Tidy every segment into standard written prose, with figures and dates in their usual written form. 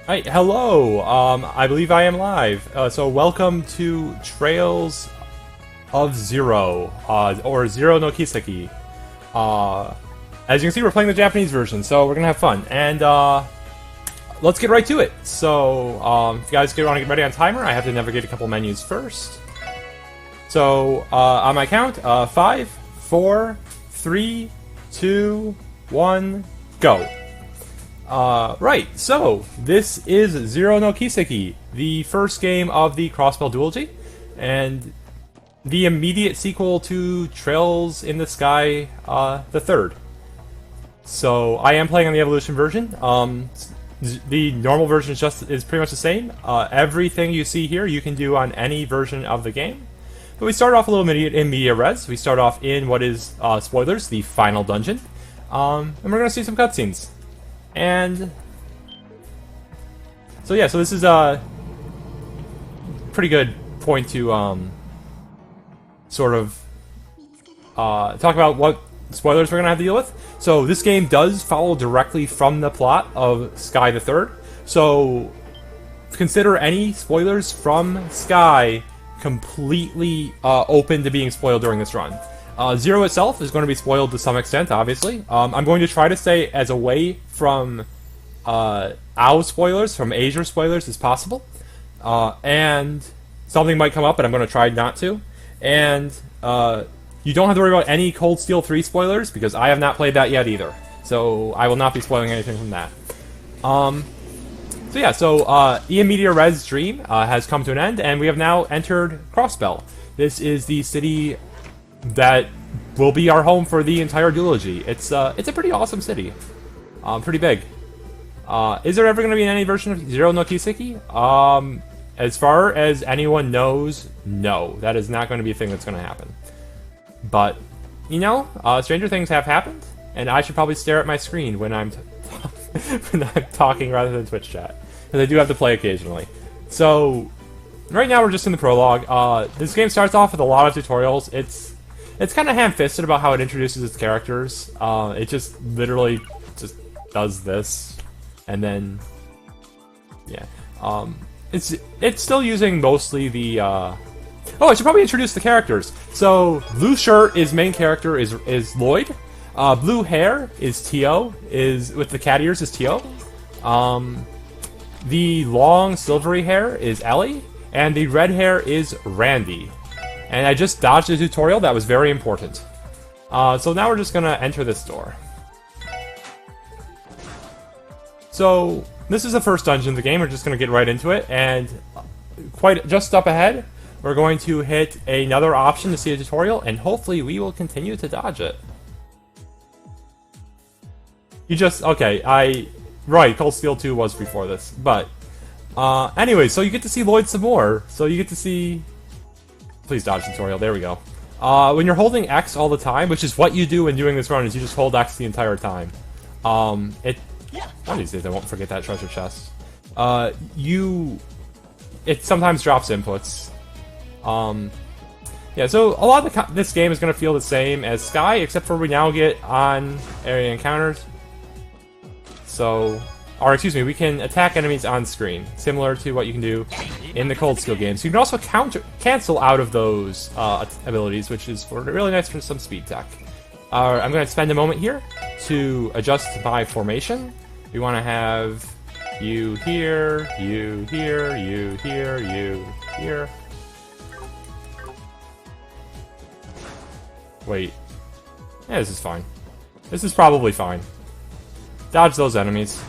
Hi, hello. I believe I am live. So welcome to Trails of Zero, or Zero no Kiseki. As you can see, we're playing the Japanese version, so we're gonna have fun. And let's get right to it. So, if you guys want to get ready on timer, I have to navigate a couple menus first. So, on my count, 5, 4, 3, 2, 1, go. Right, so, this is Zero no Kiseki, the first game of the Crossbell duology, and the immediate sequel to Trails in the Sky, the third. So, I am playing on the Evolution version. The normal version is pretty much the same. Everything you see here you can do on any version of the game. But we start off a little in media res. We start off in what is, spoilers, the final dungeon. And we're going to see some cutscenes. And so yeah, so this is a pretty good point to sort of talk about what spoilers we're gonna have to deal with. So this game does follow directly from the plot of Sky the Third. So consider any spoilers from Sky completely open to being spoiled during this run. Zero itself is going to be spoiled to some extent, obviously. I'm going to try to stay as away from OW spoilers, from Asia spoilers as possible. And something might come up, but I'm going to try not to. And you don't have to worry about any Cold Steel 3 spoilers, because I have not played that yet either. So I will not be spoiling anything from that. So yeah, so Ian Media Res Dream has come to an end, and we have now entered Crossbell. This is the city that will be our home for the entire duology. It's a pretty awesome city. Pretty big. Is there ever going to be any version of Zero no Kiseki? As far as anyone knows, no. That is not going to be a thing that's going to happen. But, you know, stranger things have happened, and I should probably stare at my screen when I'm, when I'm talking rather than Twitch chat. Because I do have to play occasionally. So, right now we're just in the prologue. This game starts off with a lot of tutorials. It's kind of ham-fisted about how it introduces its characters. It just literally just does this, and then yeah. It's still using mostly the. Oh, I should probably introduce the characters. So blue shirt is main character is Lloyd. Blue hair is Tio. Is with the cat ears is Tio. The long silvery hair is Ellie, and the red hair is Randy. And I just dodged a tutorial that was very important. So now we're just gonna enter this door. So this is the first dungeon of the game. We're just gonna get right into it, and just up ahead, we're going to hit another option to see a tutorial, and hopefully we will continue to dodge it. Right, Cold Steel 2 was before this, but anyway, so you get to see Lloyd some more. So you get to see. Please dodge tutorial, there we go. When you're holding X all the time, which is what you do when doing this run, is you just hold X the entire time. One of these days I won't forget that treasure chest. It sometimes drops inputs. Yeah, so a lot of this game is going to feel the same as Sky, except for we now get on area encounters. So, or excuse me, we can attack enemies on screen, similar to what you can do in the Cold Steel games. You can also cancel out of those abilities, which is really nice for some speed tech. I'm going to spend a moment here to adjust my formation. We want to have you here, you here, you here, you here. Wait. Yeah, this is fine. This is probably fine. Dodge those enemies.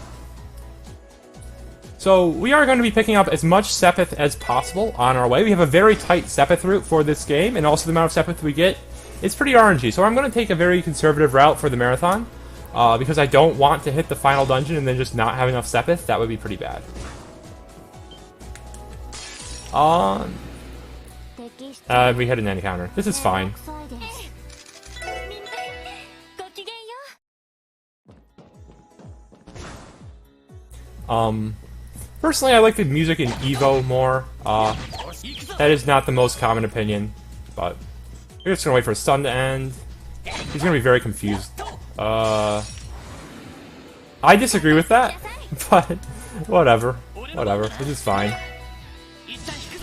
So, we are going to be picking up as much Sepith as possible on our way. We have a very tight Sepith route for this game, and also the amount of Sepith we get is pretty RNG. So I'm going to take a very conservative route for the marathon, because I don't want to hit the final dungeon and then just not have enough Sepith. That would be pretty bad. We hit an encounter. This is fine. Personally, I like the music in Evo more. That is not the most common opinion, but we're just gonna wait for his stun to end. He's gonna be very confused. I disagree with that, but Whatever. Whatever. This is fine.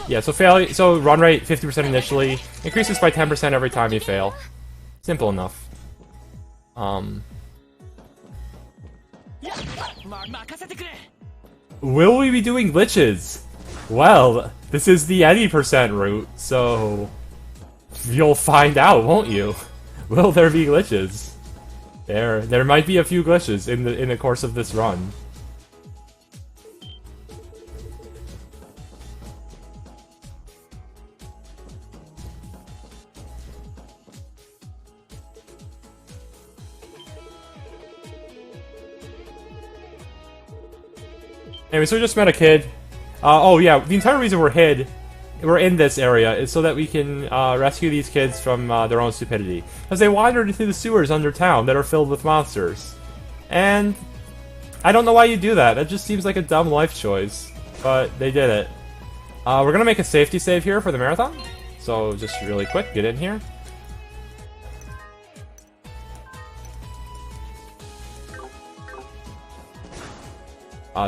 Yeah, so fail. So run rate 50% initially, increases by 10% every time you fail. Simple enough. Will we be doing glitches? Well, this is the any percent route, so you'll find out, won't you? Will there be glitches? There might be a few glitches in the course of this run. Anyway, so we just met a kid. Oh yeah, the entire reason we're in this area is so that we can rescue these kids from their own stupidity. Because they wandered into the sewers under town that are filled with monsters. And I don't know why you do that. That just seems like a dumb life choice. But they did it. We're gonna make a safety save here for the marathon. So just really quick, get in here.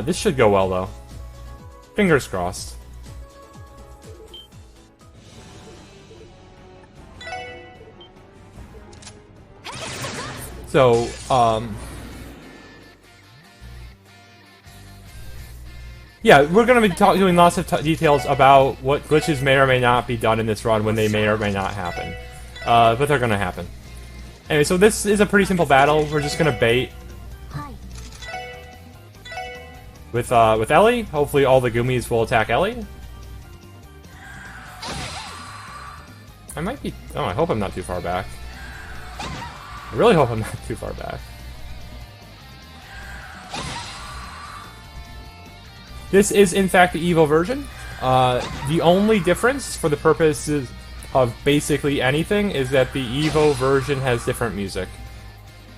This should go well, though. Fingers crossed. So, yeah, we're going to be doing lots of details about what glitches may or may not be done in this run when they may or may not happen. But they're going to happen. Anyway, so this is a pretty simple battle. We're just going to bait. With Ellie, hopefully all the Goomies will attack Ellie. I might be... Oh, I hope I'm not too far back. I really hope I'm not too far back. This is, in fact, the Evo version. The only difference, for the purposes of basically anything, is that the Evo version has different music.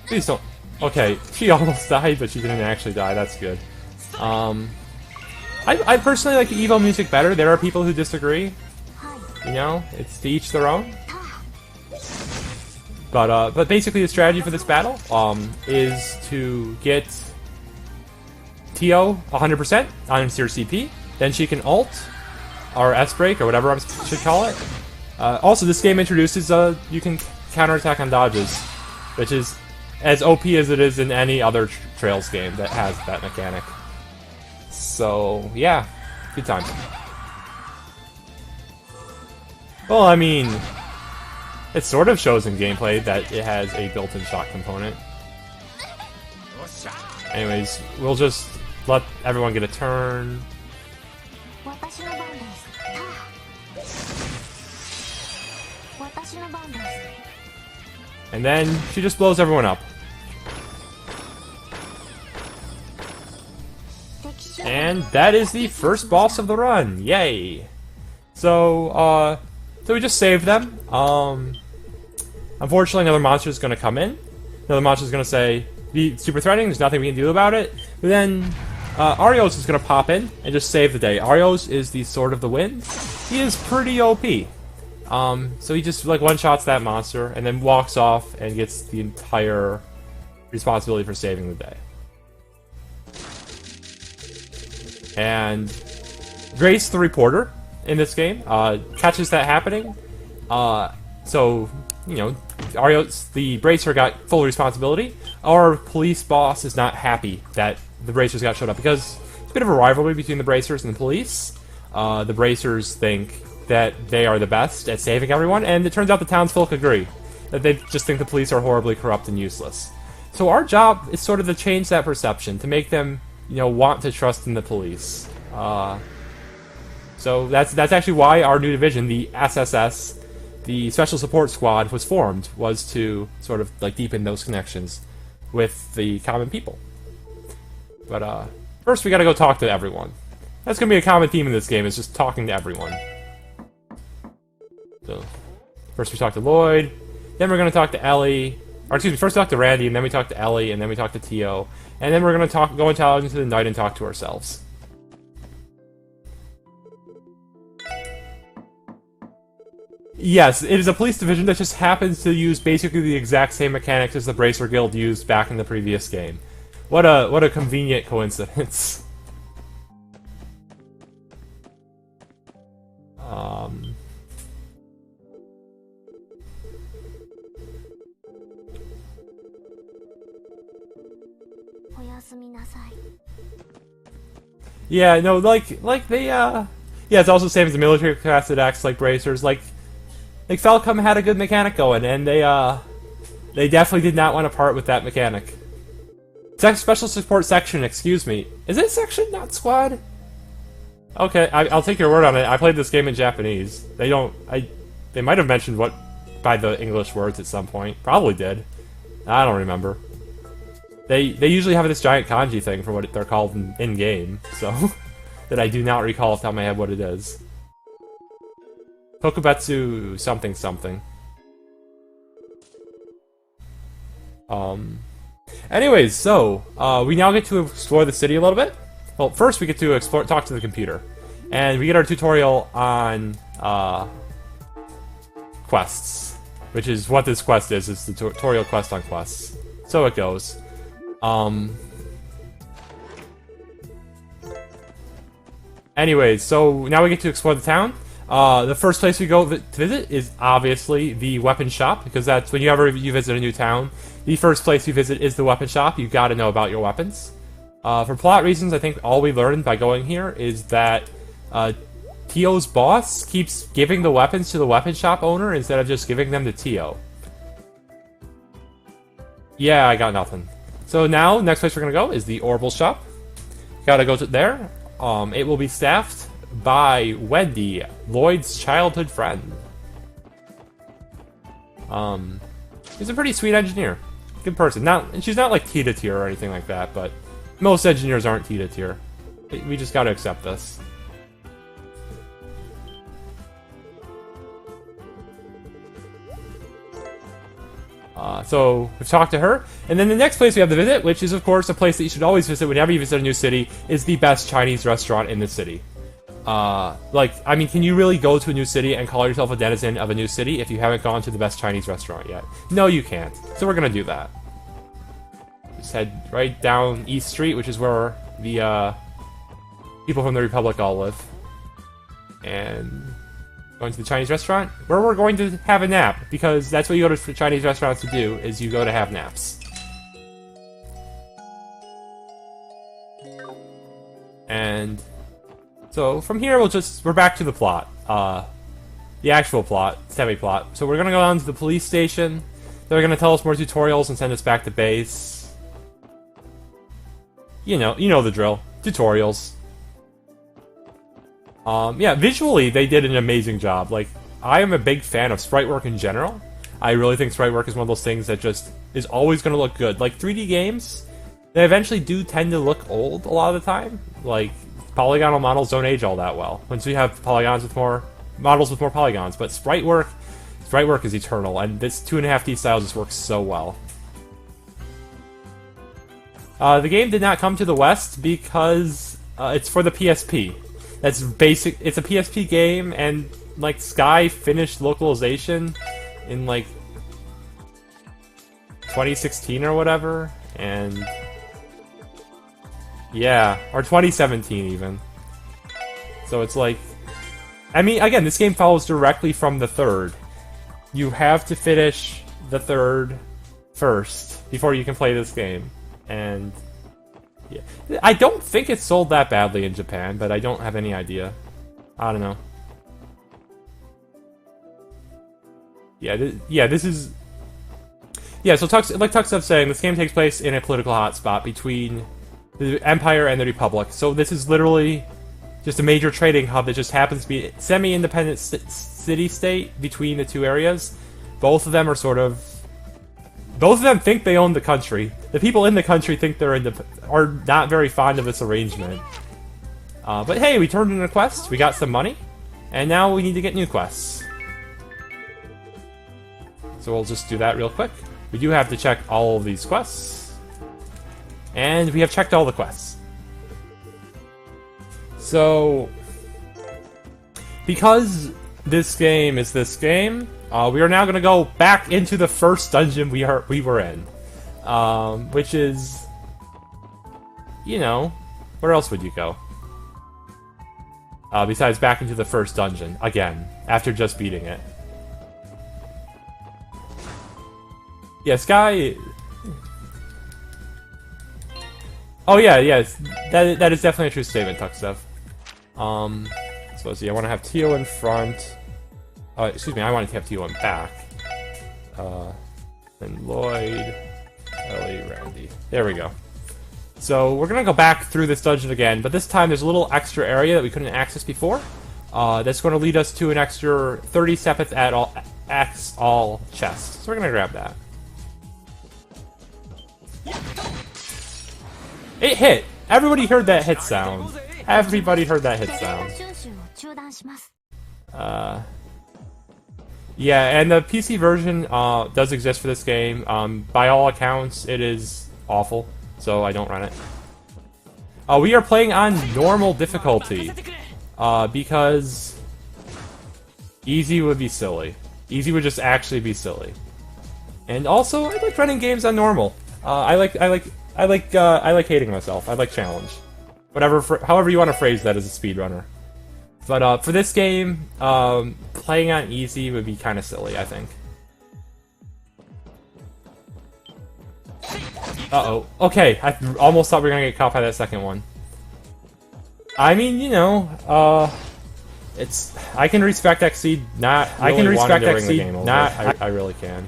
Please don't... Okay, she almost died, but she didn't actually die. That's good. I personally like the Evo music better. There are people who disagree. You know, it's to each their own. But basically the strategy for this battle, is to get Tio 100% on your CP. Then she can ult, or S-break, or whatever I should call it. Also, this game introduces, you can counterattack on dodges, which is as OP as it is in any other Trails game that has that mechanic. So, yeah, good times. Well, I mean, it sort of shows in gameplay that it has a built-in shot component. Anyways, we'll just let everyone get a turn. And then she just blows everyone up. And that is the first boss of the run. Yay! So we just saved them. Unfortunately, another monster is going to come in. Another monster is going to say, be super threatening, there's nothing we can do about it. But then Arios is going to pop in and just save the day. Arios is the Sword of the Wind. He is pretty OP. So he just like one-shots that monster and then walks off and gets the entire responsibility for saving the day. And Grace, the reporter in this game, catches that happening. So, you know, Arios, the Bracer, got full responsibility. Our police boss is not happy that the Bracers got showed up because it's a bit of a rivalry between the Bracers and the police. The Bracers think that they are the best at saving everyone, and it turns out the townsfolk agree. That they just think the police are horribly corrupt and useless. So our job is sort of to change that perception, to make them, you know, want to trust in the police. So that's actually why our new division, the SSS, the Special Support Squad, was formed, was to sort of like deepen those connections with the common people. But first we gotta go talk to everyone. That's gonna be a common theme in this game, is just talking to everyone. So first we talk to Lloyd, then we're gonna talk to Ellie, or excuse me, first talk to Randy, and then we talk to Ellie, and then we talk to Tio, and then we're gonna go into the night and talk to ourselves. Yes, it is a police division that just happens to use basically the exact same mechanics as the Bracer Guild used back in the previous game. What a convenient coincidence. Yeah, no, like they, yeah, it's also the same as the military class that acts like bracers. Like Falcom had a good mechanic going, and they definitely did not want to part with that mechanic. Special support section, excuse me. Is it section, not squad? Okay, I'll take your word on it. I played this game in Japanese. They might have mentioned what by the English words at some point. Probably did. I don't remember. They usually have this giant kanji thing for what they're called in game, so that I do not recall off the top of my head what it is. Tokubetsu something something. Anyways, so we now get to explore the city a little bit. Well, first we get to talk to the computer, and we get our tutorial on quests, which is what this quest is. It's the tutorial quest on quests. So it goes. Anyways, so now we get to explore the town. The first place we go to visit is obviously the weapon shop, because that's whenever you visit a new town, the first place you visit is the weapon shop. You gotta know about your weapons. For plot reasons, I think all we learned by going here is that Tio's boss keeps giving the weapons to the weapon shop owner instead of just giving them to Tio. Yeah, I got nothing. So now, next place we're gonna go is the Orbital shop. Gotta go to there. It will be staffed by Wendy, Lloyd's childhood friend. She's a pretty sweet engineer. Good person. She's not like Tita tier or anything like that, but most engineers aren't Tita tier. We just gotta accept this. So we've talked to her, and then the next place we have to visit, which is of course a place that you should always visit whenever you visit a new city, is the best Chinese restaurant in the city. I mean, can you really go to a new city and call yourself a denizen of a new city if you haven't gone to the best Chinese restaurant yet? No, you can't. So we're gonna do that. Just head right down East Street, which is where the people from the Republic all live, and going to the Chinese restaurant, where we're going to have a nap, because that's what you go to Chinese restaurants to do, is you go to have naps. And so from here we're back to the plot. The actual plot, semi-plot. So we're gonna go down to the police station. They're gonna tell us more tutorials and send us back to base. You know the drill. Tutorials. Yeah, visually, they did an amazing job. Like, I am a big fan of sprite work in general. I really think sprite work is one of those things that just is always going to look good. Like, 3D games, they eventually do tend to look old a lot of the time. Like, polygonal models don't age all that well. Once we have models with more polygons. But sprite work is eternal, and this 2.5D style just works so well. The game did not come to the West because it's for the PSP. That's basic. It's a PSP game, and like Sky finished localization in like 2016 or whatever, and yeah, or 2017 even. So it's like, I mean, again, this game follows directly from the third. You have to finish the third first before you can play this game, and yeah. I don't think it's sold that badly in Japan, but I don't have any idea. I don't know. Yeah, this is... Yeah, so like Tux was saying, this game takes place in a political hotspot between the Empire and the Republic. So this is literally just a major trading hub that just happens to be semi-independent city-state between the two areas. Both of them are sort of... Both of them think they own the country. The people in the country think are not very fond of this arrangement. But hey, we turned in a quest, we got some money, and now we need to get new quests. So we'll just do that real quick. We do have to check all of these quests. And we have checked all the quests. So, because this game is this game, we are now going to go back into the first dungeon we were in. Which is, you know, where else would you go? besides back into the first dungeon, again, after just beating it. Yeah, Sky... Oh yeah, yes, that is definitely a true statement, Tuxev. So let's see, I want to have Tio in front. Excuse me, I want to have Tio in back. Then Lloyd, Ellie, Randy. There we go. So we're gonna go back through this dungeon again, but this time there's a little extra area that we couldn't access before. That's going to lead us to an extra 30 sepith at all chests. So we're gonna grab that. It hit! Everybody heard that hit sound. Everybody heard that hit sound. Yeah, and the PC version does exist for this game. By all accounts, it is awful, so I don't run it. We are playing on normal difficulty, because easy would be silly. Easy would just actually be silly. And also, I like running games on normal. I like hating myself. I like challenge. However you want to phrase that as a speedrunner. But for this game, playing on easy would be kind of silly, I think. Uh-oh. Okay, I almost thought we were gonna get caught by that second one. I mean, you know, I can respect XC, not... I can respect XC, not... I really can.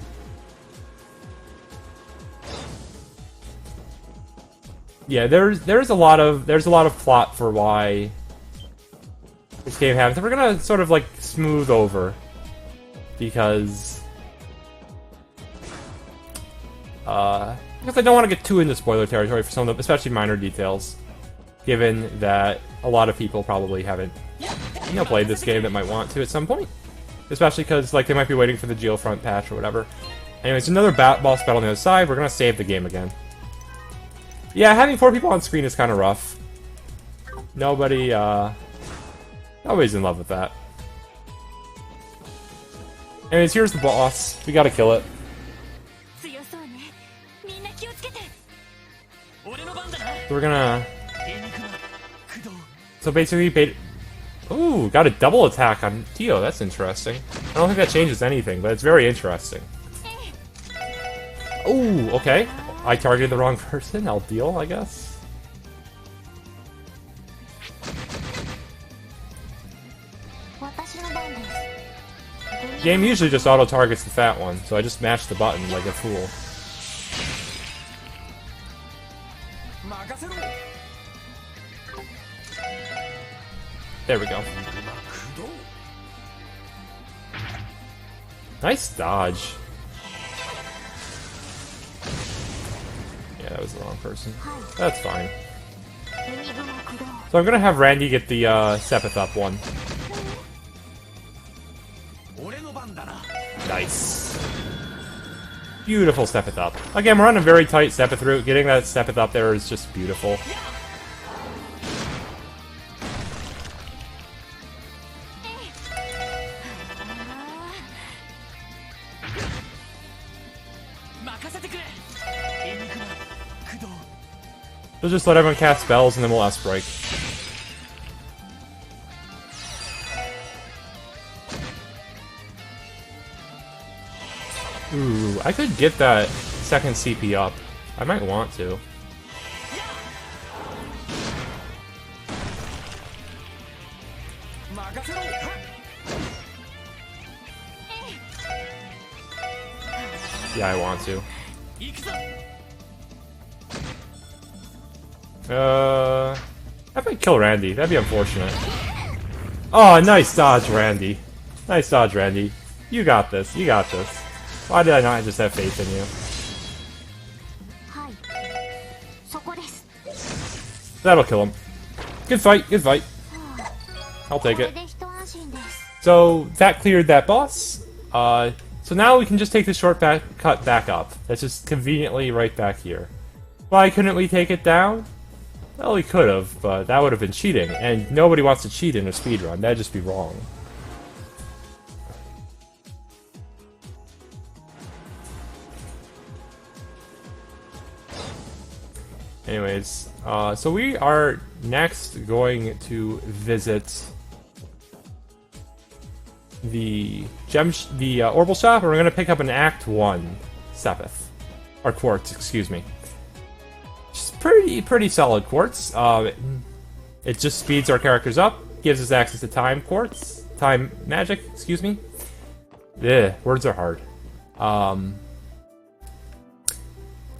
Yeah, there's a lot of plot for why this game happens. We're gonna sort of like smooth over because I don't want to get too into spoiler territory for some of the, especially minor details, given that a lot of people probably haven't, played this game that might want to at some point, especially because like they might be waiting for the Geofront patch or whatever. Anyways, another boss battle on the other side. We're gonna save the game again. Yeah, having 4 people on screen is kind of rough. Nobody's in love with that. Anyways, here's the boss. We gotta kill it. So we're gonna... So basically, ooh, got a double attack on Tio. That's interesting. I don't think that changes anything, but it's very interesting. Ooh, okay. I targeted the wrong person. I'll deal, I guess. Game usually just auto-targets the fat one, so I just mashed the button like a fool. There we go. Nice dodge. Yeah, that was the wrong person. That's fine. So I'm gonna have Randy get the Sepith up one. Nice. Beautiful Sepith up. Again, we're on a very tight Sepith route. Getting that Sepith up there is just beautiful. We'll just let everyone cast spells and then we'll S-break. Ooh, I could get that second CP up. I might want to. Yeah, I want to. I might kill Randy. That'd be unfortunate. Oh, nice dodge, Randy. Nice dodge, Randy. You got this. You got this. Why did I not just have faith in you? That'll kill him. Good fight. Good fight. I'll take it. So, that cleared that boss. So now we can just take the shortcut back up. That's just conveniently right back here. Why couldn't we take it down? Well, we could have, but that would have been cheating, and nobody wants to cheat in a speedrun. That'd just be wrong. Anyways, so we are next going to visit the Orbital Shop, and we're gonna pick up an Act 1 Sepith. Or Quartz, excuse me. Just pretty solid Quartz. It just speeds our characters up, gives us access to Time Quartz. Time Magic, excuse me. Ugh, words are hard.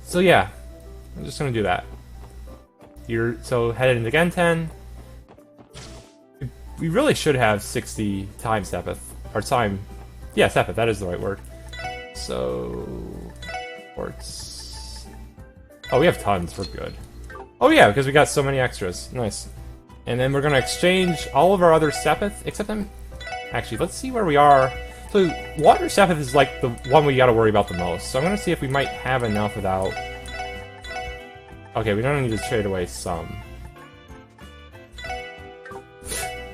So yeah, I'm just gonna do that. So headed into Genten. We really should have 60 Time Sepith. Or Time... Yeah, Sepith, that is the right word. So... Quartz... Oh, we have tons, we're good. Oh yeah, because we got so many extras. Nice. And then we're gonna exchange all of our other Sepith, except them... Actually, let's see where we are. So, Water Sepith is like the one we gotta worry about the most. So I'm gonna see if we might have enough without... Okay, we don't need to trade away some.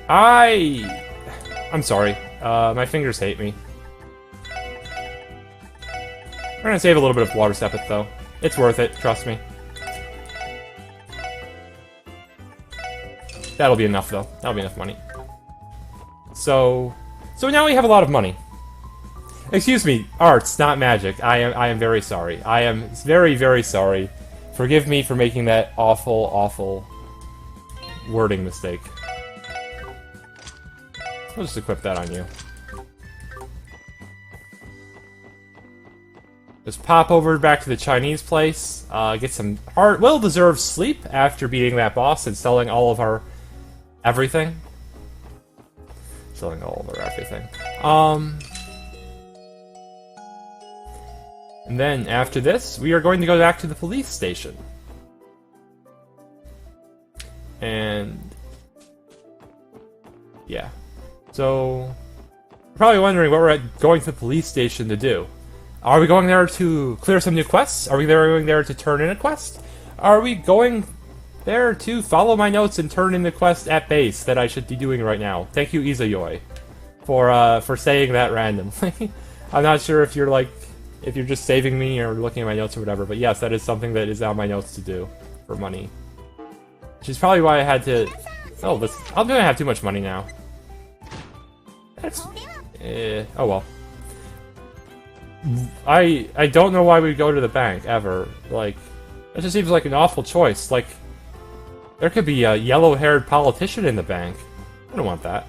I'm sorry. My fingers hate me. We're gonna save a little bit of Water Sepith, though. It's worth it, trust me. That'll be enough, though. That'll be enough money. So now we have a lot of money. Excuse me, arts, not magic. I am very sorry. I am very, very sorry. Forgive me for making that awful wording mistake. I'll just equip that on you. Just pop over back to the Chinese place, get some well-deserved sleep after beating that boss and selling all of our everything. Selling all of our everything. And then, after this, we are going to go back to the police station. And... yeah. So... you're probably wondering what we're going to the police station to do. Are we going there to clear some new quests? Are we going there to turn in a quest? Are we going there to follow my notes and turn in the quest at base that I should be doing right now? Thank you, Izayoi, for saying that randomly. I'm not sure if you're if you're just saving me or looking at my notes or whatever, but yes, that is something that is on my notes to do for money. Which is probably why I had to... oh, I'm gonna have too much money now. That's... oh well. I don't know why we go to the bank, ever. Like, that just seems like an awful choice. Like, there could be a yellow-haired politician in the bank. I don't want that.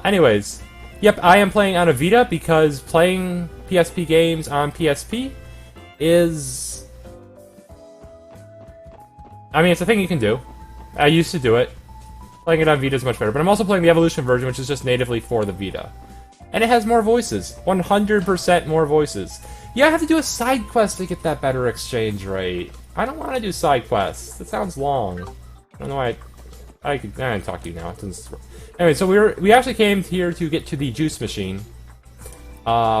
Anyways. Yep, I am playing on a Vita because playing PSP games on PSP is... I mean, it's a thing you can do. I used to do it. Playing it on Vita is much better, but I'm also playing the Evolution version, which is just natively for the Vita. And it has more voices. 100% more voices. Yeah, I have to do a side quest to get that better exchange rate. I don't want to do side quests. That sounds long. I don't know why I can talk to you now. It doesn't... Anyway, so we actually came here to get to the juice machine,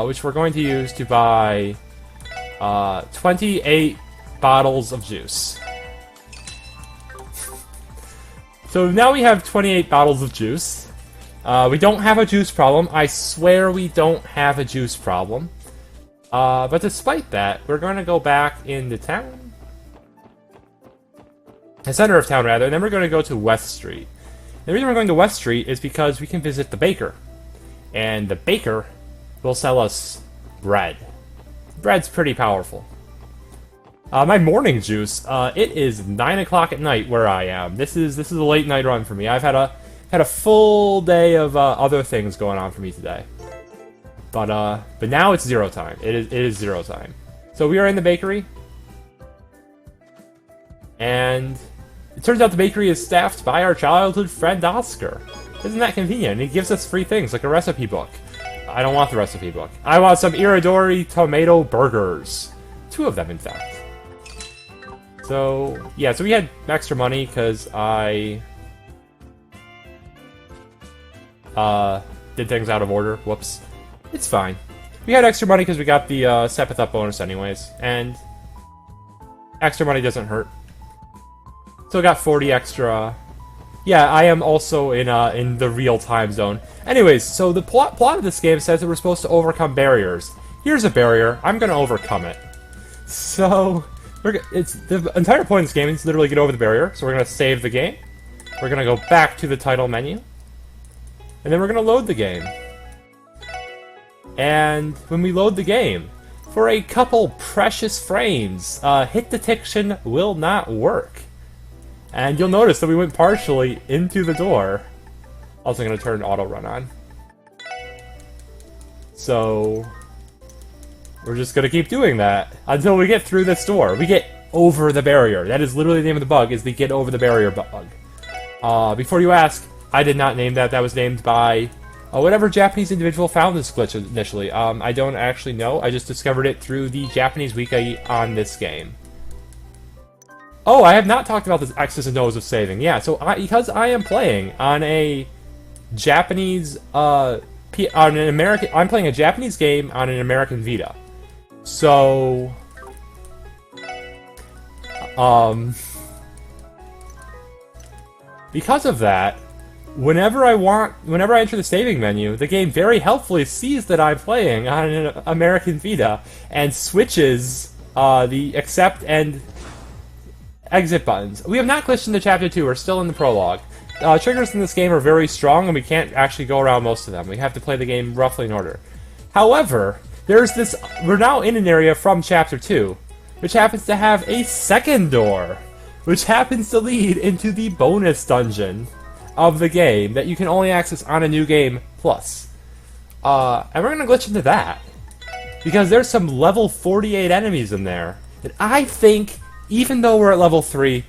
which we're going to use to buy 28 bottles of juice. So now we have 28 bottles of juice. We don't have a juice problem. I swear we don't have a juice problem. But despite that, we're going to go back into town. The center of town, rather, and then we're going to go to West Street. The reason we're going to West Street is because we can visit the baker. And the baker will sell us bread. Bread's pretty powerful. My morning juice, it is 9 o'clock at night where I am. This is a late night run for me. I've had a full day of other things going on for me today. But now it's zero time. It is zero time. So we are in the bakery. And it turns out the bakery is staffed by our childhood friend Oscar. Isn't that convenient? He gives us free things, like a recipe book. I don't want the recipe book. I want some Iridori tomato burgers. 2 of them, in fact. So, yeah, so we had extra money because I... did things out of order. Whoops. It's fine. We had extra money because we got the Sepith Up bonus anyways, and extra money doesn't hurt. So I got 40 extra. Yeah, I am also in the real time zone. Anyways, so the plot of this game says that we're supposed to overcome barriers. Here's a barrier. I'm gonna overcome it. So it's the entire point of this game is literally get over the barrier. So we're gonna save the game. We're gonna go back to the title menu, and then we're gonna load the game. And when we load the game, for a couple precious frames, hit detection will not work. And you'll notice that we went partially into the door. Also going to turn auto run on. So we're just going to keep doing that until we get through this door. We get over the barrier. That is literally the name of the bug, is the get over the barrier bug. Before you ask, I did not name that. That was named by whatever Japanese individual found this glitch initially. I don't actually know. I just discovered it through the Japanese wiki on this game. Oh, I have not talked about this X's and O's of saving. Yeah, so because I am playing on a Japanese, I'm playing a Japanese game on an American Vita. So, because of that, whenever I enter the saving menu, the game very helpfully sees that I'm playing on an American Vita and switches the accept and exit buttons. We have not glitched into Chapter 2, we're still in the prologue. Triggers in this game are very strong, and we can't actually go around most of them. We have to play the game roughly in order. However, we're now in an area from Chapter 2, which happens to have a second door, which happens to lead into the bonus dungeon of the game that you can only access on a New Game Plus. And we're gonna glitch into that, because there's some level 48 enemies in there, and I think, even though we're at level 3,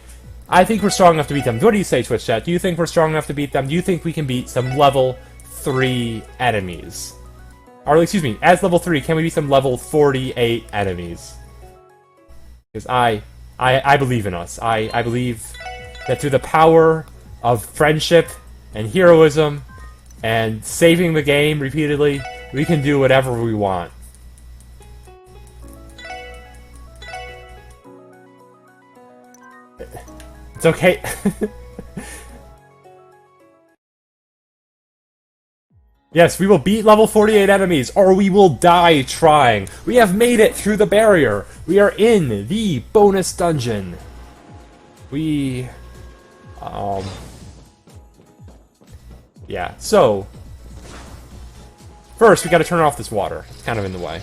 I think we're strong enough to beat them. What do you say, Twitch chat? Do you think we're strong enough to beat them? Do you think we can beat some level 3 enemies? Or, excuse me, as level 3, can we beat some level 48 enemies? Because I believe in us. I believe that through the power of friendship and heroism and saving the game repeatedly, we can do whatever we want. It's okay. Yes, we will beat level 48 enemies, or we will die trying. We have made it through the barrier. We are in the bonus dungeon. Yeah, so first we gotta turn off this water. It's kind of in the way.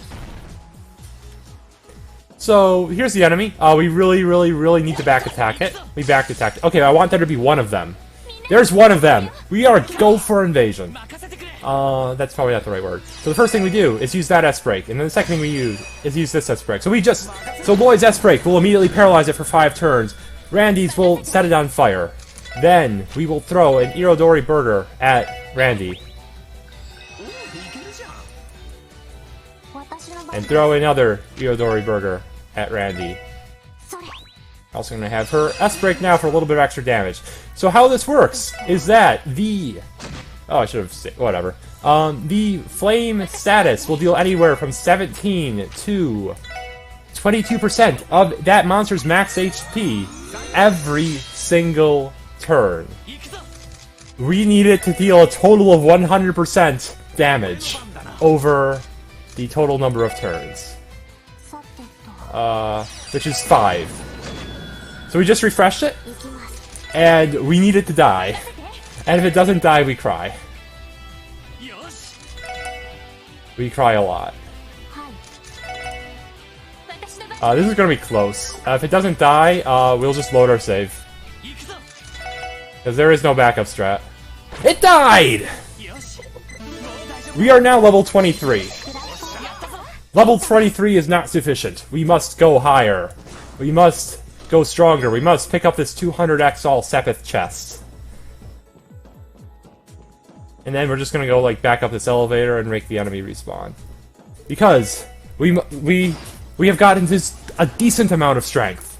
So, here's the enemy. We really need to back attack it. We back attacked it. Okay, I want there to be one of them. There's one of them! We are go for invasion. That's probably not the right word. So the first thing we do is use that S-Break, and then the second thing we use is use this S-Break. So Lloyd's S-Break will immediately paralyze it for 5 turns. Randy's will set it on fire. Then, we will throw an Irodori Burger at Randy. And throw another Irodori Burger at Randy. Also gonna have her S-Break now for a little bit of extra damage. So how this works is that oh, I should have said, whatever. The flame status will deal anywhere from 17 to 22% of that monster's max HP every single turn. We need it to deal a total of 100% damage over the total number of turns. Which is 5. So we just refreshed it, and we need it to die. And if it doesn't die, we cry. We cry a lot. This is gonna be close. If it doesn't die, we'll just load our save. Because there is no backup strat. It died! We are now level 23. Level 23 is not sufficient. We must go higher. We must go stronger. We must pick up this 200x all Sepith chest. And then we're just gonna go like back up this elevator and make the enemy respawn. Because we have gotten this a decent amount of strength.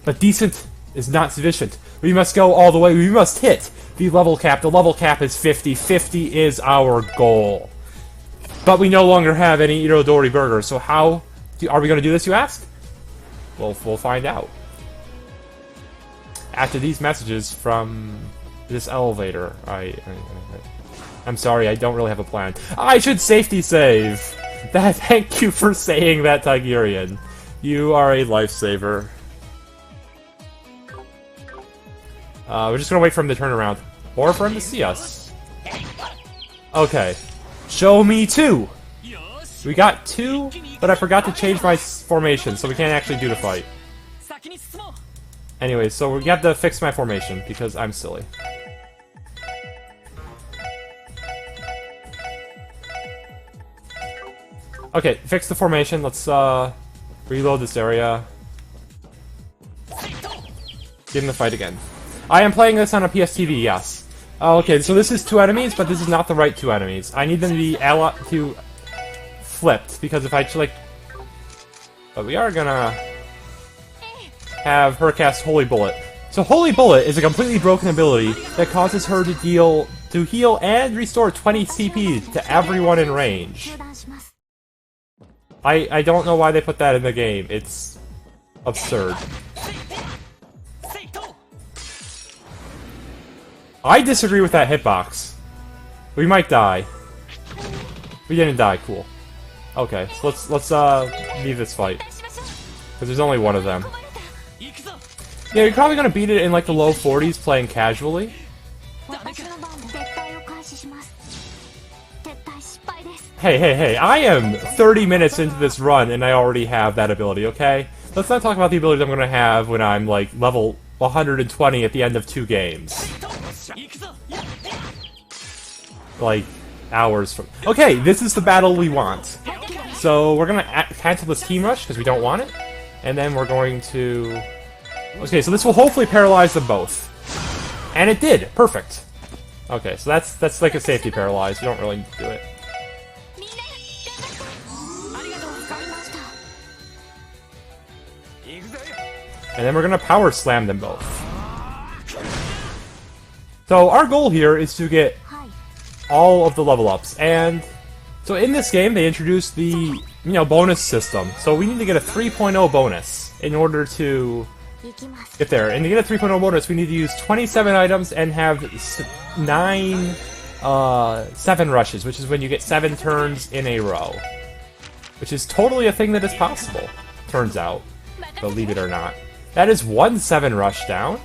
But decent is not sufficient. We must go all the way. We must hit the level cap. The level cap is 50. 50 is our goal. But we no longer have any Irodori burgers, so how are we going to do this, you ask? Well, we'll find out. After these messages from this elevator, I'm sorry, I don't really have a plan. I should safety save! Thank you for saying that, Tigerian. You are a lifesaver. We're just gonna wait for him to turn around. Or for him to see us. Okay. Show me 2! We got 2, but I forgot to change my formation, so we can't actually do the fight. Anyway, so we have to fix my formation, because I'm silly. Okay, fix the formation. Let's reload this area. Get in the fight again. I am playing this on a PSTV, yes. Okay, so this is 2 enemies, but this is not the right 2 enemies. I need them to be flipped, because if I select... But we are gonna have her cast Holy Bullet. So Holy Bullet is a completely broken ability that causes her to heal and restore 20 CP to everyone in range. I don't know why they put that in the game. It's absurd. I disagree with that hitbox. We might die. We didn't die, cool. Okay, so let's leave this fight. Because there's only one of them. Yeah, you're probably gonna beat it in like the low 40s playing casually. Hey, I am 30 minutes into this run and I already have that ability, okay? Let's not talk about the abilities I'm gonna have when I'm like level 120 at the end of 2 games. Like, hours from... Okay, this is the battle we want. So, we're gonna cancel this team rush, because we don't want it. And then we're going to... Okay, so this will hopefully paralyze them both. And it did! Perfect. Okay, so that's like a safety paralyze. You don't really need to do it. And then we're gonna power slam them both. So our goal here is to get all of the level ups, and so in this game they introduced the bonus system. So we need to get a 3.0 bonus in order to get there. And to get a 3.0 bonus, we need to use 27 items and have 7 rushes, which is when you get 7 turns in a row. Which is totally a thing that is possible, turns out. Believe it or not. That is 1 7 rush down.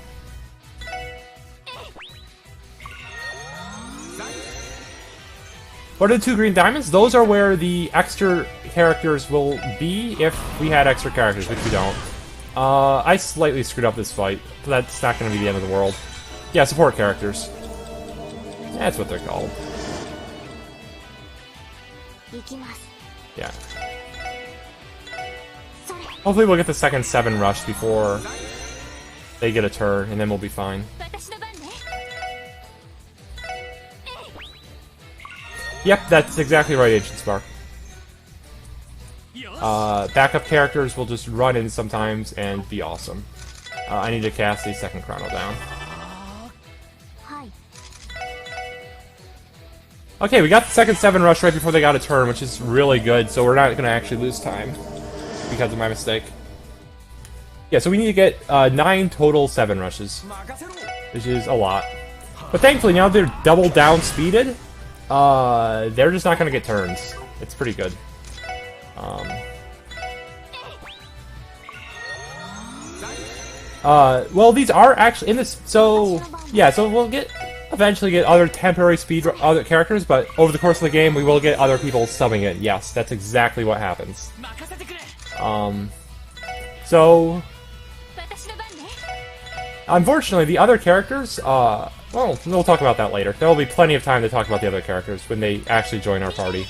What are the 2 green diamonds? Those are where the extra characters will be if we had extra characters, which we don't. I slightly screwed up this fight, but that's not going to be the end of the world. Yeah, support characters. That's what they're called. Yeah. Hopefully we'll get the second 7 rush before they get a turn, and then we'll be fine. Yep, that's exactly right, Ancient Spark. Backup characters will just run in sometimes and be awesome. I need to cast the second Chrono down. Okay, we got the second 7 rush right before they got a turn, which is really good, so we're not going to actually lose time because of my mistake. Yeah, so we need to get 9 total 7 rushes, which is a lot. But thankfully, now they're double down speeded. They're just not gonna get turns. It's pretty good. Well, these are actually in this. So yeah, so we'll eventually get other temporary other characters, but over the course of the game, we will get other people subbing in. Yes, that's exactly what happens. So unfortunately, the other characters, well, we'll talk about that later. There will be plenty of time to talk about the other characters when they actually join our party.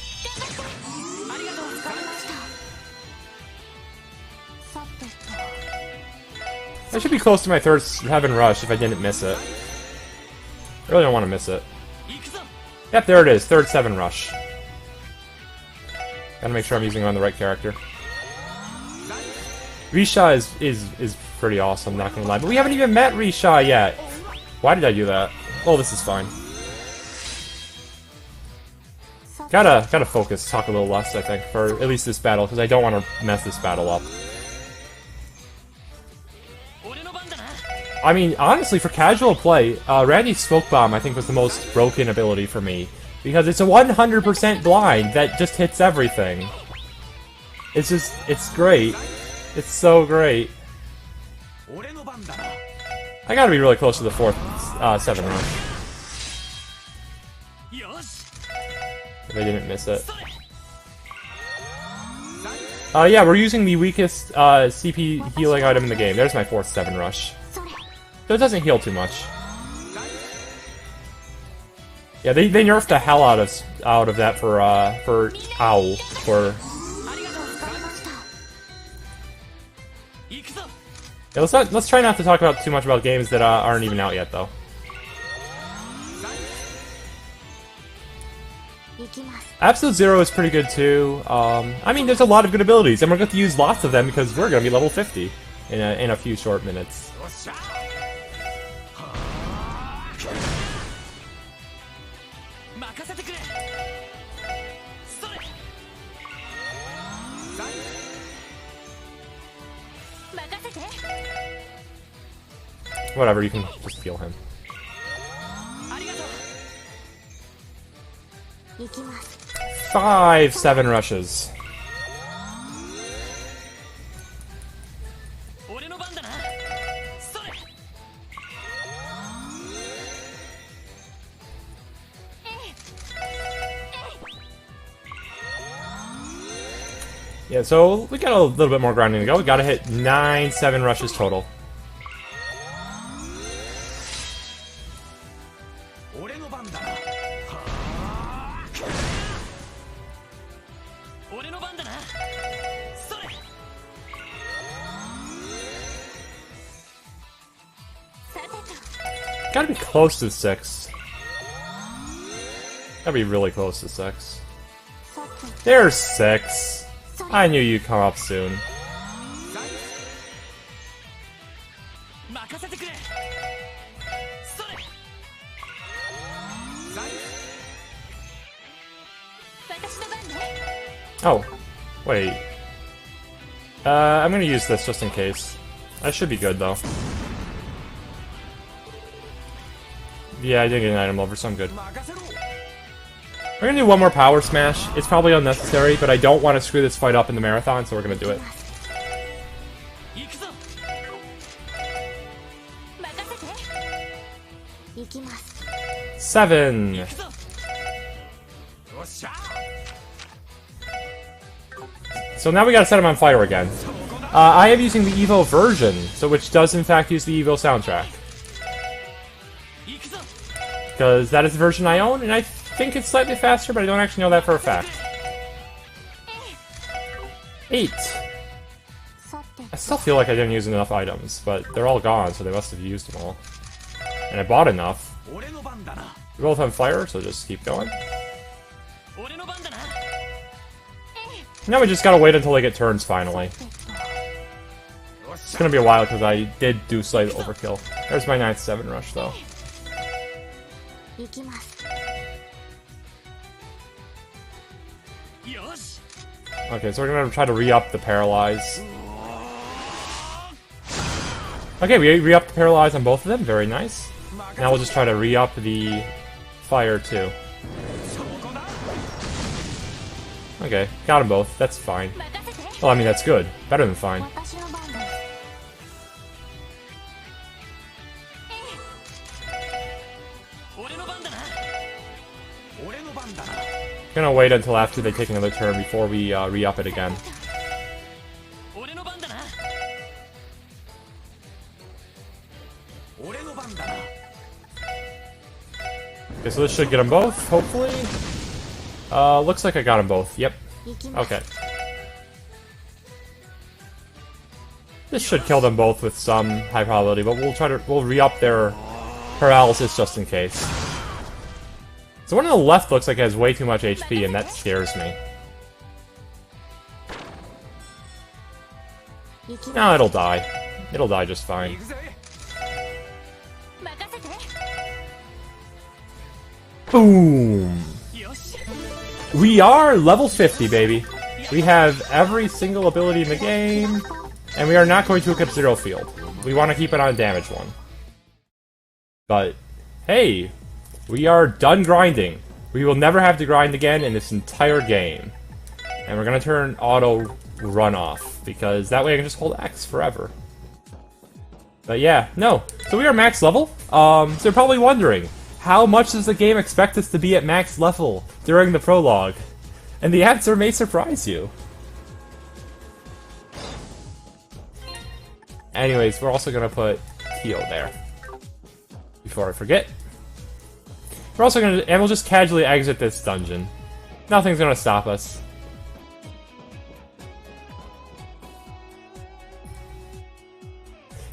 I should be close to my third 7 rush if I didn't miss it. I really don't want to miss it. Yep, there it is, third 7 rush. Gotta make sure I'm using it on the right character. Risha is pretty awesome, not gonna lie. But we haven't even met Risha yet. Why did I do that? Oh, this is fine. Gotta focus, talk a little less, I think, for at least this battle, because I don't want to mess this battle up. I mean, honestly, for casual play, Randy's Smoke Bomb, I think, was the most broken ability for me. Because it's a 100% blind that just hits everything. It's great. It's so great. I gotta be really close to the fourth 7 rush. If I didn't miss it. Yeah, we're using the weakest CP healing item in the game. There's my 4th 7 rush. So it doesn't heal too much. Yeah, they nerfed the hell out of that for Owl for. Yeah, let's try not to talk about too much about games that aren't even out yet though. Absolute Zero is pretty good too. I mean, there's a lot of good abilities, and we're going to use lots of them because we're going to be level 50 in a few short minutes. Whatever, you can just heal him. 5 7 rushes. Yeah, so we got a little bit more grinding to go. We gotta hit 9 7 rushes total. Gotta be close to 6. Gotta be really close to 6. There's 6. I knew you'd come up soon. Oh, wait. I'm gonna use this just in case. I should be good though. Yeah, I did get an item over, so I'm good. We're gonna do one more power smash. It's probably unnecessary, but I don't want to screw this fight up in the marathon, so we're gonna do it. Seven. So now we gotta set him on fire again. I am using the Evo version, so which does in fact use the Evo soundtrack. Because that is the version I own, and I think it's slightly faster, but I don't actually know that for a fact. 8. I still feel like I didn't use enough items, but they're all gone, so they must have used them all. And I bought enough. We both have fire, so just keep going. Now we just gotta wait until they get turns, finally. It's gonna be a while, because I did do slight overkill. There's my 9th 7 rush, though. Okay, so we're gonna try to re-up the Paralyze. Okay, we re-upped the Paralyze on both of them, very nice. Now we'll just try to re-up the Fire too. Okay, got them both, that's fine. Well, I mean, that's good. Better than fine. Gonna wait until after they take another turn before we re-up it again. Okay, so this should get them both, hopefully. Looks like I got them both. Yep. Okay. This should kill them both with some high probability, but we'll re-up their paralysis just in case. So one on the left looks like it has way too much HP, and that scares me. No, it'll die. It'll die just fine. Boom! We are level 50, baby. We have every single ability in the game, and we are not going to equip Zero Field. We want to keep it on Damage 1. But, hey, we are done grinding. We will never have to grind again in this entire game. And we're going to turn Auto Run off, because that way I can just hold X forever. But yeah, no. So we are max level. So you're probably wondering, how much does the game expect us to be at max level during the prologue? And the answer may surprise you. Anyways, we're also gonna put Tio there. Before I forget. We're also gonna, and we'll just casually exit this dungeon. Nothing's gonna stop us.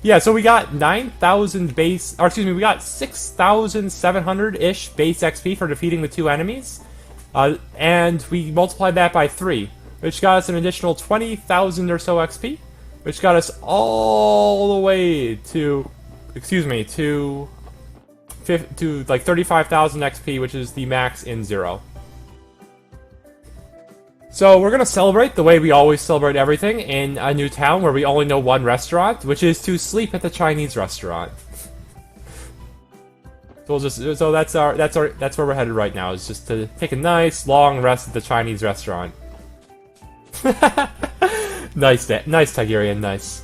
Yeah, so we got 9,000 base, or excuse me, we got 6,700-ish base XP for defeating the 2 enemies. And we multiplied that by 3, which got us an additional 20,000 or so XP, which got us all the way to, excuse me, to like 35,000 XP, which is the max in 0. So we're gonna celebrate the way we always celebrate everything in a new town where we only know one restaurant, which is to sleep at the Chinese restaurant. So we'll just, so that's where we're headed right now, is just to take a nice long rest at the Chinese restaurant. Nice, Tigerian, nice.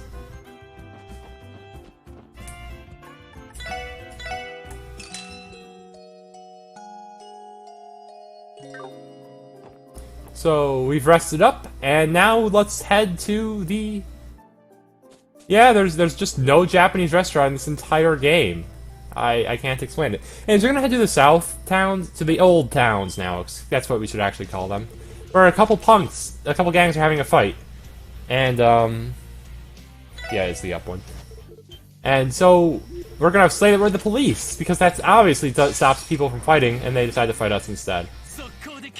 So we've rested up, and now let's head to the... Yeah, there's just no Japanese restaurant in this entire game. I can't explain it. And so we're gonna head to the south towns, to the old towns now. That's what we should actually call them. Where a couple gangs are having a fight. And, yeah, it's the up one. And so, we're gonna say that we're the police, because that's obviously stops people from fighting, and they decide to fight us instead.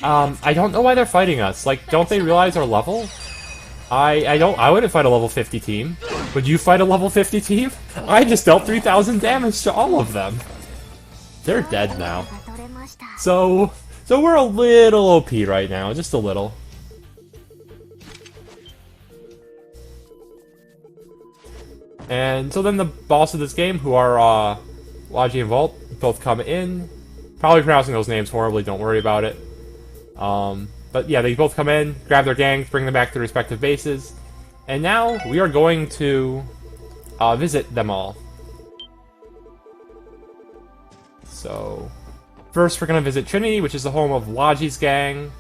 I don't know why they're fighting us. Like, don't they realize our level? I wouldn't fight a level 50 team. Would you fight a level 50 team? I just dealt 3,000 damage to all of them. They're dead now. So we're a little OP right now, just a little. And so then the boss of this game, who are Logi and Vault, both come in. Probably pronouncing those names horribly, don't worry about it. But yeah, they both come in, grab their gangs, bring them back to their respective bases. And now we are going to visit them all. So, first we're going to visit Trinity, which is the home of Logi's gang.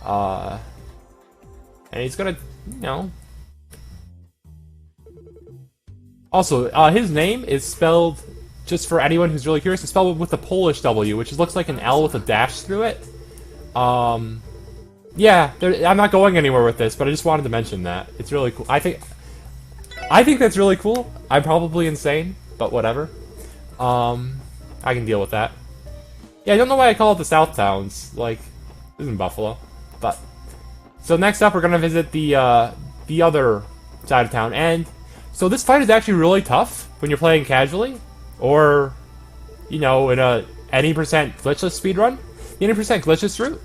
And he's going to, you know... Also, his name is spelled, just for anyone who's really curious, it's spelled with a Polish W, which looks like an L with a dash through it. Yeah, I'm not going anywhere with this, but I just wanted to mention that. It's really cool. I think that's really cool. I'm probably insane, but whatever. I can deal with that. Yeah, I don't know why I call it the South Towns. Like, this isn't Buffalo. But, so next up we're gonna visit the other side of town, and so this fight is actually really tough when you're playing casually, or, you know, in a any percent glitchless speedrun. The any percent glitchless route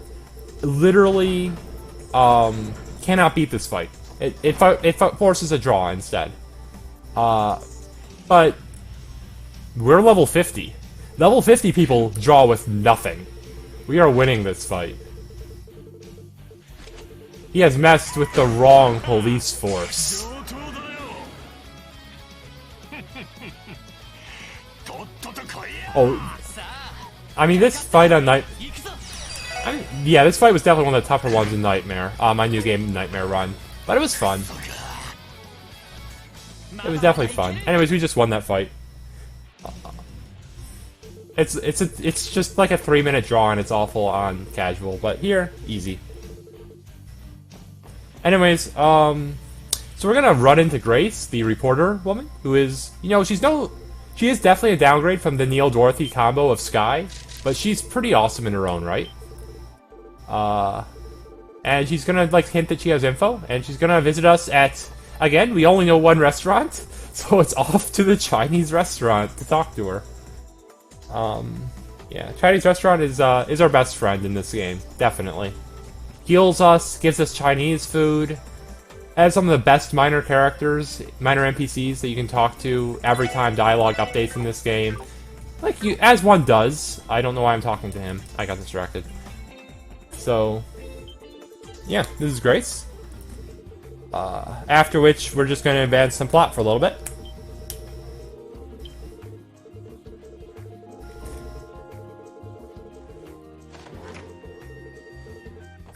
literally cannot beat this fight. It forces a draw instead. But we're level 50. Level 50 people draw with nothing. We are winning this fight. He has messed with the wrong police force. Oh, I mean, this fight on Night... yeah, this fight was definitely one of the tougher ones in Nightmare. My new game, Nightmare Run. But it was fun. It was definitely fun. Anyways, we just won that fight. It's just like a 3-minute draw, and it's awful on casual. But here, easy. Anyways, so we're gonna run into Grace, the reporter woman, who is, you know, she is definitely a downgrade from the Neil-Dorothy combo of Sky, but she's pretty awesome in her own right. And she's gonna, like, hint that she has info, and she's gonna visit us at, again, we only know one restaurant, so it's off to the Chinese restaurant to talk to her. Yeah, Chinese restaurant is our best friend in this game, definitely. Heals us, gives us Chinese food, has some of the best minor characters, minor NPCs that you can talk to every time dialogue updates in this game. Like, as one does. I don't know why I'm talking to him. I got distracted. So, yeah, this is Grace. After which, we're just going to advance some plot for a little bit.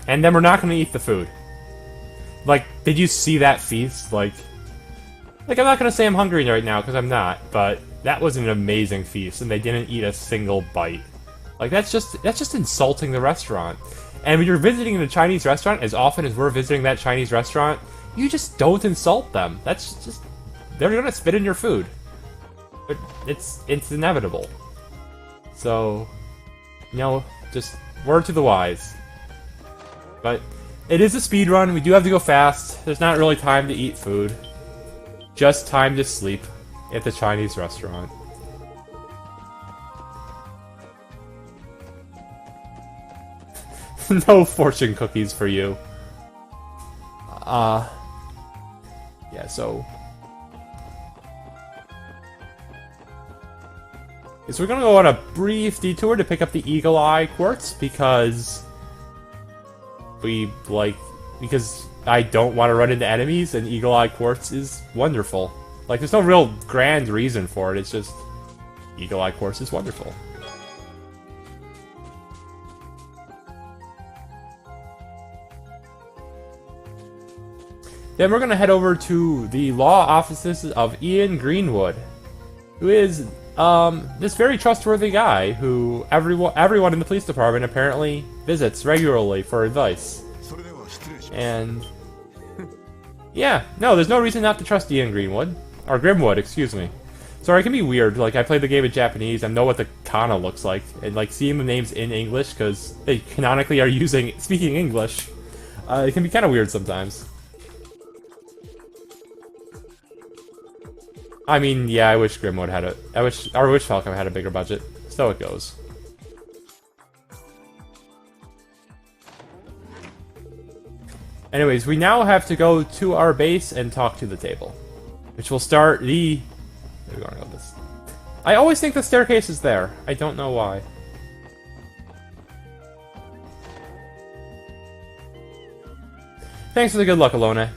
And then we're not going to eat the food. Like, did you see that feast? Like, Like, I'm not gonna say I'm hungry right now, because I'm not, but that was an amazing feast, and they didn't eat a single bite. Like, that's just insulting the restaurant. And when you're visiting a Chinese restaurant, as often as we're visiting that Chinese restaurant, you just don't insult them. That's just... They're gonna spit in your food. It's inevitable. So, you know, just word to the wise. But it is a speedrun. We do have to go fast. There's not really time to eat food. Just time to sleep at the Chinese restaurant. No fortune cookies for you. Yeah, so... So we're gonna go on a brief detour to pick up the Eagle Eye Quartz, because... Because I don't want to run into enemies, and Eagle Eye Quartz is wonderful. Like, there's no real grand reason for it, it's just... Eagle Eye Quartz is wonderful. Then we're going to head over to the law offices of Ian Greenwood, who is this very trustworthy guy who everyone in the police department apparently visits regularly for advice. And yeah, no, there's no reason not to trust Ian Greenwood. Or Grimwood, excuse me. Sorry, it can be weird. Like, I played the game in Japanese, I know what the kana looks like, and like seeing the names in English, because they canonically are speaking English, it can be kind of weird sometimes. I mean, yeah, I wish Grimwood had I wish Falcom had a bigger budget. So it goes. Anyways, we now have to go to our base and talk to the table, which will start the... Where are we going to go with this? I always think the staircase is there. I don't know why. Thanks for the good luck, Alona.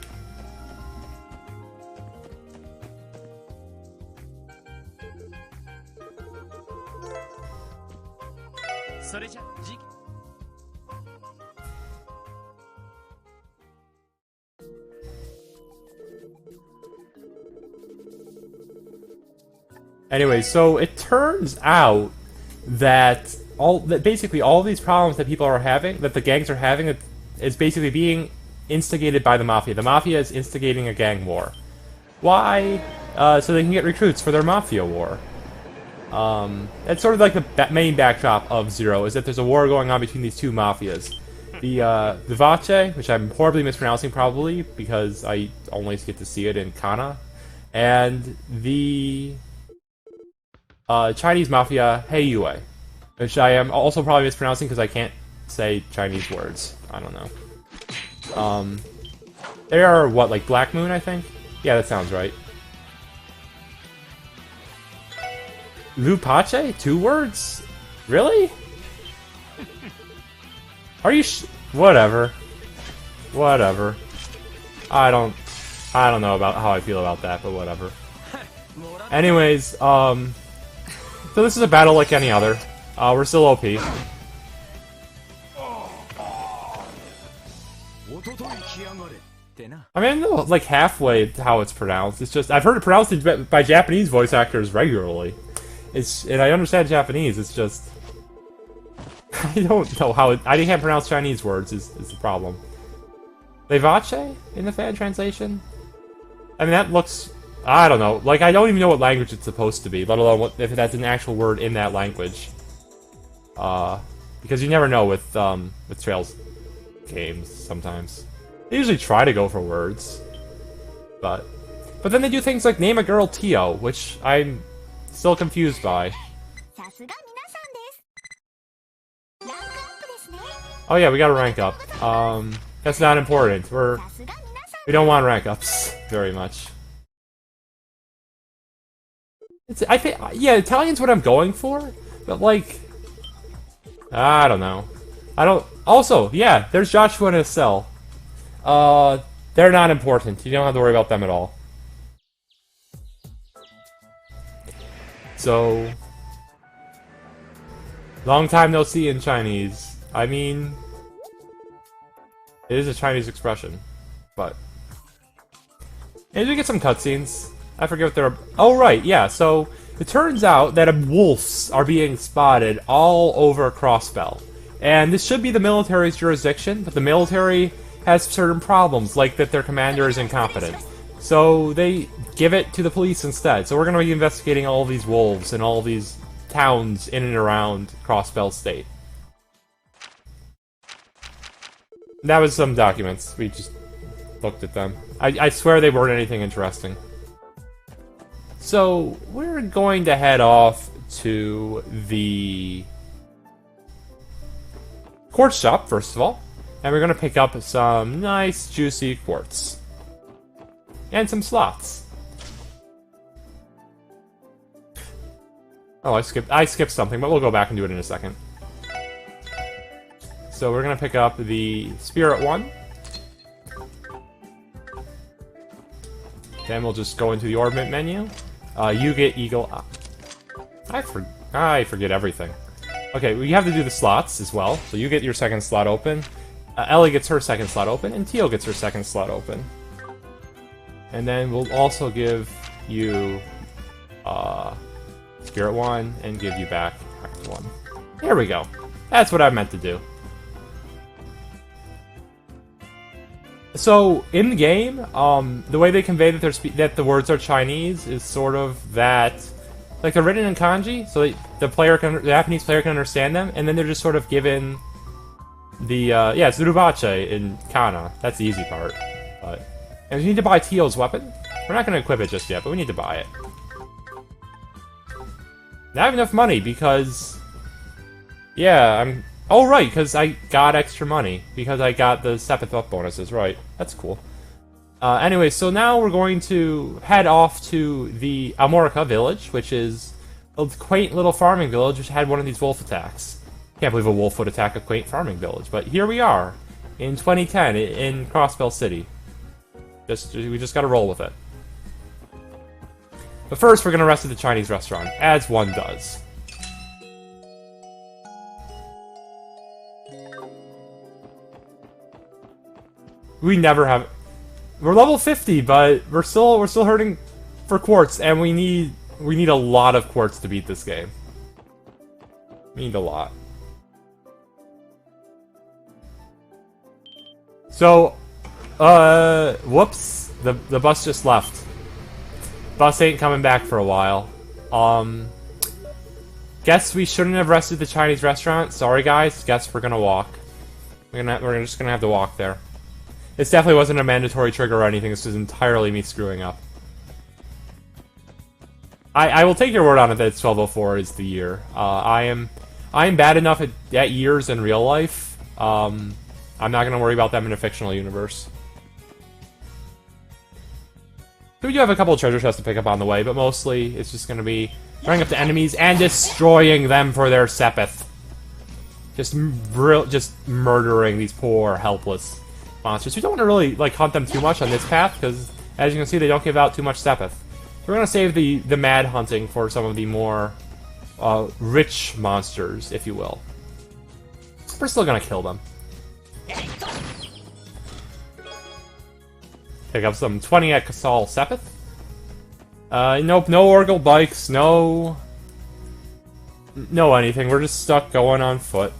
Anyway, so it turns out that basically all these problems that people are having, that the gangs are having, is basically being instigated by the Mafia. The Mafia is instigating a gang war. Why? So they can get recruits for their Mafia war. That's sort of like the main backdrop of Zero, is that there's a war going on between these two Mafias. The Vivace, which I'm horribly mispronouncing probably, because I only get to see it in Kana, and the... Chinese Mafia, Hey Yue, which I am also probably mispronouncing because I can't say Chinese words. I don't know. They are, what, like Black Moon, I think? Yeah, that sounds right. Lupache? 2 words? Really? Are you whatever. Whatever. I don't know about how I feel about that, but whatever. Anyways, so this is a battle like any other. We're still OP. I mean, I know, like, halfway how it's pronounced. It's just, I've heard it pronounced by Japanese voice actors regularly. And I understand Japanese, it's just... I don't know how I can't pronounce Chinese words is the problem. Vivace in the fan translation? I mean, that looks... I don't know. Like, I don't even know what language it's supposed to be, let alone if that's an actual word in that language. Because you never know with Trails games, sometimes. They usually try to go for words. But then they do things like name a girl Tio, which I'm still confused by. Oh yeah, we gotta rank up. That's not important. We don't want rank ups very much. I think, yeah, Italian's what I'm going for, but like, I don't know. Also, yeah, there's Joshua and Estelle. They're not important. You don't have to worry about them at all. So, long time no see in Chinese. I mean, it is a Chinese expression, but maybe we get some cutscenes. I forget what they're... Oh, right, yeah, so it turns out that wolves are being spotted all over Crossbell. And this should be the military's jurisdiction, but the military has certain problems, like that their commander is incompetent. So they give it to the police instead. So we're going to be investigating all these wolves and all these towns in and around Crossbell State. That was some documents. We just looked at them. I swear they weren't anything interesting. So, we're going to head off to the quartz shop, first of all. And we're going to pick up some nice, juicy quartz. And some slots. Oh, I skipped something, but we'll go back and do it in a second. So we're going to pick up the Spirit one. Then we'll just go into the Orbit menu. You get Eagle Eye. I forget everything. Okay, we have to do the slots as well. So you get your second slot open. Ellie gets her second slot open, and Teal gets her second slot open. And then we'll also give you Spirit 1 and give you back Act 1. There we go. That's what I meant to do. So, in the game, the way they convey that that the words are Chinese is sort of that, like they're written in kanji, so the Japanese player can understand them, and then they're just sort of given the Zurubache in kana. That's the easy part. And we need to buy Teal's weapon. We're not going to equip it just yet, but we need to buy it. I have enough money because, yeah, oh, right, because I got extra money. Because I got the Sepith up bonuses, right. That's cool. Anyway, so now we're going to head off to the Almora Village, which is a quaint little farming village which had one of these wolf attacks. Can't believe a wolf would attack a quaint farming village, but here we are, in 2010, in Crossbell City. We just gotta roll with it. But first, we're gonna rest at the Chinese restaurant, as one does. We never have... We're level 50, but we're still hurting for quartz, and we need a lot of quartz to beat this game. We need a lot. So, whoops, the bus just left. Bus ain't coming back for a while. Guess we shouldn't have rested at the Chinese restaurant. Sorry guys, guess we're gonna walk. We're just gonna have to walk there. This definitely wasn't a mandatory trigger or anything. This was entirely me screwing up. I will take your word on it that it's 1204 is the year. I am bad enough at years in real life. I'm not gonna worry about them in a fictional universe. We do have a couple of treasure chests to pick up on the way, but mostly it's just gonna be running up to enemies and destroying them for their Sepith. Just murdering these poor, helpless monsters. We don't want to really like hunt them too much on this path, because as you can see, they don't give out too much Sepith. We're gonna save the mad hunting for some of the more rich monsters, if you will. We're still gonna kill them. Pick up some 20 at Casal Sepith. Nope, no Orgle bikes, no anything. We're just stuck going on foot.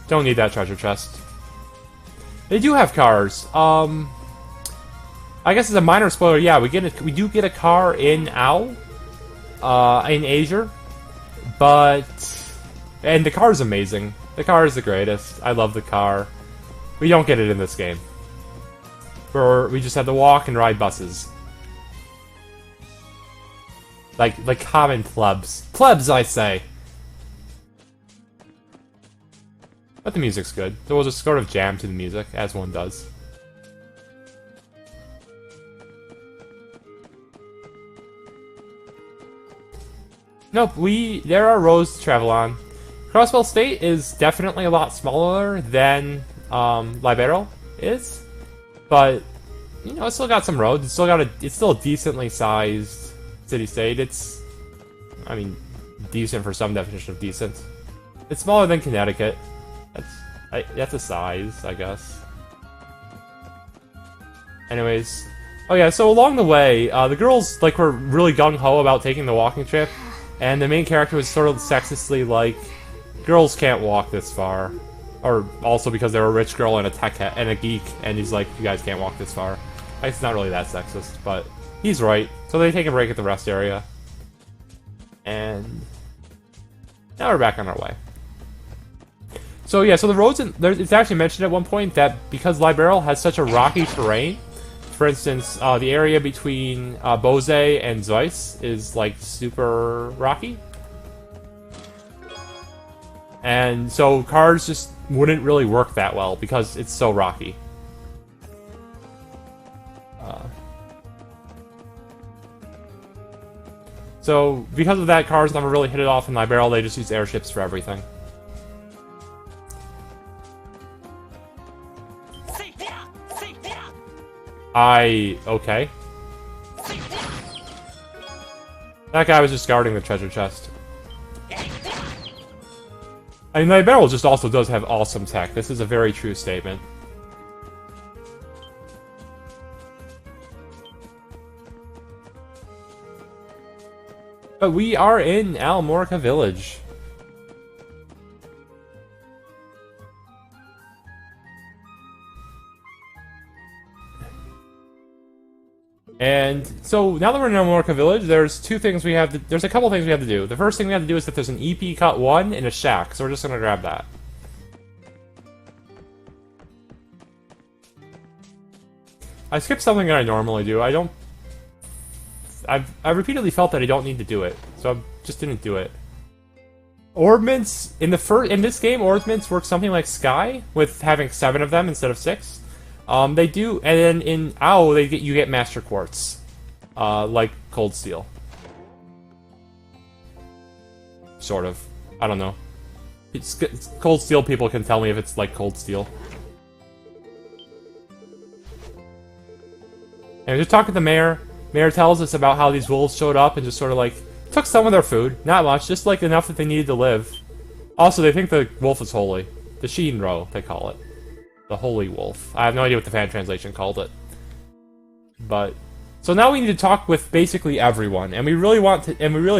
Don't need that treasure chest. They do have cars. I guess it's a minor spoiler. Yeah, we do get a car in Ao, in Asia, and the car is amazing. The car is the greatest. I love the car. We don't get it in this game. We just have to walk and ride buses. Like common plebs. Plebs, I say! But the music's good, so we'll just sort of jam to the music, as one does. Nope, there are roads to travel on. Crossbell State is definitely a lot smaller than Libero is, but you know, it's still got some roads. It's still a decently sized city-state. I mean, decent for some definition of decent. It's smaller than Connecticut. That's a size, I guess. Anyways, oh yeah, so along the way, the girls like were really gung-ho about taking the walking trip, and the main character was sort of sexistly like, girls can't walk this far. Or also because they're a rich girl and a tech head and a geek, and he's like, you guys can't walk this far. It's not really that sexist, but he's right. So they take a break at the rest area. And now we're back on our way. So yeah, so the roads, it's actually mentioned at one point that because Liberl has such a rocky terrain, for instance, the area between Bose and Zeus is like super rocky. And so cars just wouldn't really work that well because it's so rocky. So because of that, cars never really hit it off in Liberl. They just use airships for everything. Okay. That guy was just guarding the treasure chest. I mean, Liberl just also does have awesome tech. This is a very true statement. But we are in Almora Village. And so now that we're in Almora Village, there's two things we have to, there's a couple things we have to do. The first thing we have to do is that there's an EP Cut 1 in a shack, so we're just gonna grab that. I skipped something that I normally do. I've repeatedly felt that I don't need to do it, so I just didn't do it. Orbments in this game, orbments work something like Sky, with having 7 of them instead of 6. They do, and then in AO, you get Master Quartz, like Cold Steel. Sort of. I don't know. It's Cold Steel people can tell me if it's like Cold Steel. And just talking to the mayor. Mayor tells us about how these wolves showed up and just sort of like took some of their food. Not much, just like enough that they needed to live. Also, they think the wolf is holy. The Shinro, they call it. The Holy Wolf. I have no idea what the fan translation called it. But so now we need to talk with basically everyone, and we really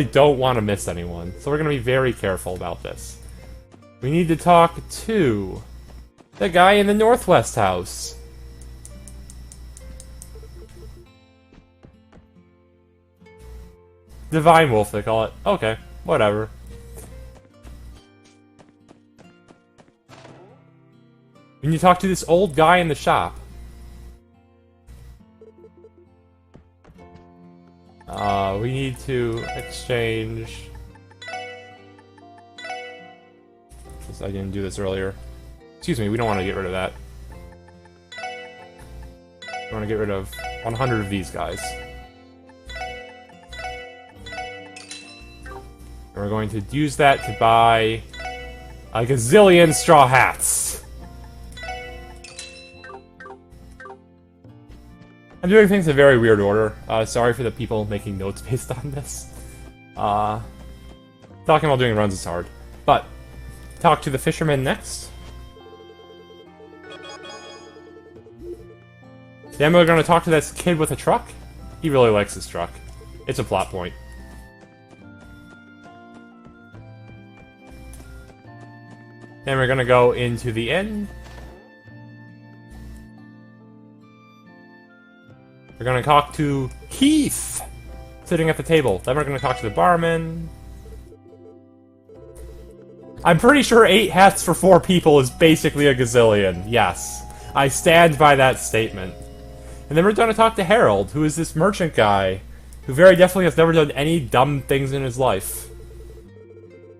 don't want to miss anyone. So we're gonna be very careful about this. We need to talk to the guy in the Northwest house. Divine Wolf, they call it. Okay, whatever. We need to talk to this old guy in the shop. We need to exchange... I didn't do this earlier. Excuse me, we don't want to get rid of that. We want to get rid of 100 of these guys. And we're going to use that to buy a gazillion straw hats. I'm doing things in a very weird order. Sorry for the people making notes based on this. Talking about doing runs is hard. But, talk to the fisherman next. Then we're going to talk to this kid with a truck. He really likes his truck. It's a plot point. Then we're going to go into the inn. We're going to talk to Keith, sitting at the table. Then we're going to talk to the barman. I'm pretty sure 8 hats for 4 people is basically a gazillion. Yes, I stand by that statement. And then we're going to talk to Harold, who is this merchant guy, who very definitely has never done any dumb things in his life.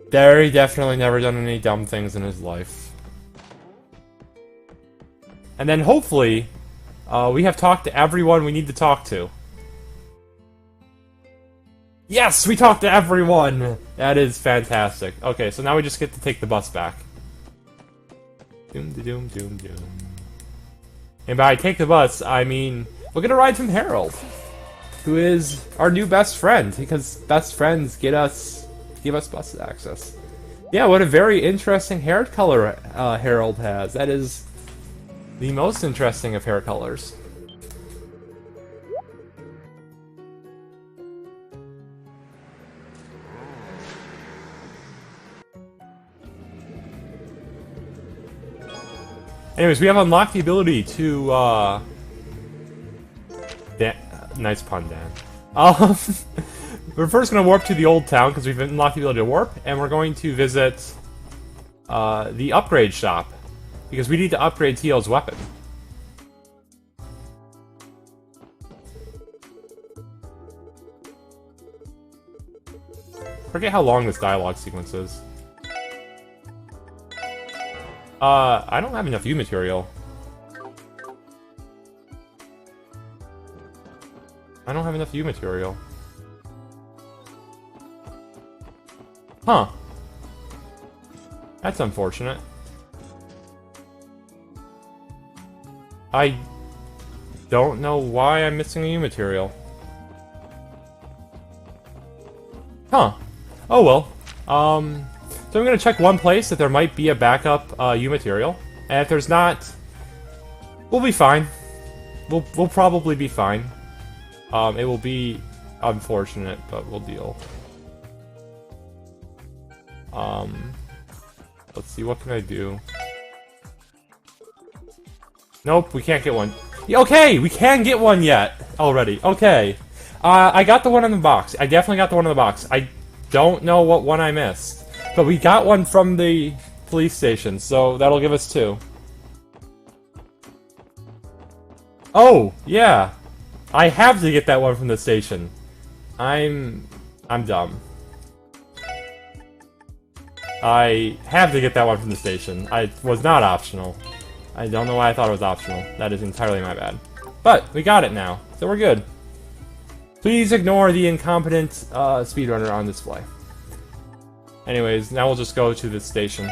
Very definitely never done any dumb things in his life. And then hopefully... we have talked to everyone we need to talk to. Yes, we talked to everyone! That is fantastic. Okay, so now we just get to take the bus back. Doom, doom, doom, doom. And by take the bus, I mean, we're gonna ride from Harold, who is our new best friend, because best friends give us bus access. Yeah, what a very interesting hair color Harold has. That is... the most interesting of hair colors. Anyways, we have unlocked the ability to, nice pun, Dan. We're first going to warp to the old town, because we've unlocked the ability to warp, and we're going to visit, the upgrade shop, because we need to upgrade Teal's weapon. Forget how long this dialogue sequence is. I don't have enough U material. I don't have enough U material. Huh. That's unfortunate. I don't know why I'm missing U material. Huh. Oh well. So I'm gonna check one place that there might be a backup U material, and if there's not, we'll be fine. We'll probably be fine. It will be unfortunate, but we'll deal. Let's see, what can I do? Nope, we can't get one. Okay, we can get one yet already. Okay. I got the one in the box. I definitely got the one in the box. I don't know what one I missed. But we got one from the police station, so that'll give us 2. Oh, yeah. I have to get that one from the station. I'm dumb. I have to get that one from the station. It was not optional. I don't know why I thought it was optional. That is entirely my bad. But, we got it now, so we're good. Please ignore the incompetent speedrunner on display. Anyways, now we'll just go to the station.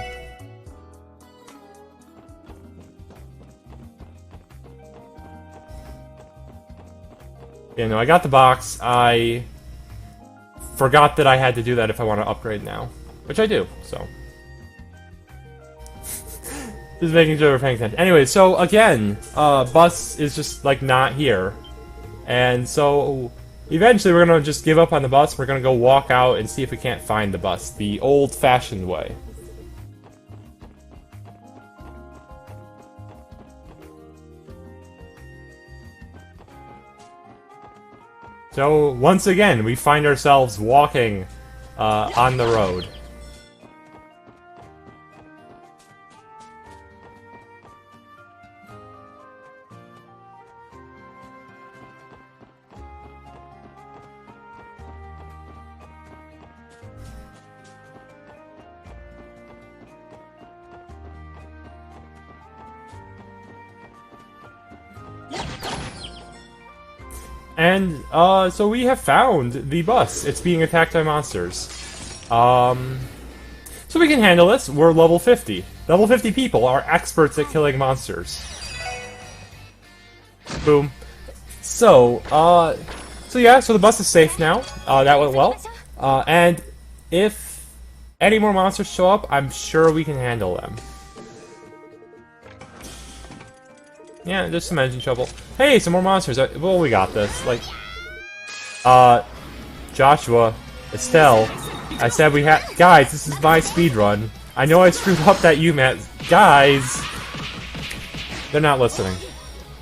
Yeah, no, I got the box. I forgot that I had to do that if I want to upgrade now. Which I do, so. Just making sure we're paying attention. Anyway, so again, bus is just, like, not here. And so, eventually we're gonna just give up on the bus. We're gonna go walk out and see if we can't find the bus, the old-fashioned way. So, once again, we find ourselves walking on the road. And, so we have found the bus. It's being attacked by monsters. So we can handle this. We're level 50. Level 50 people are experts at killing monsters. Boom. So, yeah, so the bus is safe now. That went well. And if any more monsters show up, I'm sure we can handle them. Yeah, just some engine trouble. Hey, some more monsters. Well, we got this. Like, Joshua, Estelle, I said we had. Guys, this is my speedrun. I know I screwed up that UMAT. Guys, they're not listening.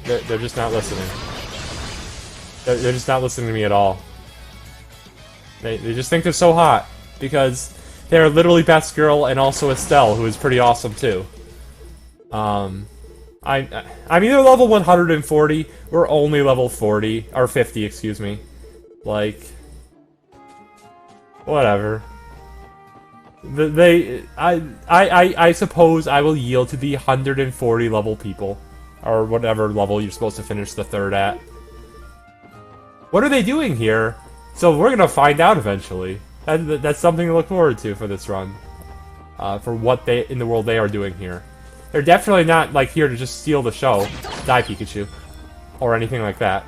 They're just not listening. They're just not listening to me at all. They just think they're so hot because they're literally Best Girl and also Estelle, who is pretty awesome too. I'm either level 140, we're only level 40, or 50, excuse me. Like, whatever. I suppose I will yield to the 140 level people, or whatever level you're supposed to finish the 3rd at. What are they doing here? So we're gonna find out eventually. That's something to look forward to for this run. For what in the world they are doing here. They're definitely not, like, here to just steal the show. Die, Pikachu. Or anything like that.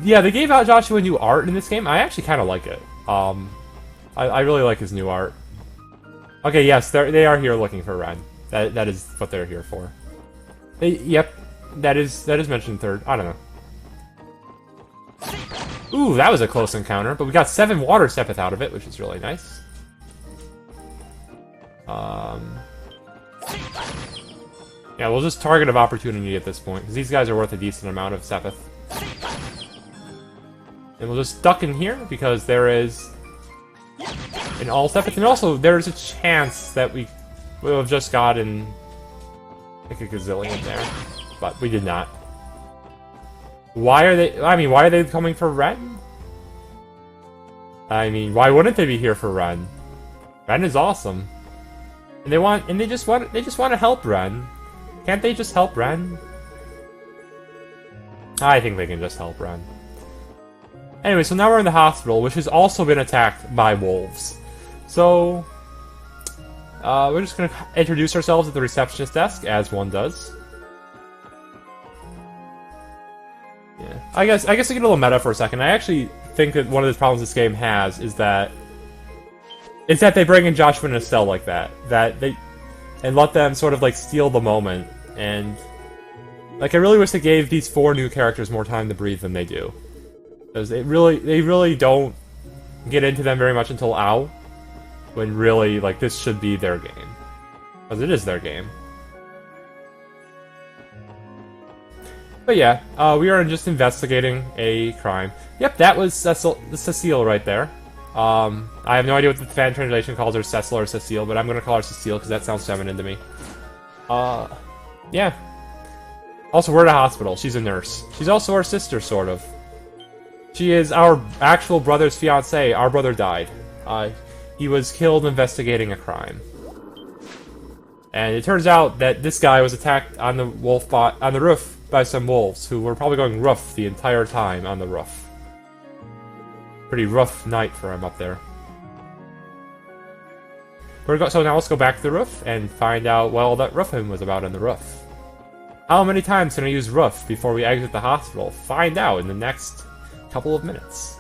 Yeah, they gave out Joshua new art in this game. I actually kind of like it. I really like his new art. Okay, yes, they are here looking for Ren. That is what they're here for. Yep, that is mentioned 3rd. I don't know. Ooh, that was a close encounter, but we got 7 water Sepith out of it, which is really nice. Yeah, we'll just target of opportunity at this point, because these guys are worth a decent amount of Sepith. And we'll just duck in here, because there is an all Sepith, and also there's a chance that we will have just gotten like a gazillion there, but we did not. Why are they? I mean, why are they coming for Ren? I mean, why wouldn't they be here for Ren? Ren is awesome, and they just want to help Ren. Can't they just help Ren? I think they can just help Ren. Anyway, so now we're in the hospital, which has also been attacked by wolves. So we're just gonna introduce ourselves at the receptionist desk, as one does. Yeah, I guess I get a little meta for a second. I actually think that one of the problems this game has is that they bring in Joshua and Estelle like that, and let them sort of like steal the moment. And like, I really wish they gave these 4 new characters more time to breathe than they do, because they really don't get into them very much until Ow, when really like this should be their game, because it is their game. But yeah, we are just investigating a crime. Yep, that was Cecile right there. I have no idea what the fan translation calls her, Cecil or Cecile, but I'm going to call her Cecile because that sounds feminine to me. Yeah. Also, we're at a hospital. She's a nurse. She's also our sister, sort of. She is our actual brother's fiancé. Our brother died. He was killed investigating a crime. And it turns out that this guy was attacked on the roof by some wolves, who were probably going rough the entire time on the roof. Pretty rough night for him up there. So now let's go back to the roof and find out what all that roughing was about in the roof. How many times can I use roof before we exit the hospital? Find out in the next couple of minutes.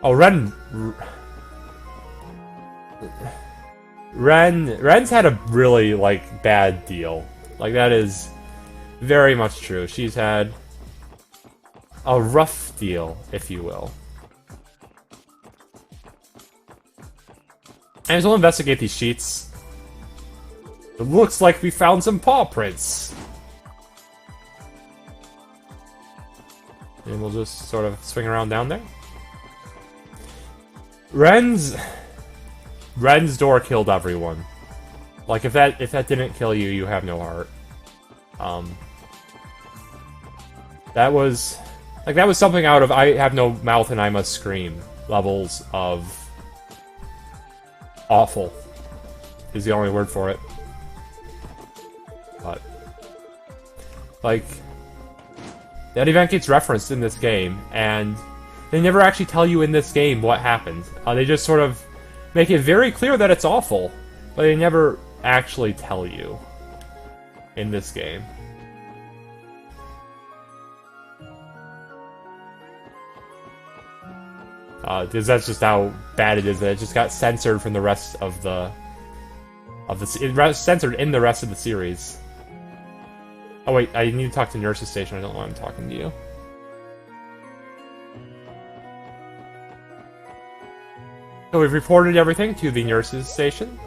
Oh, Ren's had a really, like, bad deal. Like, that is very much true. She's had a rough deal, if you will. And so we'll investigate these sheets. It looks like we found some paw prints. And we'll just sort of swing around down there. Ren's door killed everyone. Like, if that didn't kill you, you have no heart. That was something out of I have no mouth and I must scream levels of awful is the only word for it. But like, that event gets referenced in this game, and they never actually tell you in this game what happened. They just sort of make it very clear that it's awful, but they never actually tell you in this game. Because that's just how bad it is, that it just got censored from the rest of the... censored in the rest of the series. Oh wait, I need to talk to Nurse's Station, I don't know why I'm talking to you. So we've reported everything to the Nurse's Station.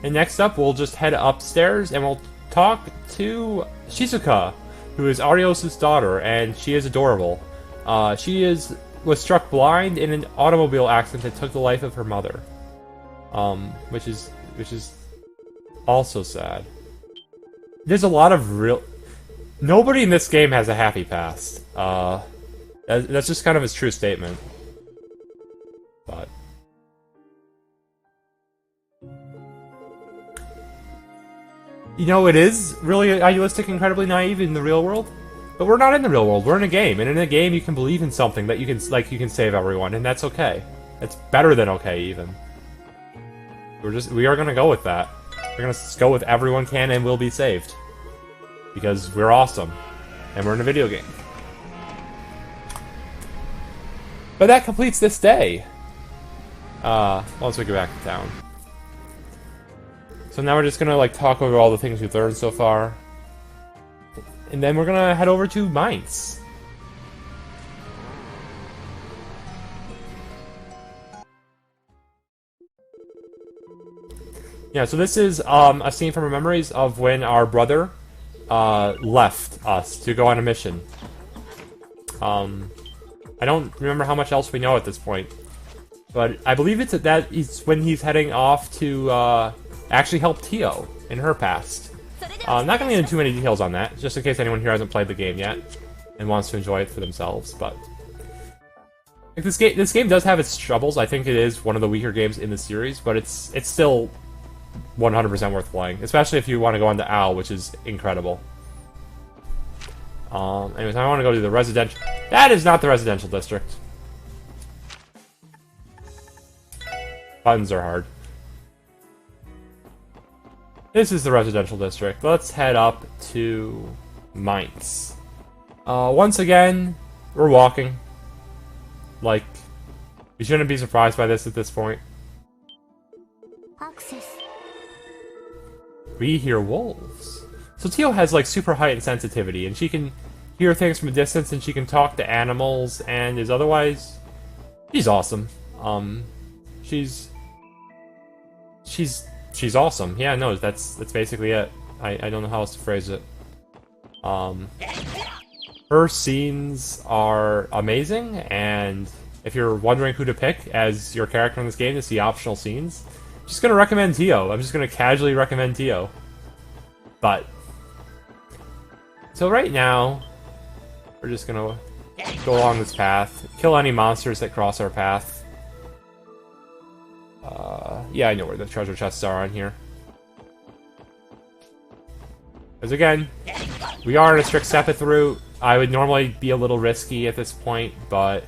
And next up, we'll just head upstairs and we'll talk to Shizuka, who is Arios' daughter, and she is adorable. She was struck blind in an automobile accident that took the life of her mother. Which is also sad. There's a lot of real... Nobody in this game has a happy past. That's just kind of his true statement. But... You know, it is really idealistic, incredibly naive in the real world, but we're not in the real world. We're in a game, and in a game you can believe in something that you can save everyone, and that's okay. It's better than okay, even. We are gonna go with that. We're gonna go with everyone can and will be saved, because we're awesome, and we're in a video game. But that completes this day. Once we get back to town. So now we're just gonna like talk over all the things we've learned so far. And then we're gonna head over to Mainz. Yeah, so this is a scene from our memories of when our brother left us to go on a mission. I don't remember how much else we know at this point, but I believe it's when he's heading off to actually help Tio in her past. I'm not going to get into too many details on that, just in case anyone here hasn't played the game yet and wants to enjoy it for themselves. But like, this game does have its troubles. I think it is one of the weaker games in the series, but it's still 100% worth playing, especially if you want to go on to Owl, which is incredible. Anyways, I want to go to the residential. That is not the residential district. Buttons are hard. This is the residential district. Let's head up to Mainz. Once again, we're walking. Like, you shouldn't be surprised by this at this point. Access. We hear wolves. So Tio has like super heightened sensitivity, and she can hear things from a distance, and she can talk to animals, and is otherwise... She's awesome. She's awesome. Yeah, no, that's basically it. I don't know how else to phrase it. Her scenes are amazing, and if you're wondering who to pick as your character in this game to see optional scenes, I'm just gonna recommend Tio. I'm just gonna casually recommend Tio. But so right now, we're just gonna go along this path, kill any monsters that cross our path. Yeah, I know where the treasure chests are on here. Because again, we are in a strict Sepith route. I would normally be a little risky at this point, but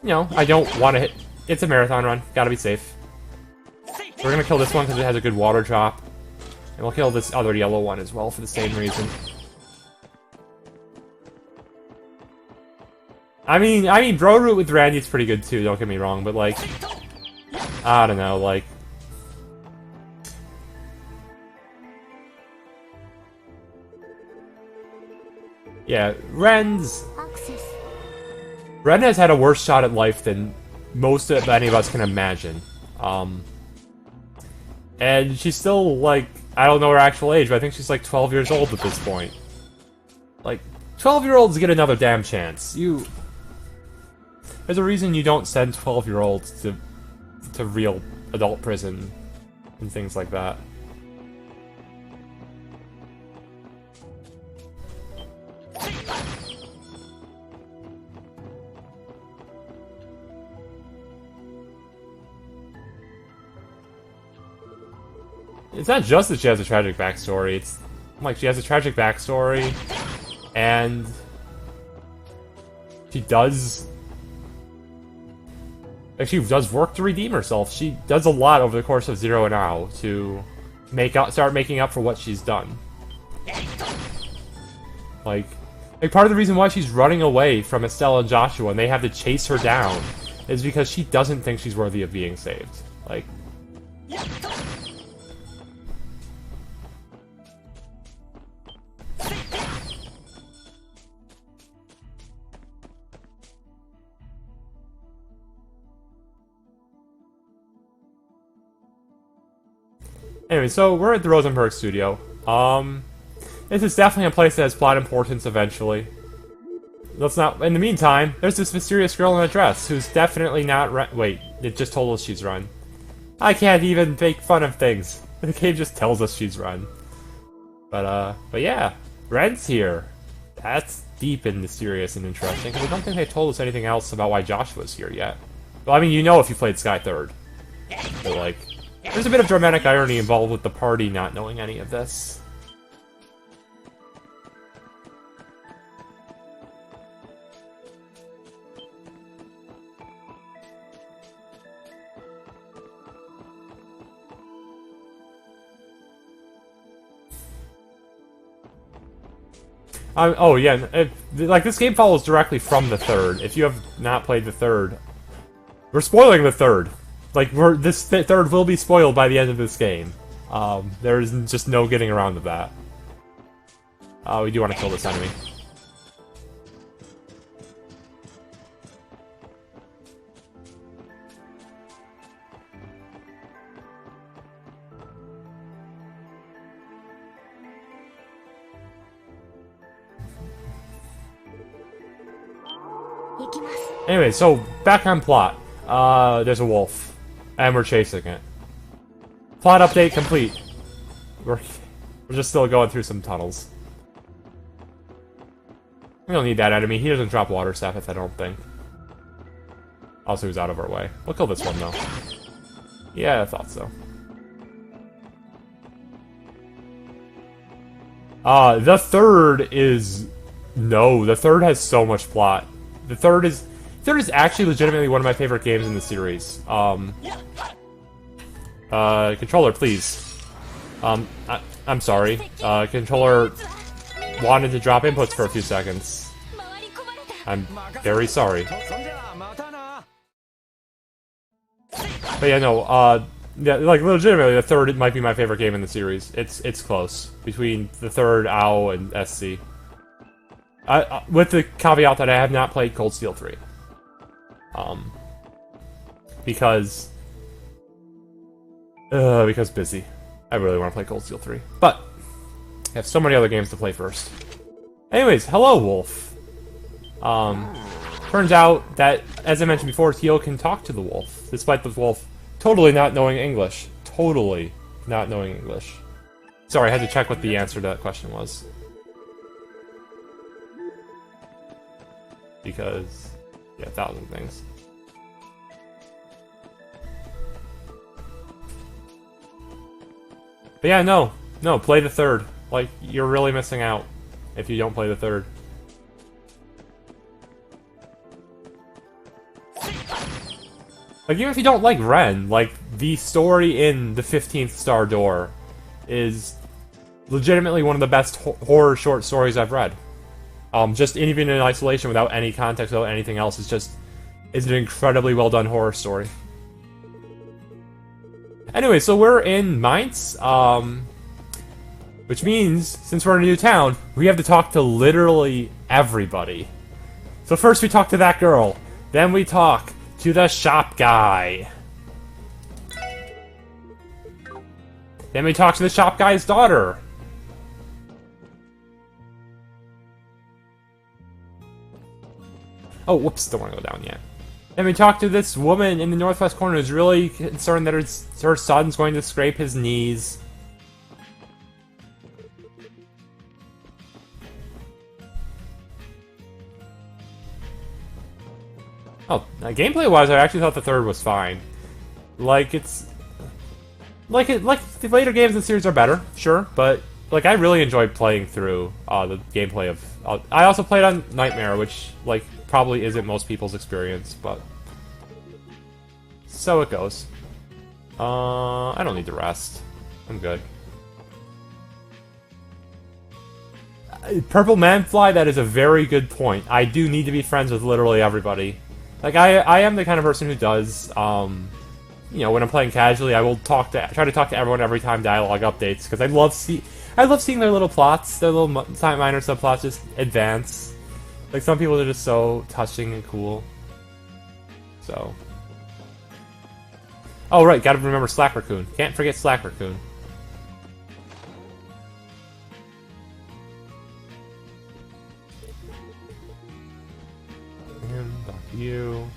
you know, I don't want to hit. It's a marathon run. Gotta be safe. We're gonna kill this one because it has a good water drop, and we'll kill this other yellow one as well for the same reason. I mean, bro route with Randy's pretty good too. Don't get me wrong, but like, I don't know, like. Yeah, Ren has had a worse shot at life than most of any of us can imagine. And she's still, like, I don't know her actual age, but I think she's like 12 years old at this point. Like, 12-year-olds get another damn chance. There's a reason you don't send 12-year-olds to real adult prison and things like that. It's not just that she has a tragic backstory, it's like she has a tragic backstory, and she does work to redeem herself. She does a lot over the course of Zero and Ow to start making up for what she's done. Like part of the reason why she's running away from Estelle and Joshua and they have to chase her down is because she doesn't think she's worthy of being saved. Like, anyway, so we're at the Rosenberg studio. This is definitely a place that has plot importance eventually. Let's not. In the meantime, there's this mysterious girl in a dress who's definitely not wait, it just told us she's Run. I can't even make fun of things. The game just tells us she's Run. But yeah, Ren's here. That's deep and mysterious and interesting, because I don't think they told us anything else about why Joshua's here yet. Well, I mean, you know if you played Sky 3rd. But, like, there's a bit of dramatic irony involved with the party not knowing any of this. Oh yeah, like this game follows directly from the 3rd. If you have not played the 3rd, we're spoiling the 3rd. Like this 3rd will be spoiled by the end of this game. There's just no getting around to that. We do want to kill this enemy. Anyway, so back on plot. There's a wolf, and we're chasing it. Plot update complete. We're just still going through some tunnels. We don't need that enemy. He doesn't drop water sapphire, I don't think. Also, he's out of our way. We'll kill this one, though. Yeah, I thought so. The third is... No, the third has so much plot. The third is actually legitimately one of my favorite games in the series. Controller, please. I'm sorry. Controller wanted to drop inputs for a few seconds. I'm very sorry. But yeah, no, yeah, like, legitimately, the third might be my favorite game in the series. It's close. Between the third, AO, and SC. With the caveat that I have not played Cold Steel 3. Because busy. I really want to play Cold Steel 3. But, I have so many other games to play first. Anyways, hello, Wolf. Turns out that, as I mentioned before, Teal can talk to the wolf, despite the wolf totally not knowing English. Totally not knowing English. Sorry, I had to check what the answer to that question was. Because, yeah, 1,000 things. But yeah, no, play the third. Like, you're really missing out if you don't play the third. Like, even if you don't like Ren, like, the story in the 15th Star Door is legitimately one of the best horror short stories I've read. Just even in isolation, without any context, without anything else, is an incredibly well done horror story. Anyway, so we're in Mainz, which means, since we're in a new town, we have to talk to literally everybody. So first we talk to that girl, then we talk to the shop guy. Then we talk to the shop guy's daughter. Oh, whoops, don't want to go down yet. Then we talk to this woman in the northwest corner who's really concerned that her son's going to scrape his knees. Oh, gameplay-wise, I actually thought the third was fine. Like, like the later games in the series are better, sure, but like I really enjoyed playing through the gameplay of. I also played on Nightmare, which like probably isn't most people's experience, but so it goes. I don't need to rest. I'm good. Purple Manfly, that is a very good point. I do need to be friends with literally everybody. Like, I am the kind of person who does, you know, when I'm playing casually, I will try to talk to everyone every time dialogue updates, because I love seeing their little plots, their little minor subplots just advance. Like, some people are just so touching and cool. So. Oh, right, gotta remember Slack Raccoon. Can't forget Slack Raccoon. Talk to you.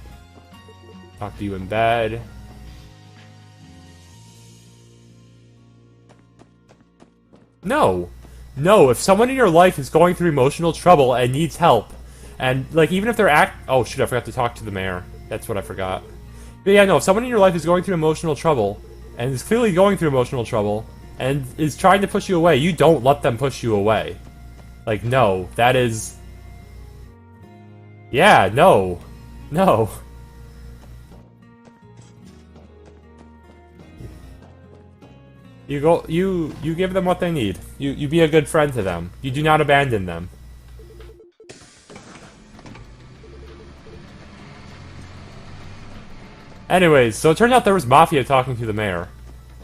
Talk to you in bed. No! No, if someone in your life is going through emotional trouble and needs help, and, like, even if they're oh, shoot, I forgot to talk to the mayor. That's what I forgot. But yeah, no, if someone in your life is going through emotional trouble, and is clearly going through emotional trouble, and is trying to push you away, you don't let them push you away. Like, no, that is... Yeah, no. No. You give them what they need. You be a good friend to them. You do not abandon them. Anyways, so it turned out there was Mafia talking to the mayor.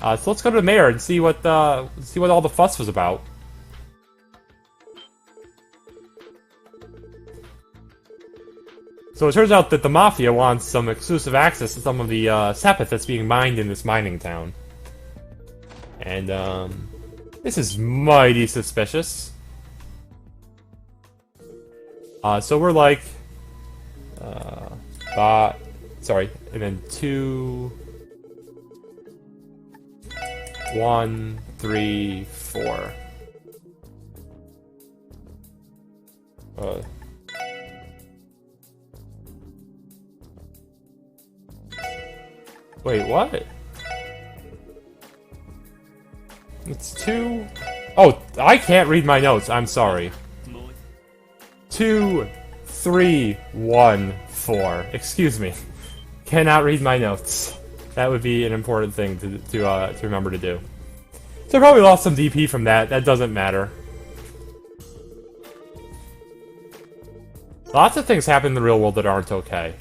So let's go to the mayor and see what all the fuss was about. So it turns out that the Mafia wants some exclusive access to some of the sapphire that's being mined in this mining town. And, this is mighty suspicious. So we're like, Sorry, and then 2, 1, 3, 4. Wait, what? It's 2. Oh, I can't read my notes. I'm sorry. 2, 3, 1, 4. Excuse me. Cannot read my notes. That would be an important thing to remember to do. So I probably lost some DP from that. That doesn't matter. Lots of things happen in the real world that aren't okay.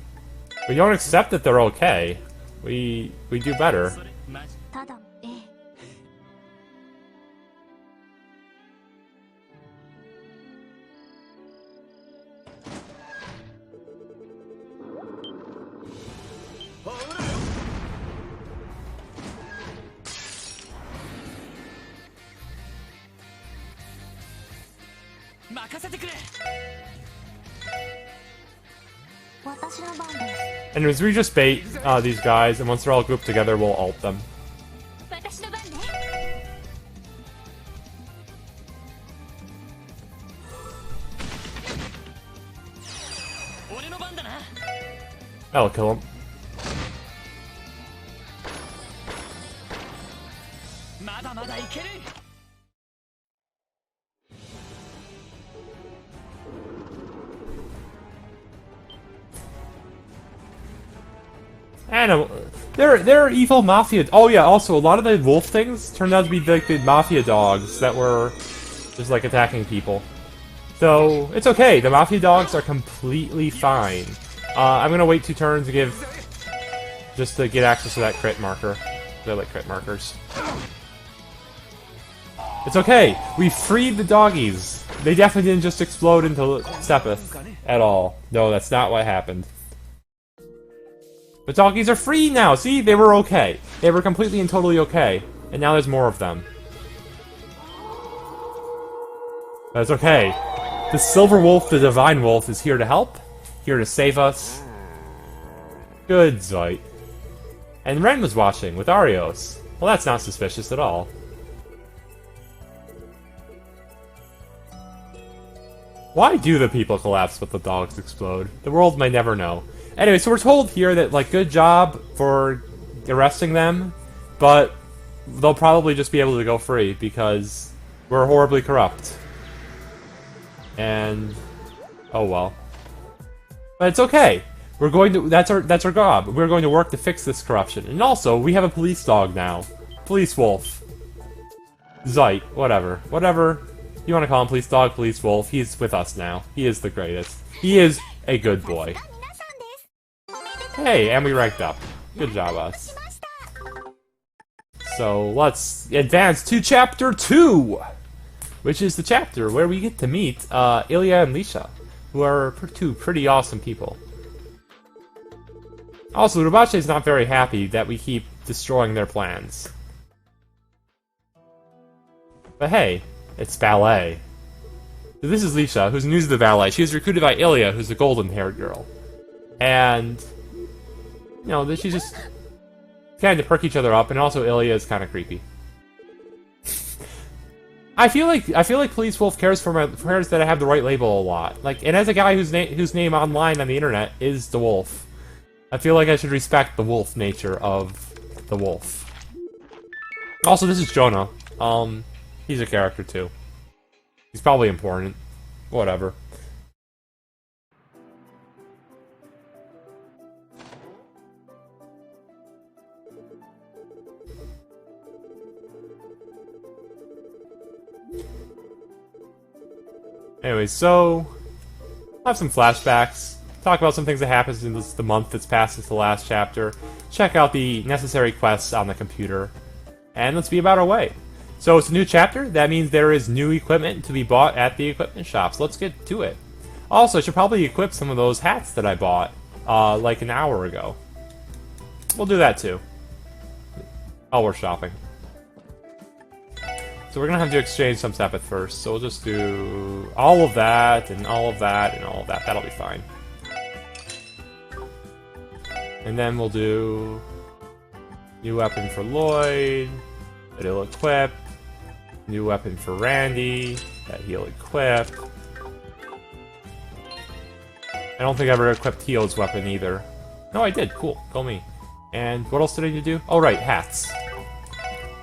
We don't accept that they're okay. We do better. Anyways, we just bait these guys, and once they're all grouped together, we'll ult them. That'll kill him. And they're evil mafia. Oh yeah, also a lot of the wolf things turned out to be like the mafia dogs that were just like attacking people. So it's okay. The mafia dogs are completely fine. I'm gonna wait 2 turns to just to get access to that crit marker. I like crit markers. It's okay. We freed the doggies. They definitely didn't just explode into Sepith at all. No, that's not what happened. The doggies are free now! See? They were okay. They were completely and totally okay. And now there's more of them. That's okay. The Silver Wolf, the Divine Wolf, is here to help. Here to save us. Good Zoit. And Ren was watching with Arios. Well, that's not suspicious at all. Why do the people collapse when the dogs explode? The world may never know. Anyway, so we're told here that, like, good job for arresting them, but they'll probably just be able to go free because we're horribly corrupt. And oh well. But it's okay. We're going to that's our job. We're going to work to fix this corruption. And also, we have a police dog now. Police wolf. Zeit, whatever. Whatever you want to call him, police dog, police wolf. He's with us now. He is the greatest. He is a good boy. Hey, and we ranked up. Good job, us. So, let's advance to Chapter 2! Which is the chapter where we get to meet Ilya and Lisha, who are 2 pretty awesome people. Also, Rubache is not very happy that we keep destroying their plans. But hey, it's ballet. So this is Lisha, who's new to the ballet. She was recruited by Ilya, who's a golden-haired girl. And you know, she's just kind of perk each other up, and also Ilya is kind of creepy. I feel like Police Wolf cares that I have the right label a lot. Like, and as a guy whose name online on the internet is Dowolf, I feel like I should respect the wolf nature of the wolf. Also, this is Jonah. He's a character too. He's probably important. Whatever. Anyways, so I'll have some flashbacks, talk about some things that happened in the month that's passed since the last chapter, check out the necessary quests on the computer, and let's be about our way. So it's a new chapter, that means there is new equipment to be bought at the equipment shops. Let's get to it. Also, I should probably equip some of those hats that I bought, like an hour ago. We'll do that too. While we're shopping. So we're gonna have to exchange some Sepith first, so we'll just do all of that, and all of that, and all of that. That'll be fine. And then we'll do new weapon for Lloyd, that he'll equip. New weapon for Randy, that he'll equip. I don't think I ever equipped Tio's weapon either. No, I did. Cool. Go me. And what else did I need to do? Oh, right, hats.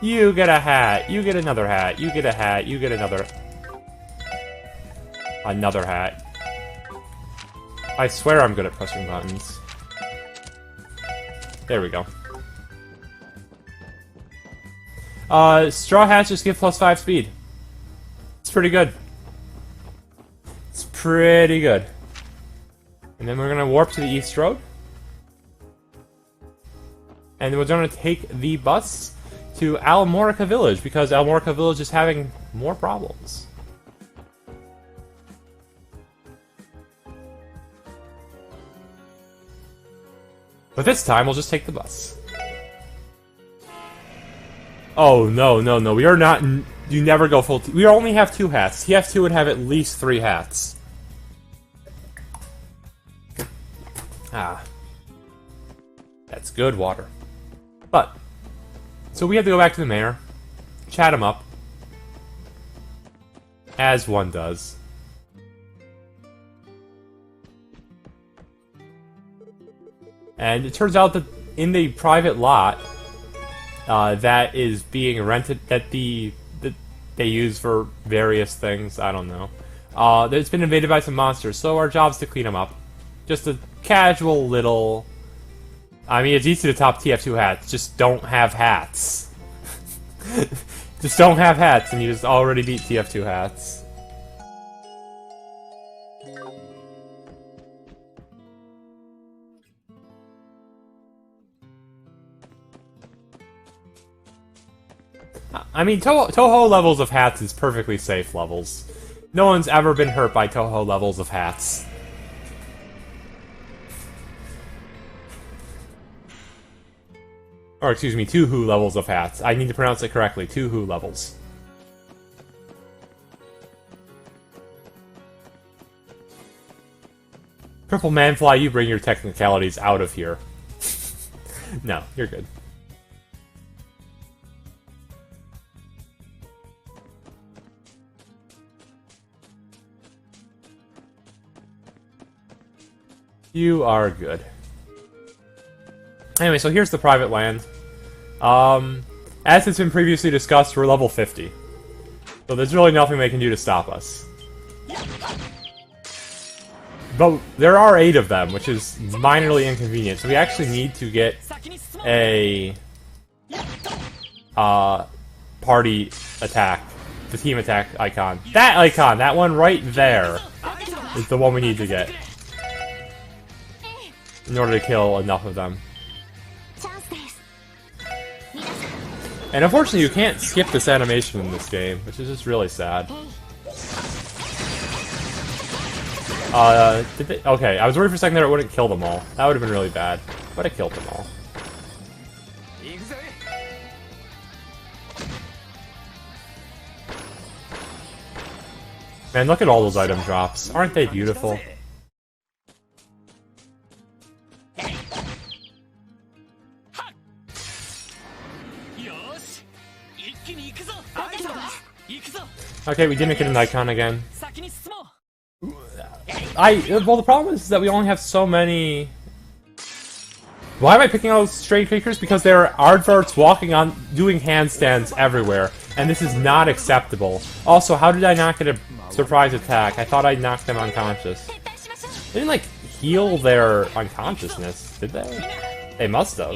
You get a hat. You get another hat. You get a hat. You get another hat. I swear I'm good at pressing buttons. There we go. Straw hats just give +5 speed. It's pretty good. It's pretty good. And then we're gonna warp to the East Road. And we're gonna take the bus to Almora Village, because Almora Village is having more problems. But this time, we'll just take the bus. Oh, no, no, no. We are not... You never go full... We only have 2 hats. TF2 would have at least 3 hats. Ah. That's good water. But... So we have to go back to the mayor. Chat him up. As one does. And it turns out that in the private lot... that is being rented, that they use for various things, I don't know. It's been invaded by some monsters, so our job's to clean them up. Just a casual little... I mean, it's easy to top TF2 hats, just don't have hats. Just don't have hats, and you just already beat TF2 hats. I mean, Toho levels of hats is perfectly safe levels. No one's ever been hurt by Toho levels of hats. Or, excuse me, Tuhu levels of hats. I need to pronounce it correctly. Tuhu levels. Purple Manfly, you bring your technicalities out of here. No, you're good. You are good. Anyway, so here's the private land. As it's been previously discussed, we're level 50. So there's really nothing they can do to stop us. But there are 8 of them, which is minorly inconvenient. So we actually need to get a... party attack. The team attack icon. That icon! That one right there is the one we need to get. In order to kill enough of them. And unfortunately, you can't skip this animation in this game, which is just really sad. Did they? Okay, I was worried for a second that it wouldn't kill them all. That would have been really bad. But it killed them all. Man, look at all those item drops. Aren't they beautiful? Okay, we didn't get an icon again. Well, the problem is that we only have so many... Why am I picking out stray creatures? Because there are aardvarks walking on, doing handstands everywhere, and this is not acceptable. Also, how did I not get a surprise attack? I thought I knocked them unconscious. They didn't, like, heal their unconsciousness, did they? They must have.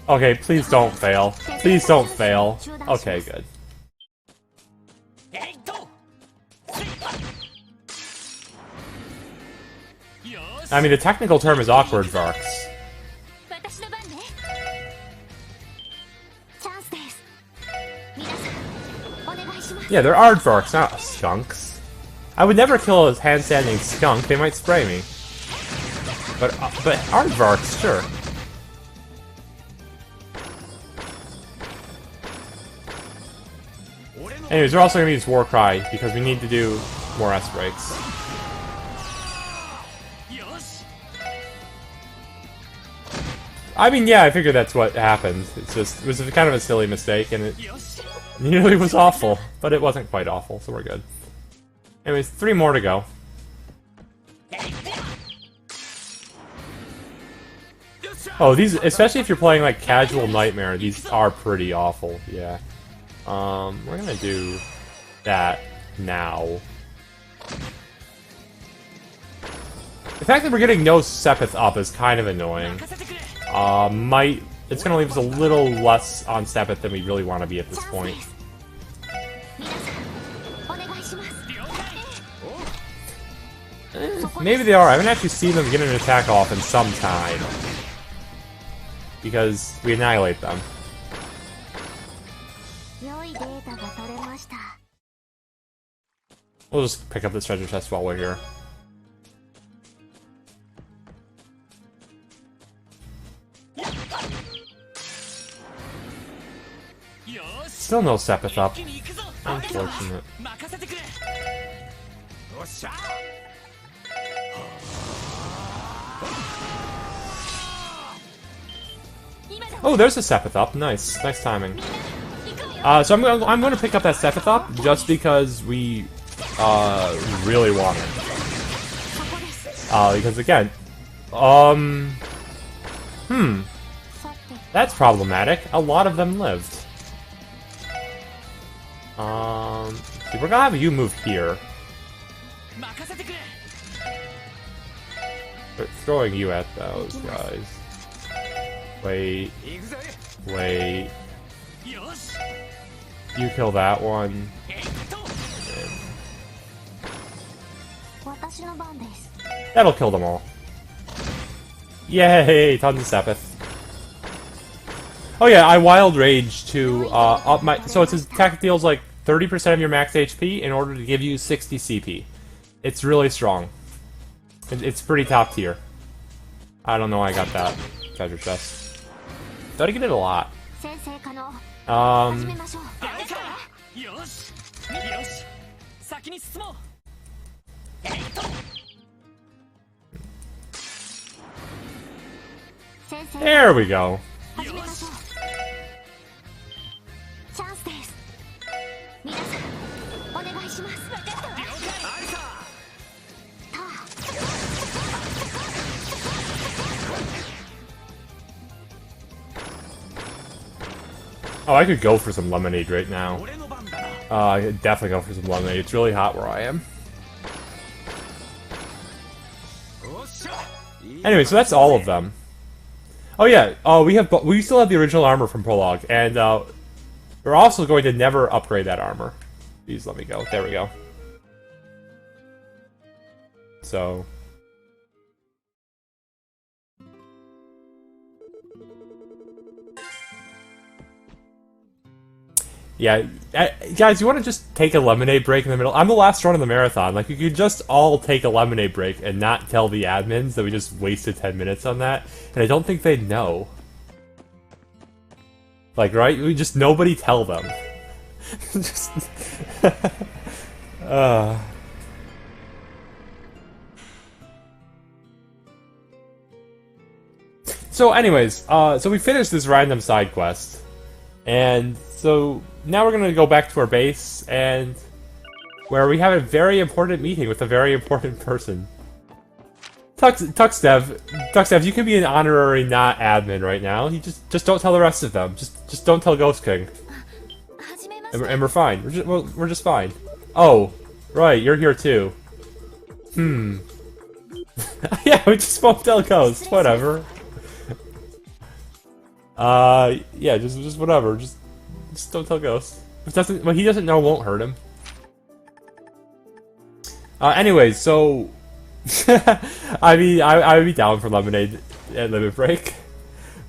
Okay, please don't fail. Please don't fail. Okay, good. I mean, the technical term is awkward varks. Yeah, they're aardvarks, not skunks. I would never kill a handstanding skunk, they might spray me. But aardvarks, sure. Anyways, we're also going to use War Cry, because we need to do more S breaks. I mean, yeah, I figured that's what happened. It's just, it was kind of a silly mistake, and it nearly was awful, but it wasn't quite awful, so we're good. Anyways, 3 more to go. Oh, these, especially if you're playing like Casual Nightmare, these are pretty awful, yeah. We're gonna do that now. The fact that we're getting no Sepith up is kind of annoying. It's gonna leave us a little less on Sepith than we really want to be at this point. Maybe they are. I haven't actually seen them get an attack off in some time. Because we annihilate them. We'll just pick up this treasure chest while we're here. Still no Sepith up. Unfortunate. Oh, there's a Sepith up. Nice. Nice timing. So I'm going to pick up that Sepith up just because we really want it. Because again, that's problematic. A lot of them lived. See, we're gonna have you move here. We're throwing you at those guys. Wait. Wait. You kill that one. That'll kill them all. Yay! Tons of Sepith. Oh yeah, I Wild Rage to up my... So its attack deals like 30% of your max HP in order to give you 60 CP. It's really strong. It's pretty top tier. I don't know why I got that treasure chest. Thought I get it a lot. There we go. Oh, I could go for some lemonade right now. I could definitely go for some lemonade. It's really hot where I am. Anyway, so that's all of them. Oh yeah, we still have the original armor from Prologue, and we're also going to never upgrade that armor. Please let me go. There we go. So... yeah, guys, you want to just take a lemonade break in the middle? I'm the last run of the marathon. Like, you could just all take a lemonade break and not tell the admins that we just wasted 10 minutes on that. And I don't think they'd know. Like, right? We just, nobody tell them. Just... So anyways, so we finished this random side quest. And so now we're going to go back to our base, and where we have a very important meeting with a very important person. Tuxdev, you can be an honorary not admin right now. You just don't tell the rest of them. Just don't tell Ghost King. And we're fine. We're just fine. Oh, right, you're here too. Yeah, we just won't tell Ghost. Whatever. Yeah, just whatever. Just don't tell Ghost. What he doesn't know won't hurt him. Anyways, so I mean, I would be down for lemonade and limit break,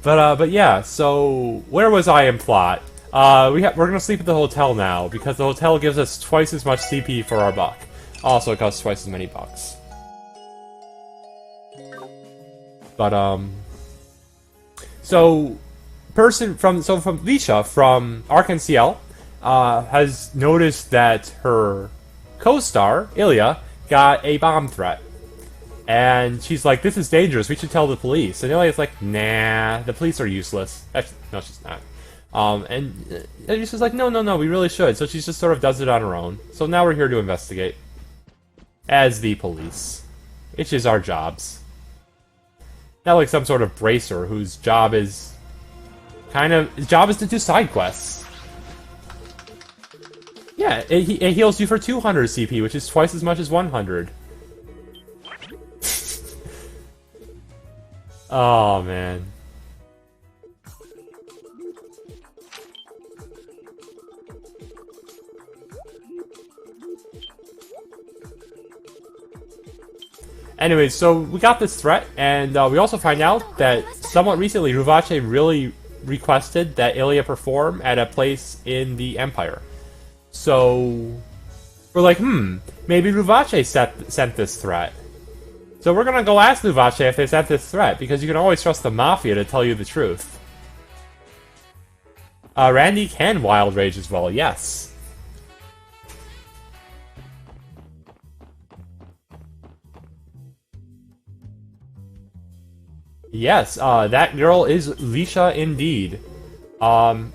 but yeah. So where was I in plot? We're gonna sleep at the hotel now because the hotel gives us twice as much CP for our buck. Also, it costs twice as many bucks. But so Lisha from Arkan CL has noticed that her co-star Ilya got a bomb threat, And she's like, this is dangerous, we should tell the police. And Ilia's like, nah, the police are useless. Actually, no, she's not. And she's like, no, we really should. So she just sort of does it on her own. So now we're here to investigate. As the police. Which is our jobs. Not like some sort of bracer whose job is... his job is to do side quests. Yeah, it heals you for 200 CP, which is twice as much as 100. Oh, man. Anyways, so we got this threat, and we also find out that somewhat recently, Ruvache really requested that Ilia perform at a place in the Empire. So we're like, maybe Ruvache sent this threat. So we're gonna go ask Ruvache if they sent this threat, because you can always trust the Mafia to tell you the truth. Randy can Wild Rage as well, yes. Yes, that girl is Lisha indeed. I'm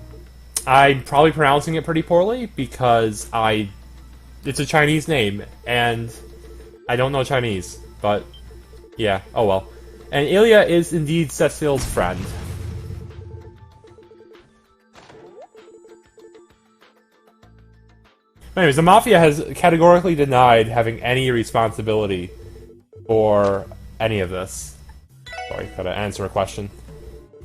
probably pronouncing it pretty poorly because it's a Chinese name and I don't know Chinese, but yeah, oh well. And Ilia is indeed Cecile's friend. Anyways, the Mafia has categorically denied having any responsibility for any of this. Sorry, gotta answer a question.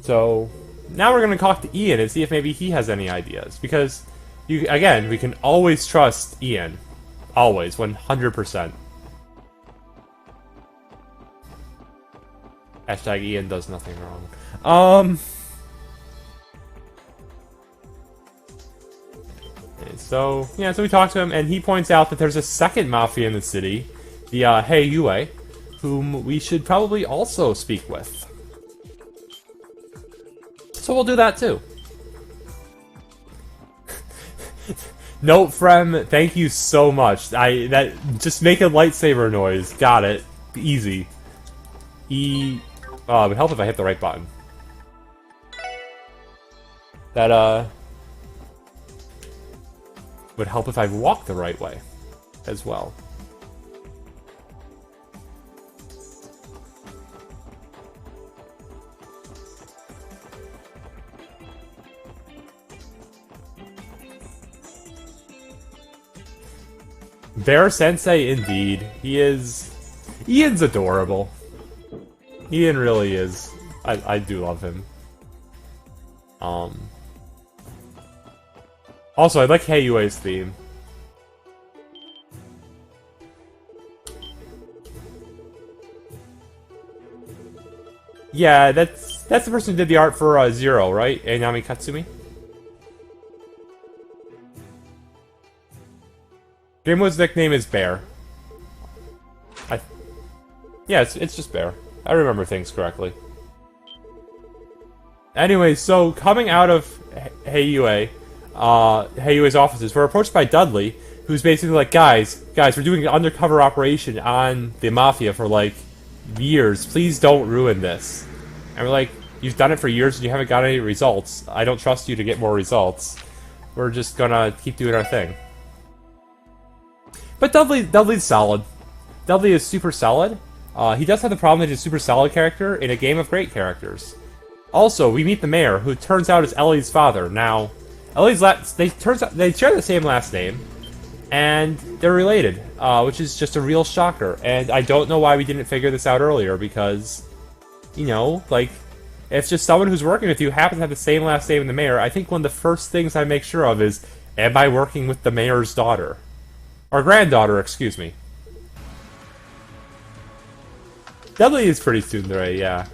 So, now we're gonna talk to Ian and see if maybe he has any ideas. Because, again, we can always trust Ian. Always, 100%. Hashtag Ian does nothing wrong. So, yeah, so we talked to him, and he points out that there's a second Mafia in the city, the Heiyue, whom we should probably also speak with. So we'll do that too. Note from, thank you so much. Just make a lightsaber noise. Got it. Easy. It would help if I hit the right button. That, would help if I walk the right way as well. Bear Sensei, indeed. Ian's adorable. Ian really is. I do love him. Also, I like Heiyue's theme. Yeah, that's the person who did the art for Zero, right? Einami Katsumi? Gamewood's nickname is Bear. Yeah, it's just Bear. I remember things correctly. Anyway, so coming out of Heiyue's offices, we're approached by Dudley, who's basically like, guys, we're doing an undercover operation on the Mafia for, like, years. Please don't ruin this. And we're like, you've done it for years and you haven't got any results. I don't trust you to get more results. We're just gonna keep doing our thing. But Dudley's solid. Dudley is super solid. He does have the problem that he's a super solid character in a game of great characters. Also, we meet the mayor, who turns out is Ellie's father. Now, turns out they share the same last name, and they're related, which is just a real shocker. And I don't know why we didn't figure this out earlier, because, you know, like, if just someone who's working with you happens to have the same last name as the mayor, I think one of the first things I make sure of is, am I working with the mayor's daughter? Or granddaughter, excuse me. Dudley is pretty tsundere, yeah.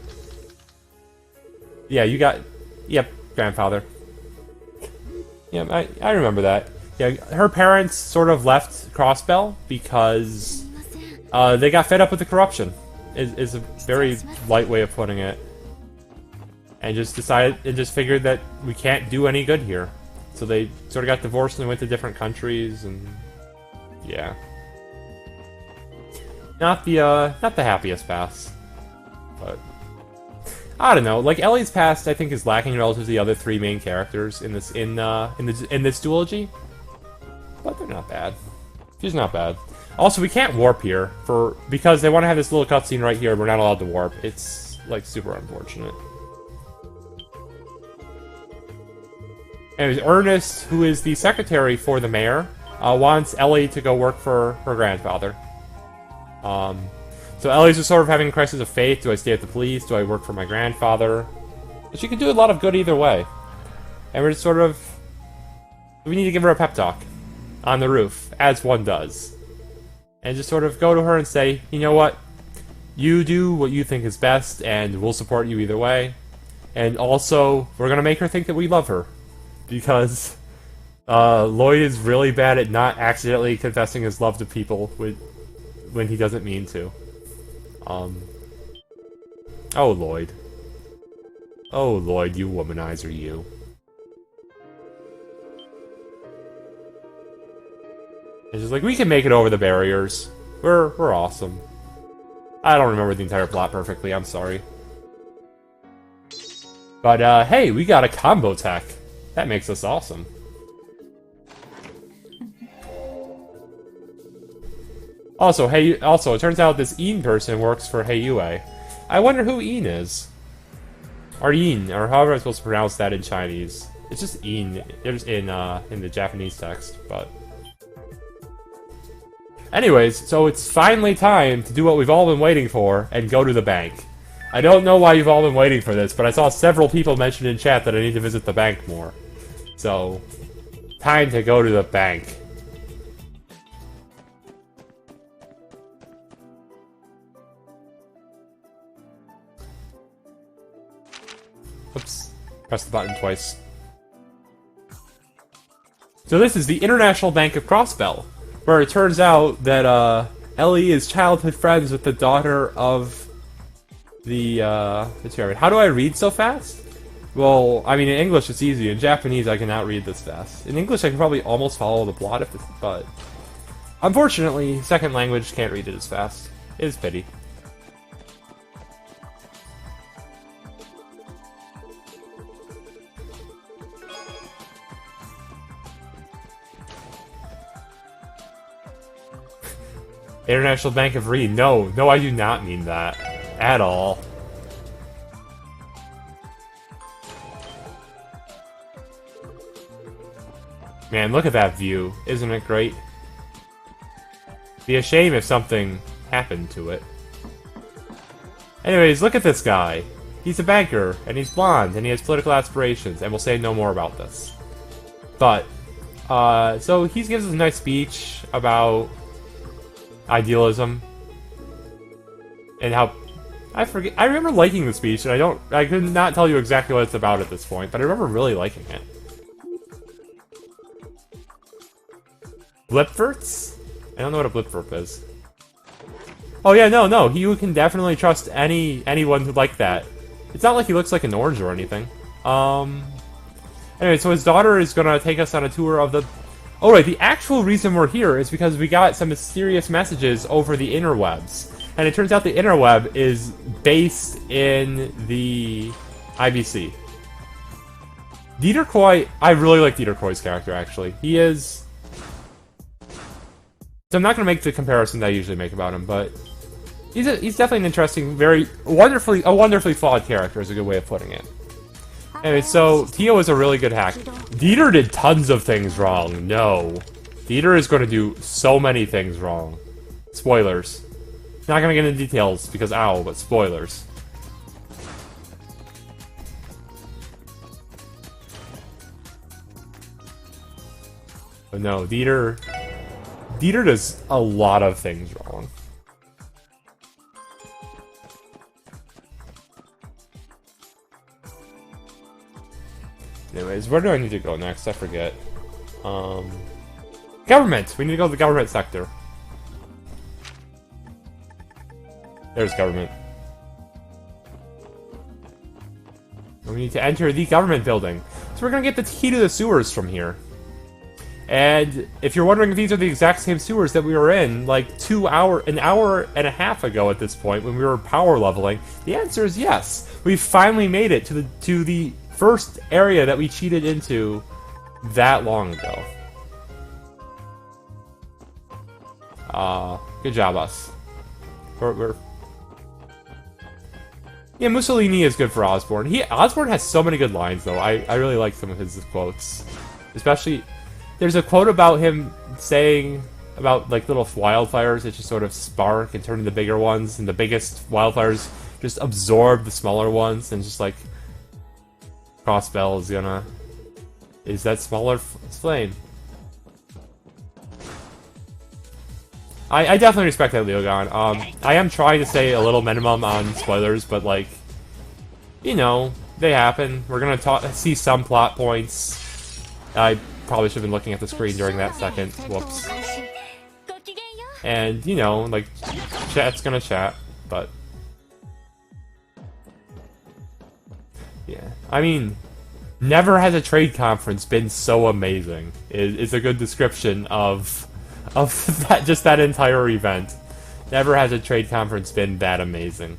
Yeah, you got... Yep, grandfather. Yeah, I remember that. Yeah, her parents sort of left Crossbell because they got fed up with the corruption. Is a very light way of putting it. And just figured that we can't do any good here. So they sort of got divorced and went to different countries and... Yeah. Not the happiest pass. But I don't know. Like Ellie's past, I think is lacking relative to the other three main characters in this in this duology. But they're not bad. She's not bad. Also, we can't warp here because they want to have this little cutscene right here. We're not allowed to warp. It's like super unfortunate. Anyways, Ernest, who is the secretary for the mayor, wants Ellie to go work for her grandfather. So Ellie's just sort of having a crisis of faith. Do I stay at the police? Do I work for my grandfather? But she can do a lot of good either way. And we're just sort of... We need to give her a pep talk on the roof, as one does. And just sort of go to her and say, you know what? You do what you think is best, and we'll support you either way. And also, we're gonna make her think that we love her. Because Lloyd is really bad at not accidentally confessing his love to people when he doesn't mean to. Oh, Lloyd. Oh, Lloyd, you womanizer, you. It's just like, we can make it over the barriers. We're awesome. I don't remember the entire plot perfectly, I'm sorry. But, hey, we got a combo tech. That makes us awesome. Also, it turns out this Ian person works for Heiyue. I wonder who Ian is. Or Ian, or however I'm supposed to pronounce that in Chinese. It's just Ian. It's in the Japanese text, but... Anyways, so it's finally time to do what we've all been waiting for, and go to the bank. I don't know why you've all been waiting for this, but I saw several people mention in chat that I need to visit the bank more. So, time to go to the bank. Oops. Press the button twice. So this is the International Bank of Crossbell, where it turns out that Ellie is childhood friends with the daughter of the chairman. How do I read so fast? Well, I mean, in English it's easy. In Japanese, I cannot read this fast. In English, I can probably almost follow the plot, but... Unfortunately, second language can't read it as fast. It is pity. International Bank of Reed. No, I do not mean that. At all. Man, look at that view. Isn't it great? Be a shame if something happened to it. Anyways, look at this guy. He's a banker, and he's blonde, and he has political aspirations, and we'll say no more about this. But, so he gives us a nice speech about idealism. And how... I remember liking the speech, and I could not tell you exactly what it's about at this point, but I remember really liking it. Blipverts? I don't know what a Blipvert is. Oh yeah, no, you can definitely trust anyone who'd like that. It's not like he looks like an orange or anything. Anyway, so his daughter is gonna take us on a tour of the... Oh right, the actual reason we're here is because we got some mysterious messages over the interwebs. And it turns out the interweb is based in the IBC. Dieter Koy, I really like Dieter Koy's character, actually. He is... So I'm not going to make the comparison that I usually make about him, but... He's definitely an interesting, wonderfully flawed character is a good way of putting it. Anyway, so Tio is a really good hack. Dieter did tons of things wrong. No. Dieter is going to do so many things wrong. Spoilers. Not going to get into details, because ow, but spoilers. But no, Dieter does a lot of things wrong. Anyways, where do I need to go next? I forget. Government! We need to go to the government sector. There's government. We need to enter the government building. So we're gonna get the key to the sewers from here. And if you're wondering if these are the exact same sewers that we were in, like an hour and a half ago at this point, when we were power leveling, the answer is yes. We finally made it to the first area that we cheated into that long ago. Good job, us. Yeah, Mussolini is good for Osborne. Osborne has so many good lines, though. I really like some of his quotes. Especially, there's a quote about him saying about, like, little wildfires that just sort of spark and turn into bigger ones, and the biggest wildfires just absorb the smaller ones, and just, like, Crossbell is that smaller flame. I definitely respect that, Leogon. I am trying to say a little minimum on spoilers, but, like, you know, they happen. We're gonna see some plot points. I probably should have been looking at the screen during that second. Whoops. And, you know, like, chat's gonna chat, but... yeah. I mean, never has a trade conference been so amazing. It's a good description of that entire event. Never has a trade conference been that amazing.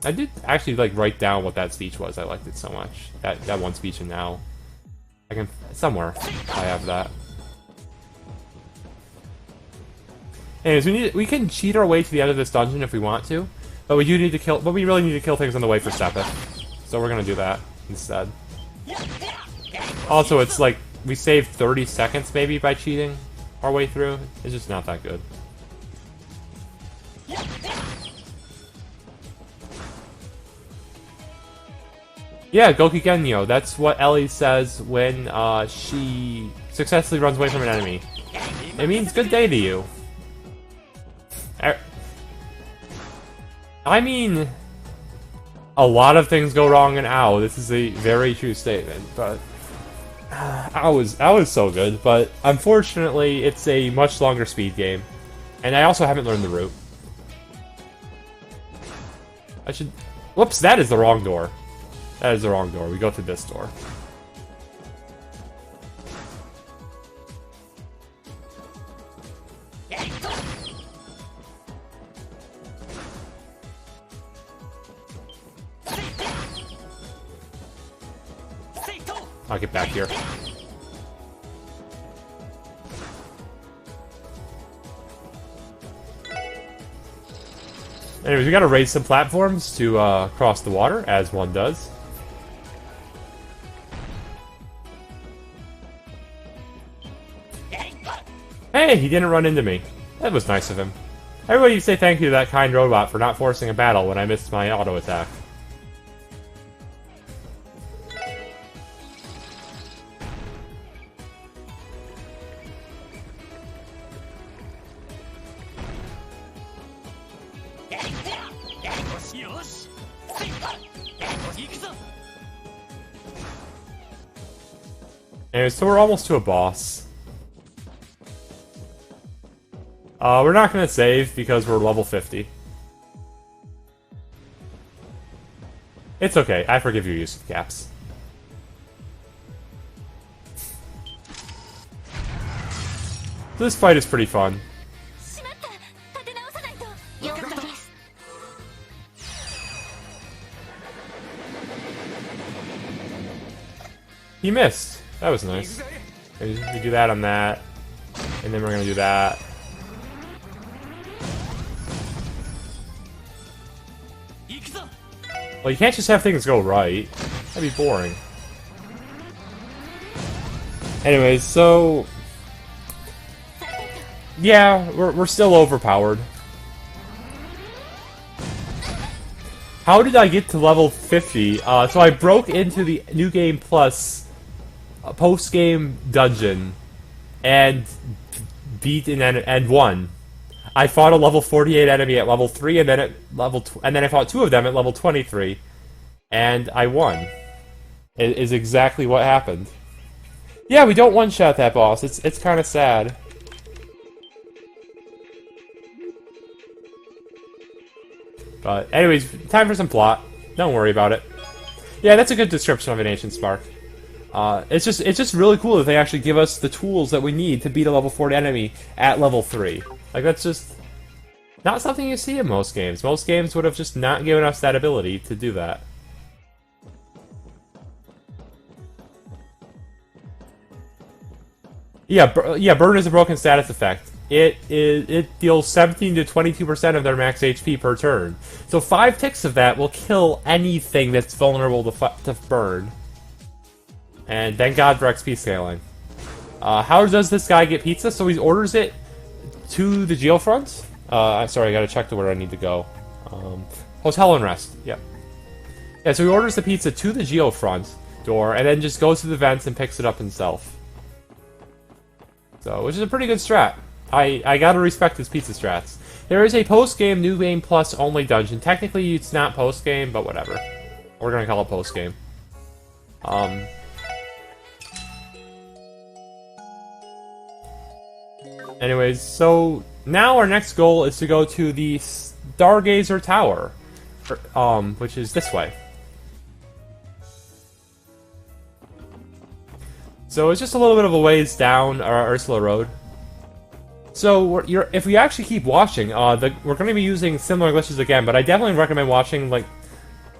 I did actually, like, write down what that speech was. I liked it so much. That one speech, and now I can somewhere I have that. Anyways, we can cheat our way to the end of this dungeon if we want to, but we really need to kill things on the way for Sepith. So we're gonna do that instead. Also, it's like we saved 30 seconds maybe by cheating our way through. It's just not that good. Yeah, Goki Genyo. That's what Ellie says when she successfully runs away from an enemy. It means good day to you. I mean, a lot of things go wrong in OW. This is a very true statement, but OW is so good, but unfortunately it's a much longer speed game. And I also haven't learned the route. Whoops, that is the wrong door. That is the wrong door. We go through this door. I'll get back here. Anyways, we gotta raise some platforms to cross the water, as one does. Hey, he didn't run into me. That was nice of him. Everybody say thank you to that kind robot for not forcing a battle when I missed my auto attack. Anyways, so we're almost to a boss. We're not gonna save because we're level 50. It's okay, I forgive your use of caps. This fight is pretty fun. He missed. That was nice. We do that on that, and then we're gonna do that. Well, you can't just have things go right. That'd be boring. Anyways, so... yeah, we're still overpowered. How did I get to level 50? So I broke into the New Game Plus post-game dungeon and beat and won. I fought a level 48 enemy at level 3, and then I fought 2 of them at level 23, and I won. It is exactly what happened. Yeah, we don't one-shot that boss. It's kind of sad. But anyways, time for some plot. Don't worry about it. Yeah, that's a good description of an Ancient Spark. It's just really cool that they actually give us the tools that we need to beat a level 40 enemy at level 3. Like, that's just not something you see in most games. Most games would have just not given us that ability to do that. Yeah, Burn is a broken status effect. It deals 17 to 22% of their max HP per turn. So 5 ticks of that will kill anything that's vulnerable to Burn. And thank God for XP scaling. How does this guy get pizza? So he orders it to the geofront. Sorry, I gotta check to where I need to go. Hotel and rest. Yep. Yeah, so he orders the pizza to the geofront door, and then just goes to the vents and picks it up himself. So, which is a pretty good strat. I gotta respect his pizza strats. There is a post-game, New Game Plus only dungeon. Technically, it's not post-game, but whatever. We're gonna call it post-game. Anyways, so now our next goal is to go to the Stargazer Tower, which is this way. So it's just a little bit of a ways down Ursula Road. So if we actually keep watching, we're going to be using similar glitches again, but I definitely recommend watching, like,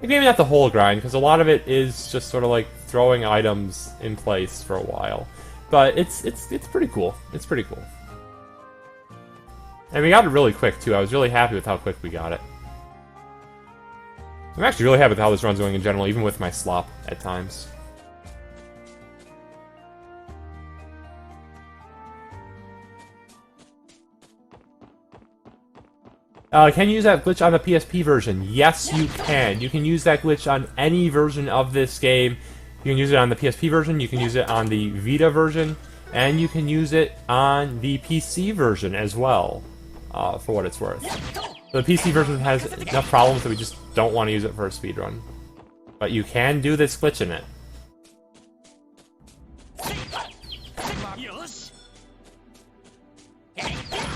maybe not the whole grind, because a lot of it is just sort of like throwing items in place for a while. But it's pretty cool. It's pretty cool. And we got it really quick, too. I was really happy with how quick we got it. I'm actually really happy with how this run's going in general, even with my slop at times. Can you use that glitch on the PSP version? Yes, you can. You can use that glitch on any version of this game. You can use it on the PSP version, you can use it on the Vita version, and you can use it on the PC version as well, for what it's worth. The PC version has enough problems that we just don't want to use it for a speedrun. But you can do this glitch in it.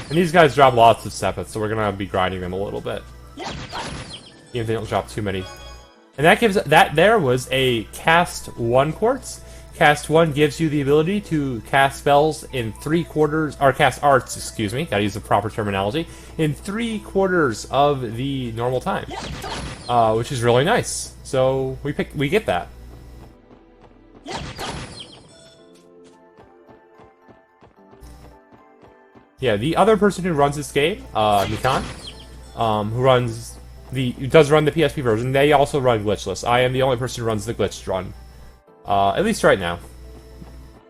And these guys drop lots of sepets, so we're gonna be grinding them a little bit. Even if they don't drop too many. And that gives there was a cast 1 quartz. Cast 1 gives you the ability to cast spells in 3/4, or cast arts, excuse me, gotta use the proper terminology, in 3/4 of the normal time. Which is really nice. So we get that. Yeah, the other person who runs this game, Nihon, who does run the PSP version, they also run glitchless. I am the only person who runs the glitched run. At least right now.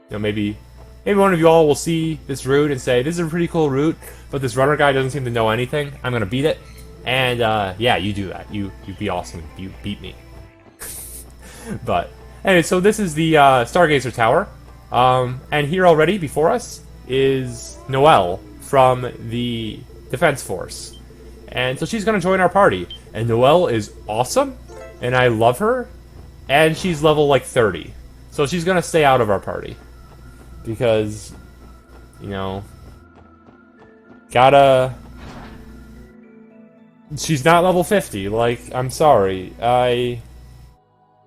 You know, maybe one of you all will see this route and say, this is a pretty cool route, but this runner guy doesn't seem to know anything. I'm gonna beat it. And, yeah, you do that. You'd be awesome if you beat me. But, anyway, so this is the, Stargazer Tower. And here already, before us, is Noelle from the Defense Force. And so she's gonna join our party. And Noelle is awesome, and I love her. And she's level, like, 30. So she's gonna stay out of our party. Because, you know, she's not level 50. Like, I'm sorry.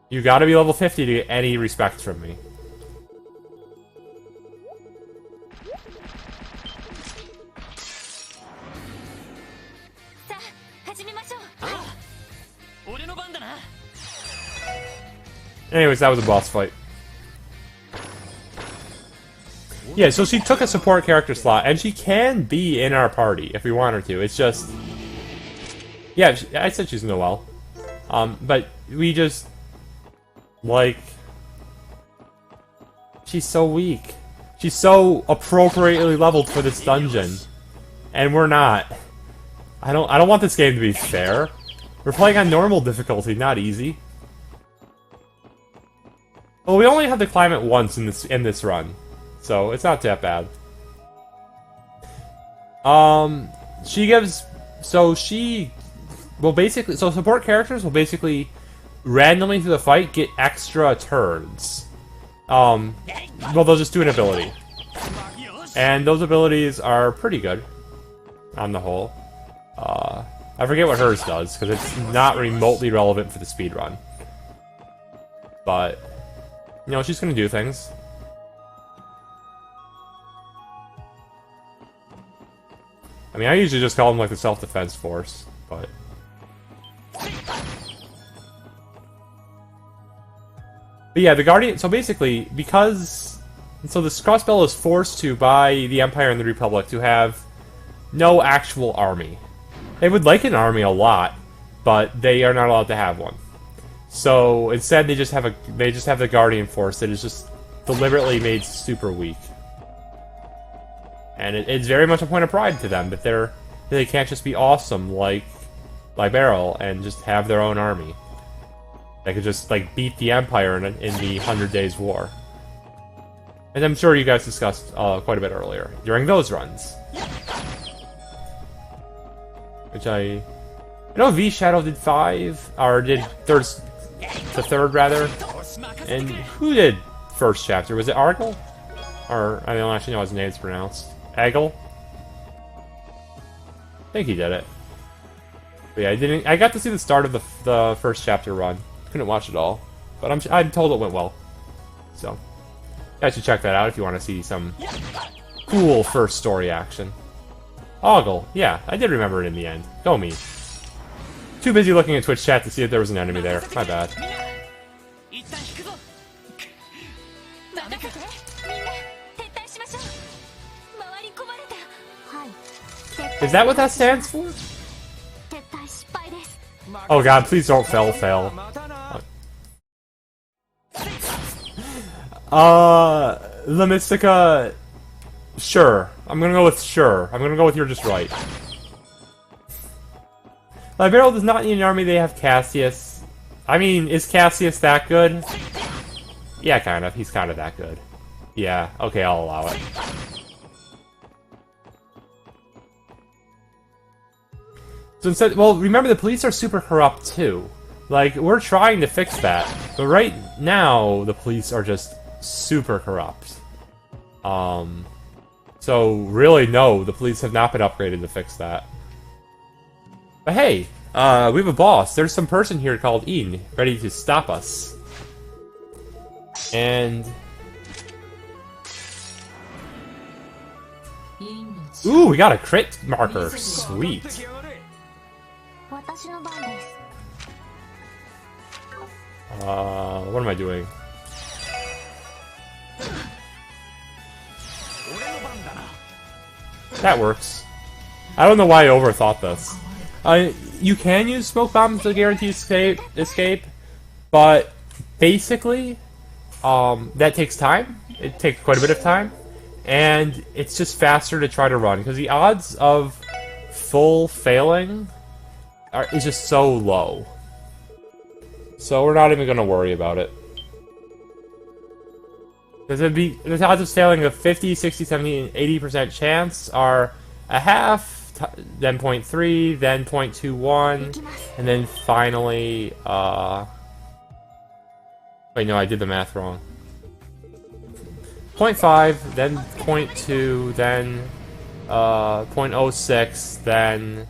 You gotta be level 50 to get any respect from me. Anyways, that was a boss fight. Yeah, so she took a support character slot, and she can be in our party if we want her to. It's just... Yeah, I said she's Noelle. But we just... Like... She's so weak. She's so appropriately leveled for this dungeon. And we're not. I don't want this game to be fair. We're playing on normal difficulty, not easy. Well, we only have to climb it once in this run, so it's not that bad. So support characters will basically randomly through the fight get extra turns. Well, they'll just do an ability, and those abilities are pretty good on the whole. I forget what hers does because it's not remotely relevant for the speedrun, but. You know, she's gonna do things. I mean, I usually just call them like the self-defense force, but... But yeah, the Guardian... So basically, because... So the Crossbell is forced to, by the Empire and the Republic, to have no actual army. They would like an army a lot, but they are not allowed to have one. So instead, they just have the Guardian force that is just deliberately made super weak. And it's very much a point of pride to them that they can't just be awesome like Beryl and just have their own army. They could just like beat the Empire in the 100 Days War. And I'm sure you guys discussed quite a bit earlier during those runs. Which I know V Shadow did 5, or did the third rather. And who did first chapter? Was it Argyle? Or I don't actually know how his name's pronounced. Aggle? I think he did it. But yeah, I got to see the start of the first chapter run. Couldn't watch it all, but I'm told it went well. So, you guys should check that out if you want to see some cool first story action. Ogle, yeah, I did remember it in the end. Go me. Too busy looking at Twitch chat to see if there was an enemy there. My bad. Is that what that stands for? Oh god, please don't fail. The Mystica... Sure. I'm gonna go with sure. I'm gonna go with you're just right. Liberal does not need an army, they have Cassius. I mean, is Cassius that good? Yeah, kind of. He's kind of that good. Yeah, okay, I'll allow it. So instead, well, remember the police are super corrupt too. Like, we're trying to fix that, but right now the police are just super corrupt. So really, no, the police have not been upgraded to fix that. But hey, we have a boss. There's some person here called Ian, ready to stop us. And... Ooh, we got a crit marker. Sweet. What am I doing? That works. I don't know why I overthought this. You can use smoke bombs to guarantee escape, but basically, that takes time. It takes quite a bit of time, and it's just faster to try to run, because the odds of full failing is just so low. So we're not even going to worry about it. Because the odds of failing of 50, 60, 70, and 80% chance are a half, then 0.3, then 0.21, and then finally, wait, no, I did the math wrong. 0.5, then 0.2, then 0.06, then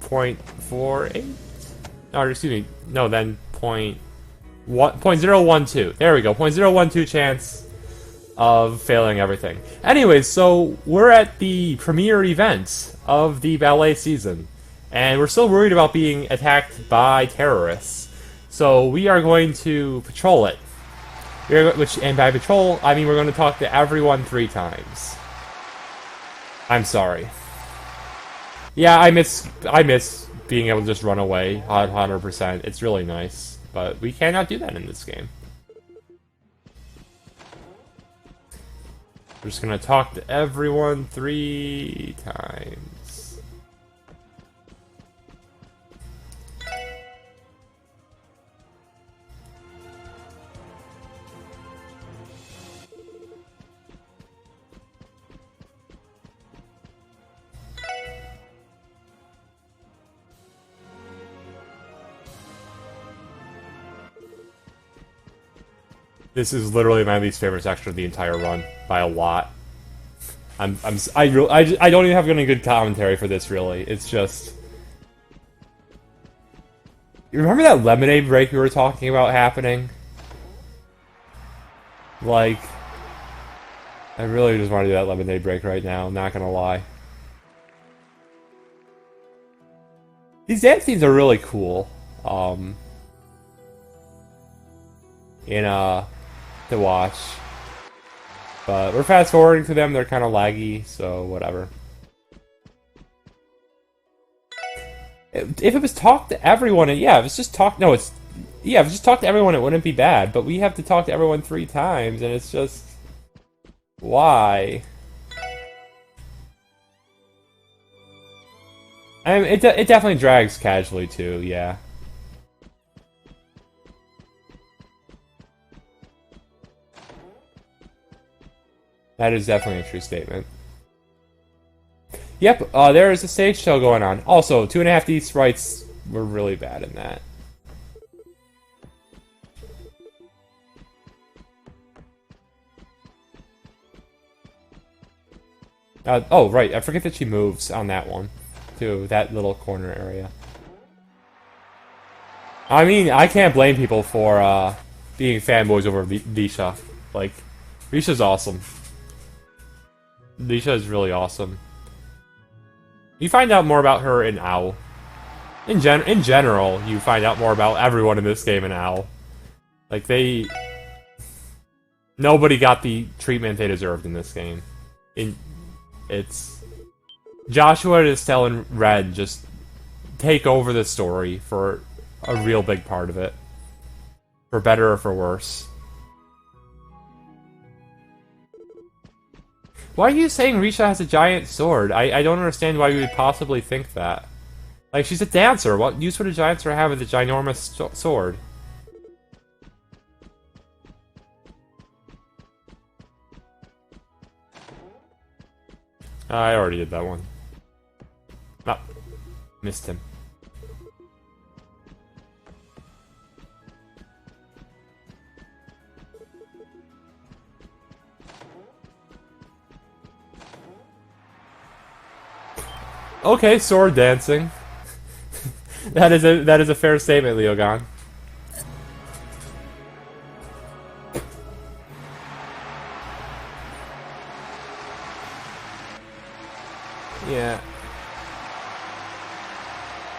0.48? Or excuse me, no, then 0.012. There we go, 0.012 chance of failing everything. Anyways, so we're at the premiere event of the ballet season, and we're still worried about being attacked by terrorists. So we are going to patrol it. And by patrol, I mean we're going to talk to everyone 3 times. I'm sorry. Yeah, I miss being able to just run away 100%. It's really nice, but we cannot do that in this game. We're just gonna talk to everyone 3 times. This is literally my least favorite section of the entire run, by a lot. I don't even have any good commentary for this, really. It's just... You remember that lemonade break we were talking about happening? Like, I really just want to do that lemonade break right now, not gonna lie. These dance scenes are really cool. To watch. But we're fast forwarding to them, they're kind of laggy, so whatever. If it was talk to everyone, yeah, if it's just talk, no, it's, yeah, if it's just talk to everyone, it wouldn't be bad, but we have to talk to everyone 3 times, and it's just, why? I mean, it definitely drags casually, too, yeah. That is definitely a true statement. Yep, there is a stage show going on. Also, 2.5D sprites were really bad in that. Oh, right, I forget that she moves on that one, too, that little corner area. I mean, I can't blame people for, being fanboys over Visha. Like, Visha's awesome. Visha is really awesome. You find out more about her in OW. In general, you find out more about everyone in this game in OW. Like, nobody got the treatment they deserved in this game. It's... Joshua, Estelle, and Red just take over the story for a real big part of it. For better or for worse. Why are you saying Risha has a giant sword? I don't understand why you would possibly think that. Like, she's a dancer. What use would a dancer have with a ginormous sword? I already did that one. Ah, missed him. Okay, sword dancing. that is a fair statement, Leogon. Yeah.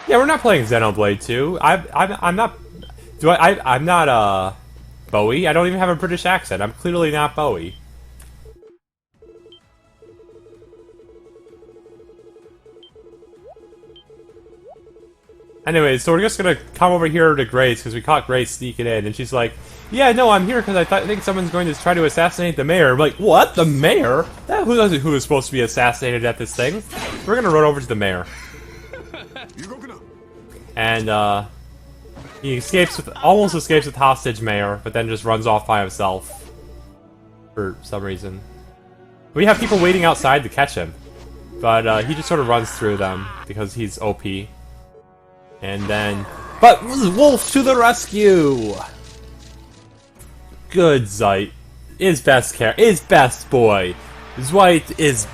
Yeah, we're not playing Xenoblade 2. I'm not. I'm not Bowie. I don't even have a British accent. I'm clearly not Bowie. Anyways, so we're just gonna come over here to Grace, because we caught Grace sneaking in, and she's like, yeah, no, I'm here because I think someone's going to try to assassinate the mayor. I'm like, what? The mayor? Who is supposed to be assassinated at this thing? We're gonna run over to the mayor. And, he almost escapes with hostage mayor, but then just runs off by himself. For some reason. We have people waiting outside to catch him. But, he just sort of runs through them, because he's OP. And then... But Wolf to the rescue! Good Zeit. Is best boy. Zeit is...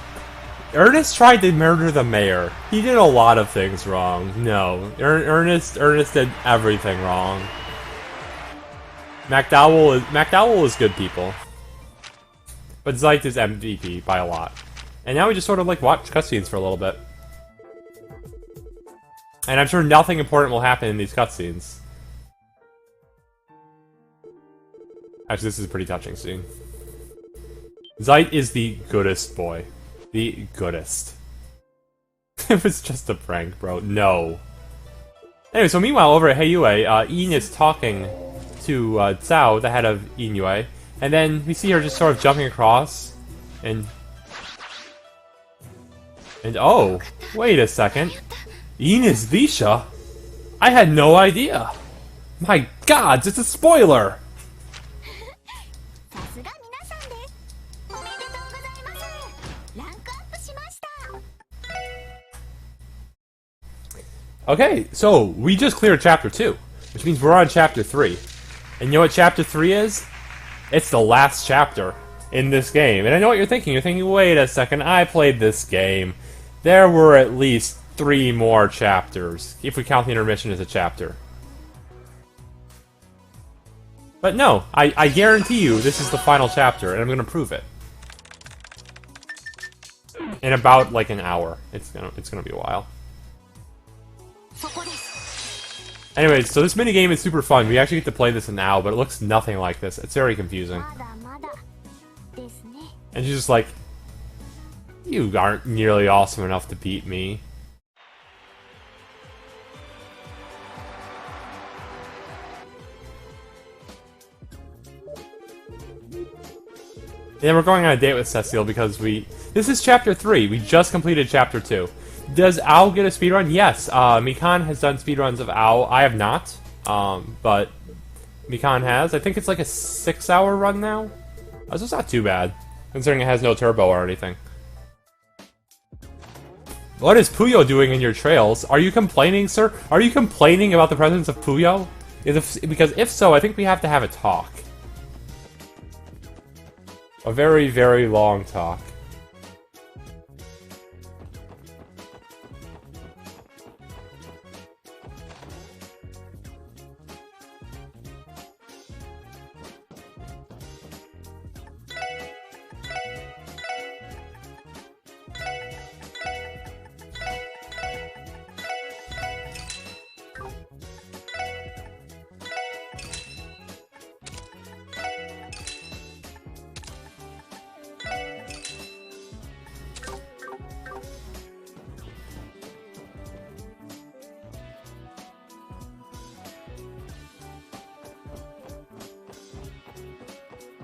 Ernest tried to murder the mayor. He did a lot of things wrong. No. Ernest did everything wrong. McDowell is good people. But Zeit is MVP by a lot. And now we just sort of like watch cutscenes for a little bit. And I'm sure nothing important will happen in these cutscenes. Actually, this is a pretty touching scene. Zeit is the goodest boy. The goodest. It was just a prank, bro. No. Anyway, so meanwhile, over at Heiyue, Ian is talking to Cao, the head of Inoue. And then we see her just sort of jumping across. And oh, wait a second. Ian is Visha? I had no idea. My God, it's a spoiler! Okay, so we just cleared Chapter 2, which means we're on Chapter 3. And you know what Chapter 3 is? It's the last chapter in this game. And I know what you're thinking. You're thinking, wait a second, I played this game. There were at least 3 more chapters, if we count the intermission as a chapter. But no, I guarantee you this is the final chapter, and I'm gonna prove it. In about, like, an hour. It's gonna be a while. Anyways, so this minigame is super fun. We actually get to play this now, but it looks nothing like this. It's very confusing. And she's just like, you aren't nearly awesome enough to beat me. And then we're going on a date with Cecile because this is chapter 3. We just completed chapter 2. Does Ao get a speedrun? Yes. Mikan has done speedruns of Ao. I have not. But Mikan has. I think it's like a 6-hour run now. So it's not too bad, considering it has no turbo or anything. What is Puyo doing in your trails? Are you complaining, sir? Are you complaining about the presence of Puyo? Because if so, I think we have to have a talk. A very, very long talk.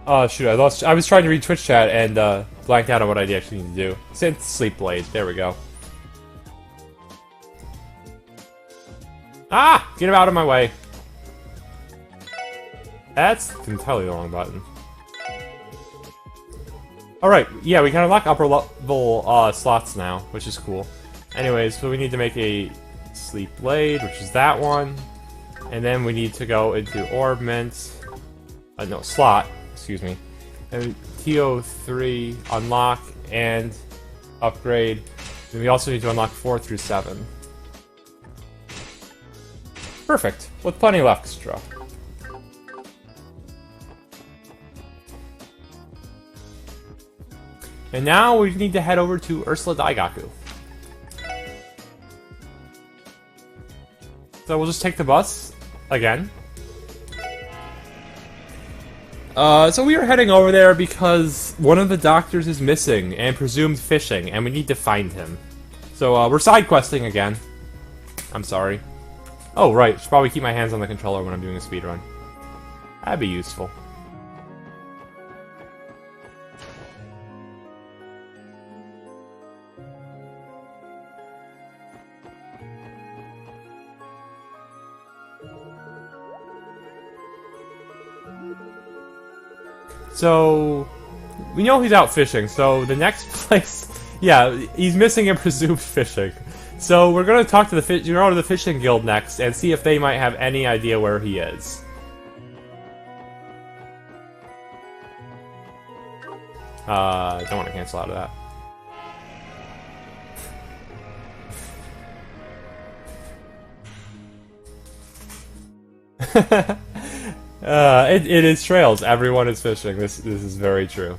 Oh shoot, I was trying to read Twitch chat and blanked out on what I actually need to do. Synth Sleep Blade, there we go. Ah! Get him out of my way. That's entirely the wrong button. Alright, yeah, we can unlock upper level slots now, which is cool. Anyways, so we need to make a Sleep Blade, which is that one. And then we need to go into Orb Mint. No, slot. Excuse me. And TO3 unlock and upgrade. And we also need to unlock 4 through 7. Perfect. With plenty of extra. And now we need to head over to Ursula Daigaku. So we'll just take the bus again. So we are heading over there because one of the doctors is missing and presumed fishing, and we need to find him. So, we're side questing again. I'm sorry. Oh, right. Should probably keep my hands on the controller when I'm doing a speedrun. That'd be useful. So, we know he's out fishing, so the next place... Yeah, he's missing and presumed fishing. So we're going to talk to the fishing guild next and see if they might have any idea where he is. Don't want to cancel out of that. It is trails. Everyone is fishing. This is very true.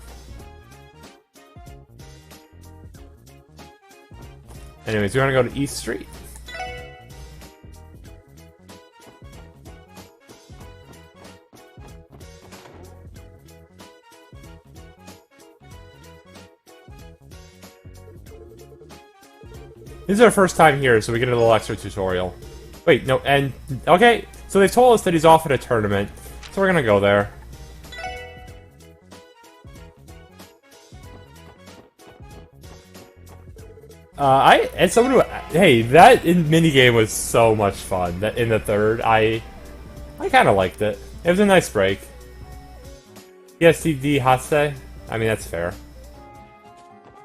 Anyways, we're gonna go to East Street. This is our first time here, so we get a little extra tutorial. Wait, no, and okay, so they told us that he's off at a tournament. So we're gonna go there. Hey, that minigame was so much fun. That in the third, I kind of liked it. It was a nice break. PSTD Hase. I mean, that's fair.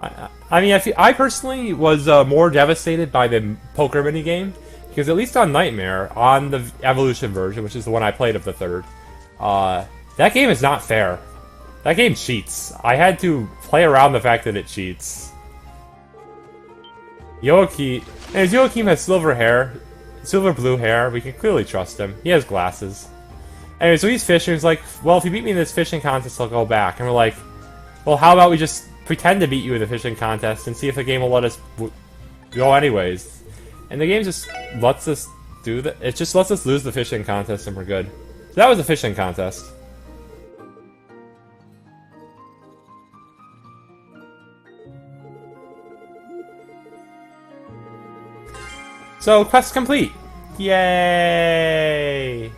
I mean, I personally was more devastated by the poker minigame because at least on Nightmare, on the Evolution version, which is the one I played of the third. That game is not fair. That game cheats. I had to play around the fact that it cheats. Joachim has silver blue hair, we can clearly trust him. He has glasses. Anyway, so he's fishing. He's like, well, if you beat me in this fishing contest, I'll go back. And we're like, well, how about we just pretend to beat you in the fishing contest and see if the game will let us go anyways. And the game just lets us do that. It just lets us lose the fishing contest and we're good. So that was a fishing contest. So, quest complete! Yay!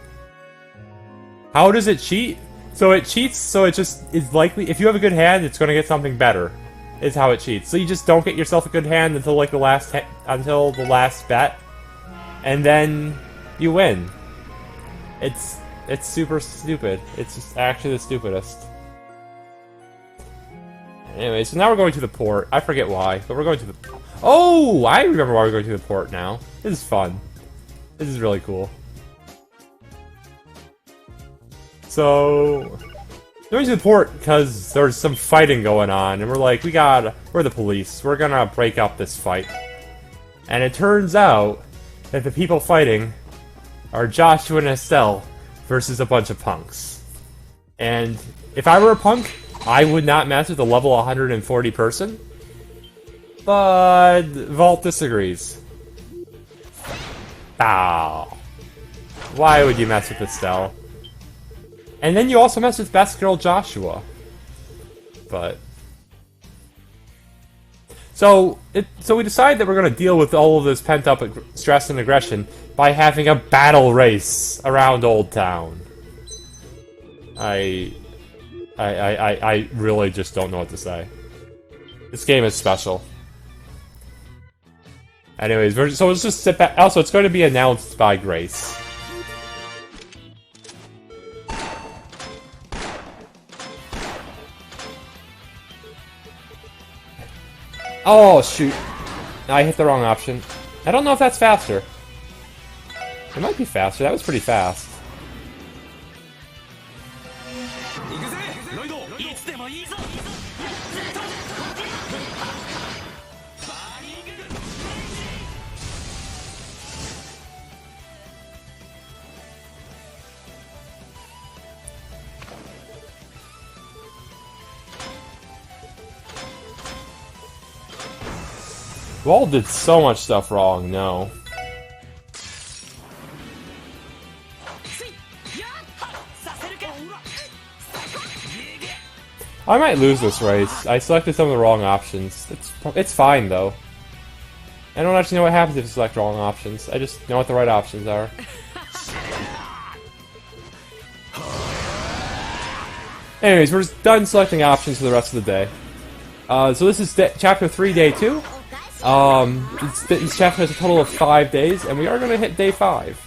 How does it cheat? So it cheats, so it just is likely, if you have a good hand, it's gonna get something better. Is how it cheats. So you just don't get yourself a good hand until like the last bet, and then you win. It's super stupid. It's just actually the stupidest. Anyway, so now we're going to the port. I forget why, but we're going to the... Oh! I remember why we're going to the port now. This is fun. This is really cool. So... We're going to the port because there's some fighting going on, and we're like, we're the police. We're gonna break up this fight. And it turns out that the people fighting are Joshua and Estelle versus a bunch of punks. And if I were a punk, I would not mess with a level 140 person. But Vault disagrees. Ow. Why would you mess with Estelle? And then you also mess with Best Girl Joshua. But... So we decide that we're going to deal with all of this pent-up stress and aggression by having a battle race around Old Town. I really just don't know what to say. This game is special. Anyways, so let's just sit back. Also, it's going to be announced by Grace. Oh, shoot. I hit the wrong option. I don't know if that's faster. It might be faster. That was pretty fast. Wall did so much stuff wrong, no. I might lose this race. I selected some of the wrong options. It's fine, though. I don't actually know what happens if you select wrong options. I just know what the right options are. Anyways, we're just done selecting options for the rest of the day. So this is Chapter 3, Day 2. This chapter has a total of 5 days, and we are going to hit Day 5.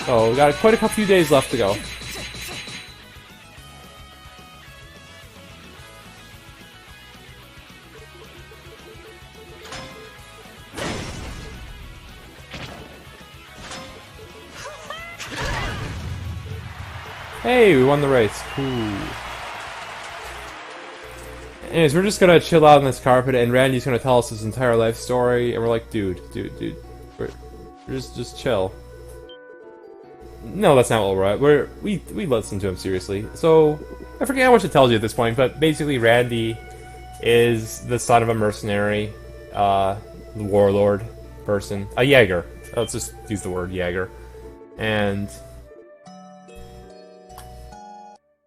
So we got quite a few days left to go. Hey, we won the race. Cool. Anyways, we're just gonna chill out on this carpet, and Randy's gonna tell us his entire life story, and we're like, dude, we're just chill. No, that's not what we're at. We listen to him seriously. So I forget how much it tells you at this point, but basically, Randy is the son of a mercenary, warlord person, a Jaeger. Let's just use the word Jaeger, and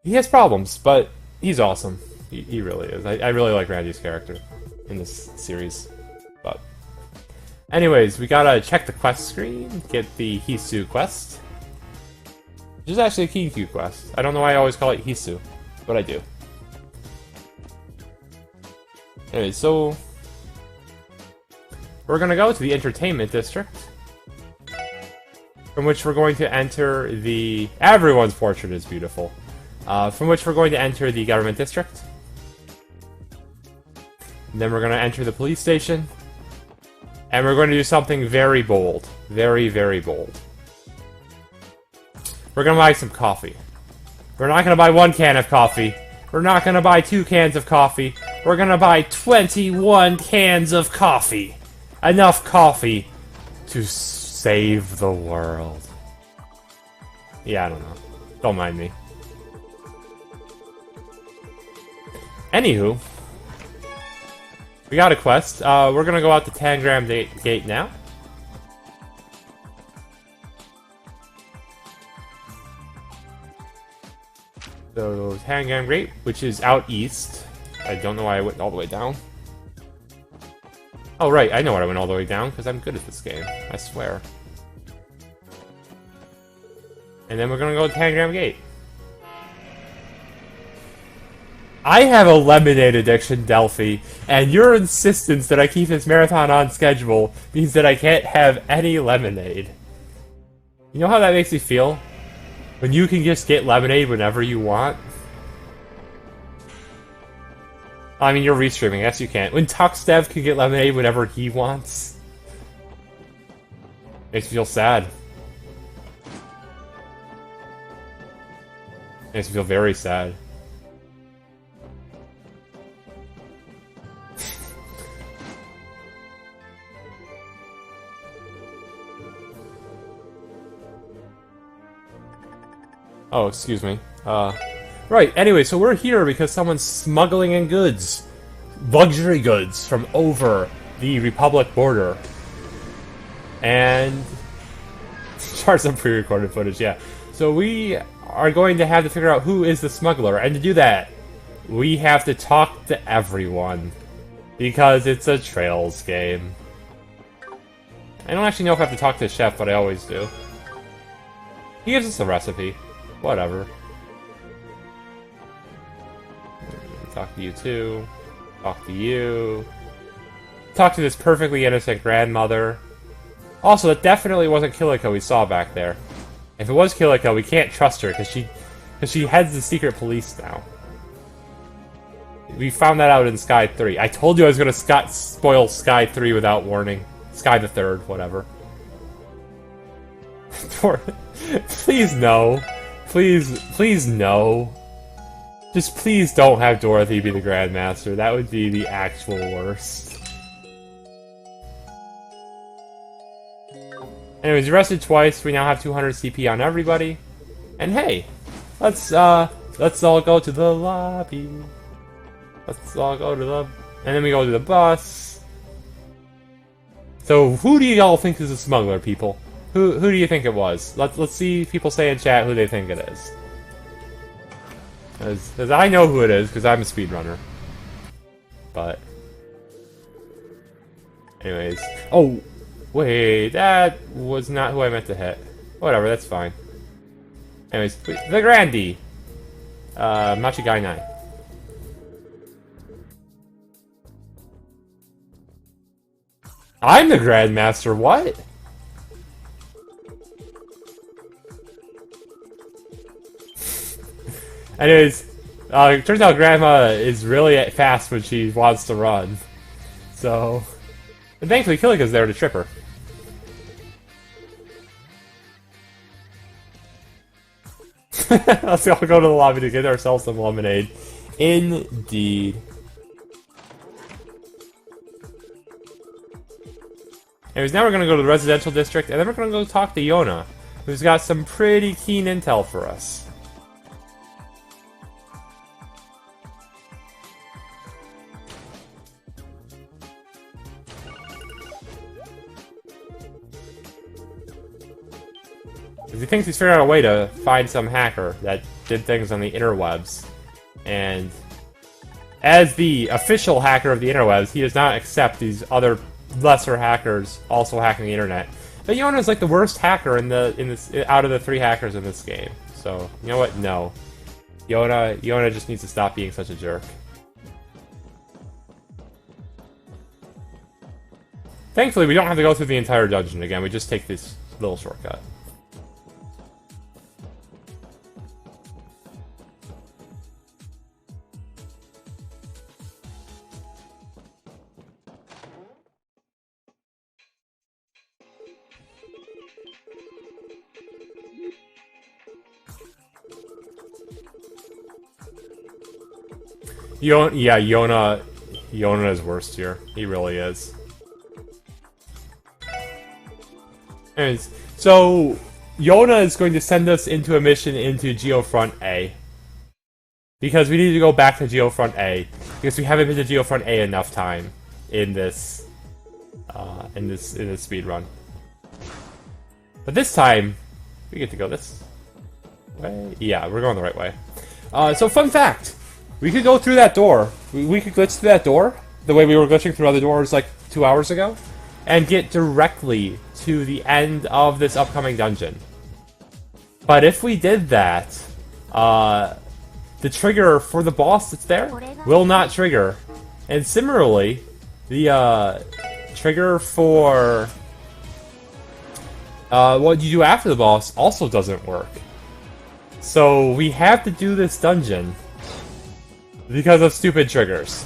he has problems, but he's awesome. He really is. I really like Randy's character in this series. But anyways, we gotta check the quest screen, get the Hisu quest. Which is actually a Kiku quest. I don't know why I always call it Hisu, but I do. Anyways, so we're gonna go to the Entertainment District, from which we're going to enter the... Everyone's portrait is beautiful. From which we're going to enter the Government District. And then we're going to enter the police station. And we're going to do something very bold. Very, very bold. We're going to buy some coffee. We're not going to buy 1 can of coffee. We're not going to buy 2 cans of coffee. We're going to buy 21 cans of coffee. Enough coffee to save the world. Yeah, I don't know. Don't mind me. Anywho, we got a quest. We're gonna go out to Tangram Gate now. So, Tangram Gate, which is out east. I don't know why I went all the way down. Oh, right, I know why I went all the way down, because I'm good at this game. I swear. And then we're gonna go to Tangram Gate. I have a lemonade addiction, Delphi, and your insistence that I keep this marathon on schedule means that I can't have any lemonade. You know how that makes me feel? When you can just get lemonade whenever you want? I mean, you're restreaming, yes you can. When Tuxdev can get lemonade whenever he wants. Makes me feel sad. Makes me feel very sad. Oh, excuse me. Right, anyway, so we're here because someone's smuggling in goods. Luxury goods from over the Republic border. And... Charge some pre-recorded footage, yeah. So we are going to have to figure out who is the smuggler, and to do that, we have to talk to everyone. Because it's a Trails game. I don't actually know if I have to talk to the chef, but I always do. He gives us a recipe. Whatever. Talk to you too. Talk to you. Talk to this perfectly innocent grandmother. Also, that definitely wasn't Kilika we saw back there. If it was Kilika, we can't trust her because she heads the secret police now. We found that out in Sky 3. I told you I was gonna spoil Sky 3 without warning. Sky the 3rd, whatever. Please no. Please no. Just please don't have Dorothy be the Grandmaster. That would be the actual worst. Anyways, arrested twice. We now have 200 CP on everybody. And hey, let's all go to the lobby. Let's all go to the... And then we go to the bus. So, who do you all think is a smuggler, people? Who do you think it was? Let's see people say in chat who they think it is. Because I know who it is, because I'm a speedrunner. But... Anyways. Oh! Wait, that was not who I meant to hit. Whatever, that's fine. Anyways, the Grandee! Machigai 9. I'm the Grandmaster, what? Anyways, it turns out Grandma is really fast when she wants to run. So... And thankfully Kilika's there to trip her. Let's all go to the lobby to get ourselves some lemonade. Indeed. Anyways, now we're gonna go to the residential district, and then we're gonna go talk to Yona, who's got some pretty keen intel for us. He thinks he's figured out a way to find some hacker that did things on the interwebs. And as the official hacker of the interwebs, he does not accept these other lesser hackers also hacking the internet. But Yona is like the worst hacker out of the 3 hackers in this game. So, you know what? No. Yona just needs to stop being such a jerk. Thankfully, we don't have to go through the entire dungeon again. We just take this little shortcut. Yona is worst here. He really is. Anyways, so Yona is going to send us into a mission into Geofront A. Because we need to go back to Geofront A. Because we haven't been to Geofront A enough time in this speed run. But this time, we get to go this way. Yeah, we're going the right way. So fun fact, we could go through that door. We could glitch through that door the way we were glitching through other doors like 2 hours ago, and get directly to the end of this upcoming dungeon. But if we did that, the trigger for the boss that's there will not trigger. And similarly, the trigger for what you do after the boss also doesn't work. So we have to do this dungeon because of stupid triggers.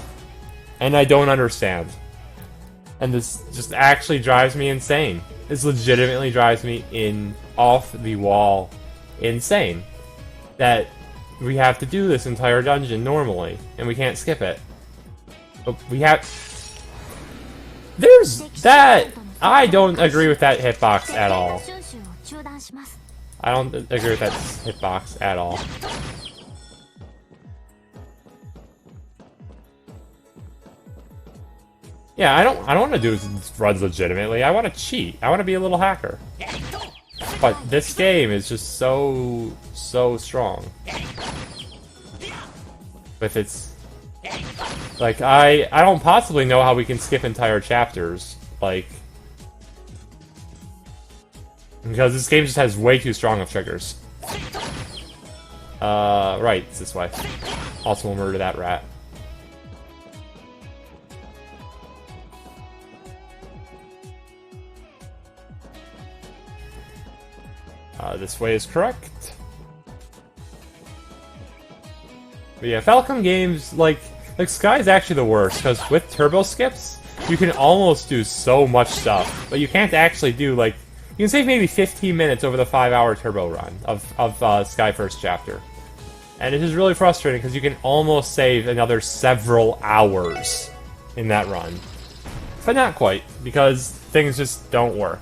And I don't understand. And this just actually drives me insane. This legitimately drives me off the wall insane. That we have to do this entire dungeon normally, and we can't skip it. But we have... There's that... I don't agree with that hitbox at all. I don't agree with that hitbox at all. Yeah, I don't want to do runs legitimately. I want to cheat. I want to be a little hacker. But this game is just so strong. With its... Like, I don't possibly know how we can skip entire chapters. Like... Because this game just has way too strong of triggers. Right, it's this way. Also will murder that rat. This way is correct. But yeah, Falcom games, like Sky is actually the worst, because with turbo skips, you can almost do so much stuff, but you can't actually do, like, you can save maybe 15 minutes over the 5-hour turbo run of Sky First Chapter. And it is really frustrating, because you can almost save another several hours in that run. But not quite, because things just don't work.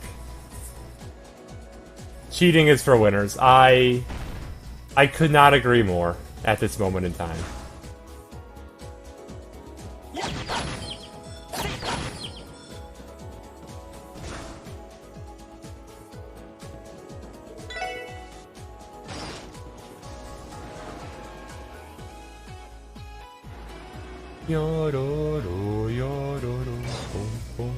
Cheating is for winners. I could not agree more at this moment in time. Yororo, yororo, boom, boom.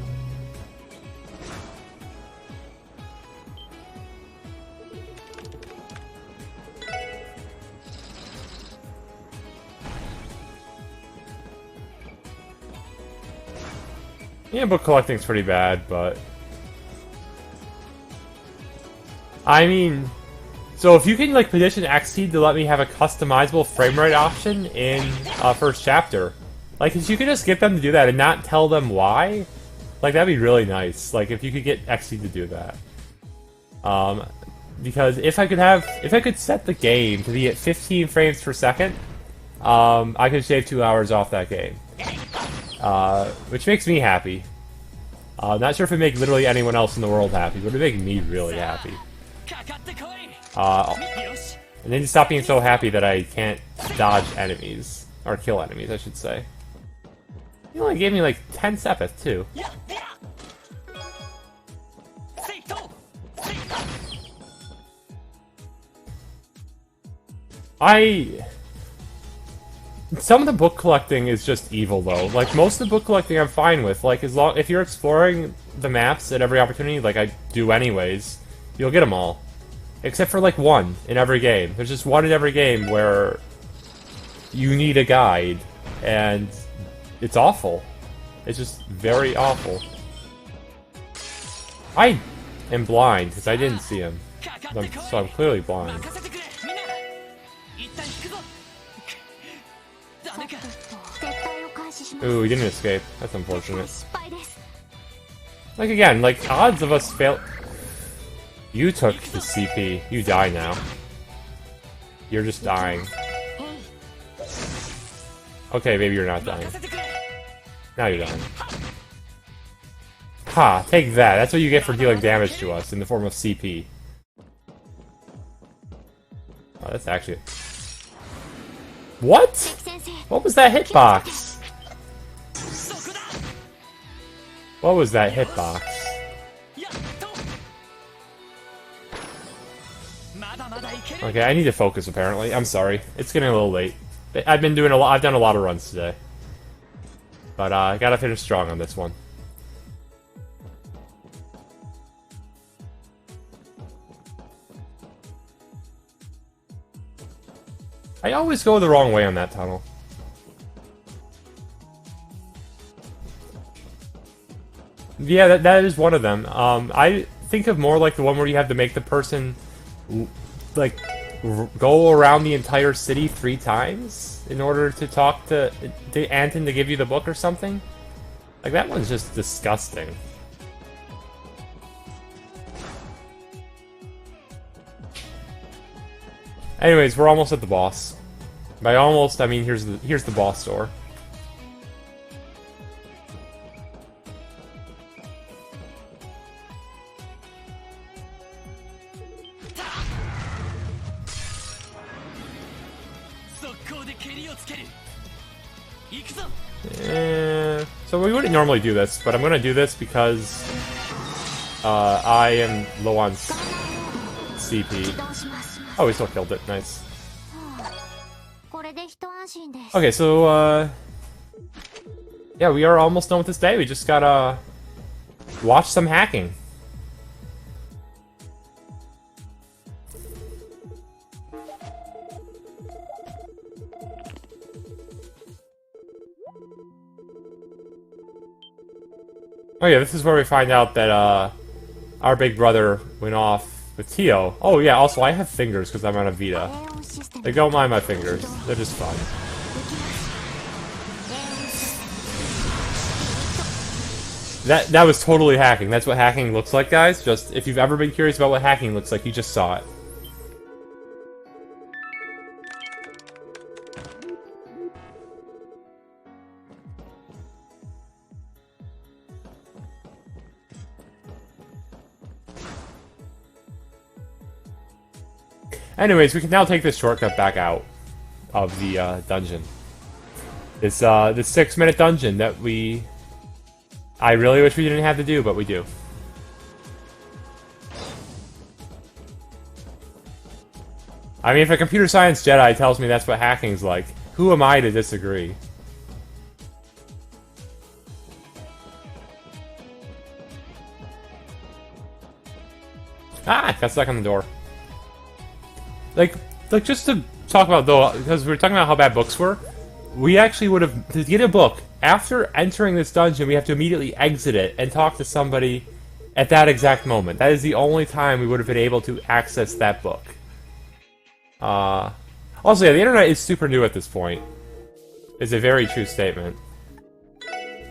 Yeah, book collecting's pretty bad, but... I mean... So if you can, like, petition Xseed to let me have a customizable framerate option in First Chapter, like, if you could just get them to do that and not tell them why, like, that'd be really nice. Like, if you could get Xseed to do that. Because if I could set the game to be at 15 frames per second, I could shave 2 hours off that game. Which makes me happy. Not sure if it makes literally anyone else in the world happy, but it makes me really happy. And then you stop being so happy that I can't dodge enemies. Or kill enemies, I should say. You only gave me like 10 sepeth, too. Some of the book collecting is just evil, though. Like, most of the book collecting I'm fine with. Like, if you're exploring the maps at every opportunity, like I do anyways, you'll get them all. Except for, like, one in every game. There's just one in every game where you need a guide, and it's awful. It's just very awful. I am blind, because I didn't see him. So I'm clearly blind. Ooh, he didn't escape. That's unfortunate. Like, again, like, odds of us fail... You took the CP. You die now. You're just dying. Okay, maybe you're not dying. Now you're dying. Ha! Take that! That's what you get for dealing damage to us in the form of CP. Oh, that's actually... What? What was that hitbox? What was that hitbox? Okay, I need to focus apparently. I'm sorry. It's getting a little late. I've done a lot of runs today. But I gotta finish strong on this one. I always go the wrong way on that tunnel. Yeah, that is one of them. I think of more like the one where you have to make the person, like, go around the entire city 3 times in order to talk to Anton to give you the book or something. Like, that one's just disgusting. Anyways, we're almost at the boss. By almost, I mean here's the boss door. So we wouldn't normally do this, but I'm gonna do this because I am low on CP. Oh, we still killed it. Nice. Okay, so yeah, we are almost done with this day. We just gotta watch some hacking. Oh yeah, this is where we find out that our big brother went off with Tio. Oh yeah, also I have fingers because I'm on a Vita. Like, don't mind my fingers. They're just fun. That was totally hacking. That's what hacking looks like, guys. Just, if you've ever been curious about what hacking looks like, you just saw it. Anyways, we can now take this shortcut back out of the dungeon. This 6-minute dungeon that I really wish we didn't have to do, but we do. I mean, if a computer science Jedi tells me that's what hacking's like, who am I to disagree? Ah, got stuck on the door. Like just to talk about though, because we were talking about how bad books were, we actually would have, to get a book, after entering this dungeon, we have to immediately exit it and talk to somebody at that exact moment. That is the only time we would have been able to access that book. Also, yeah, the internet is super new at this point. It's a very true statement.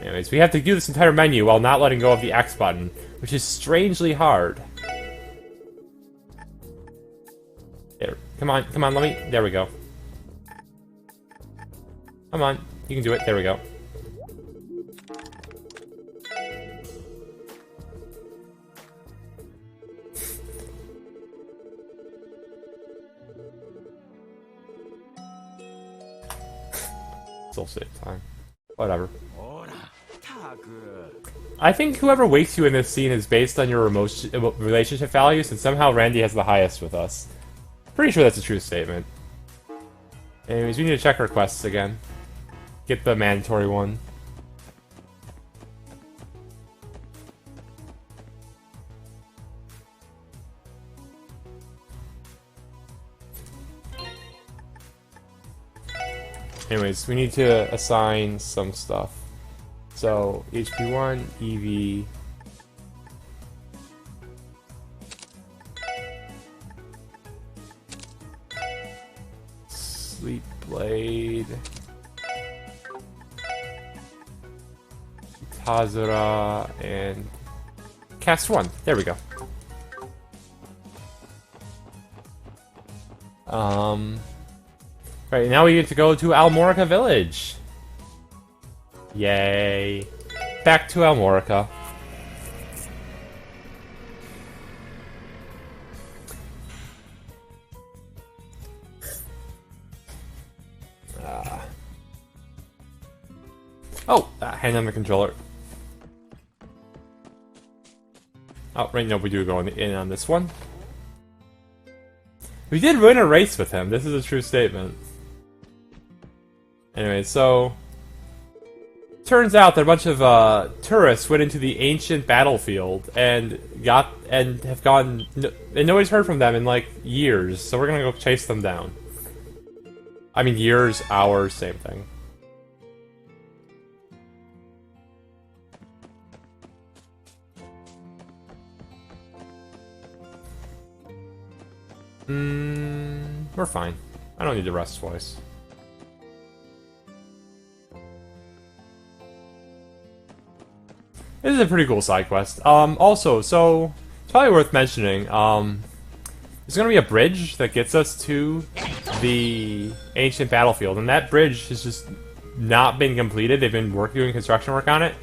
Anyways, we have to do this entire menu while not letting go of the X button, which is strangely hard. There. Come on, let me... There we go. Come on, you can do it. There we go. Still save time. Whatever. I think whoever wakes you in this scene is based on your relationship values, and somehow Randy has the highest with us. Pretty sure that's a true statement. Anyways, we need to check our quests again. Get the mandatory one. Anyways, we need to assign some stuff. So, HP1, EV... Sleep Blade... Tazura, and... Cast 1. There we go. Right, now we get to go to Almora Village. Yay. Back to Almora. Oh, hand on the controller. Oh, right, no, we do go in on this one. We did win a race with him. This is a true statement. Anyway, so turns out that a bunch of tourists went into the ancient battlefield and have gone, and nobody's heard from them in like years. So we're gonna go chase them down. I mean, years, hours, same thing. We're fine. I don't need to rest twice. This is a pretty cool side quest. Also, so it's probably worth mentioning. There's gonna be a bridge that gets us to the ancient battlefield, and that bridge has just not been completed. They've been doing construction work on it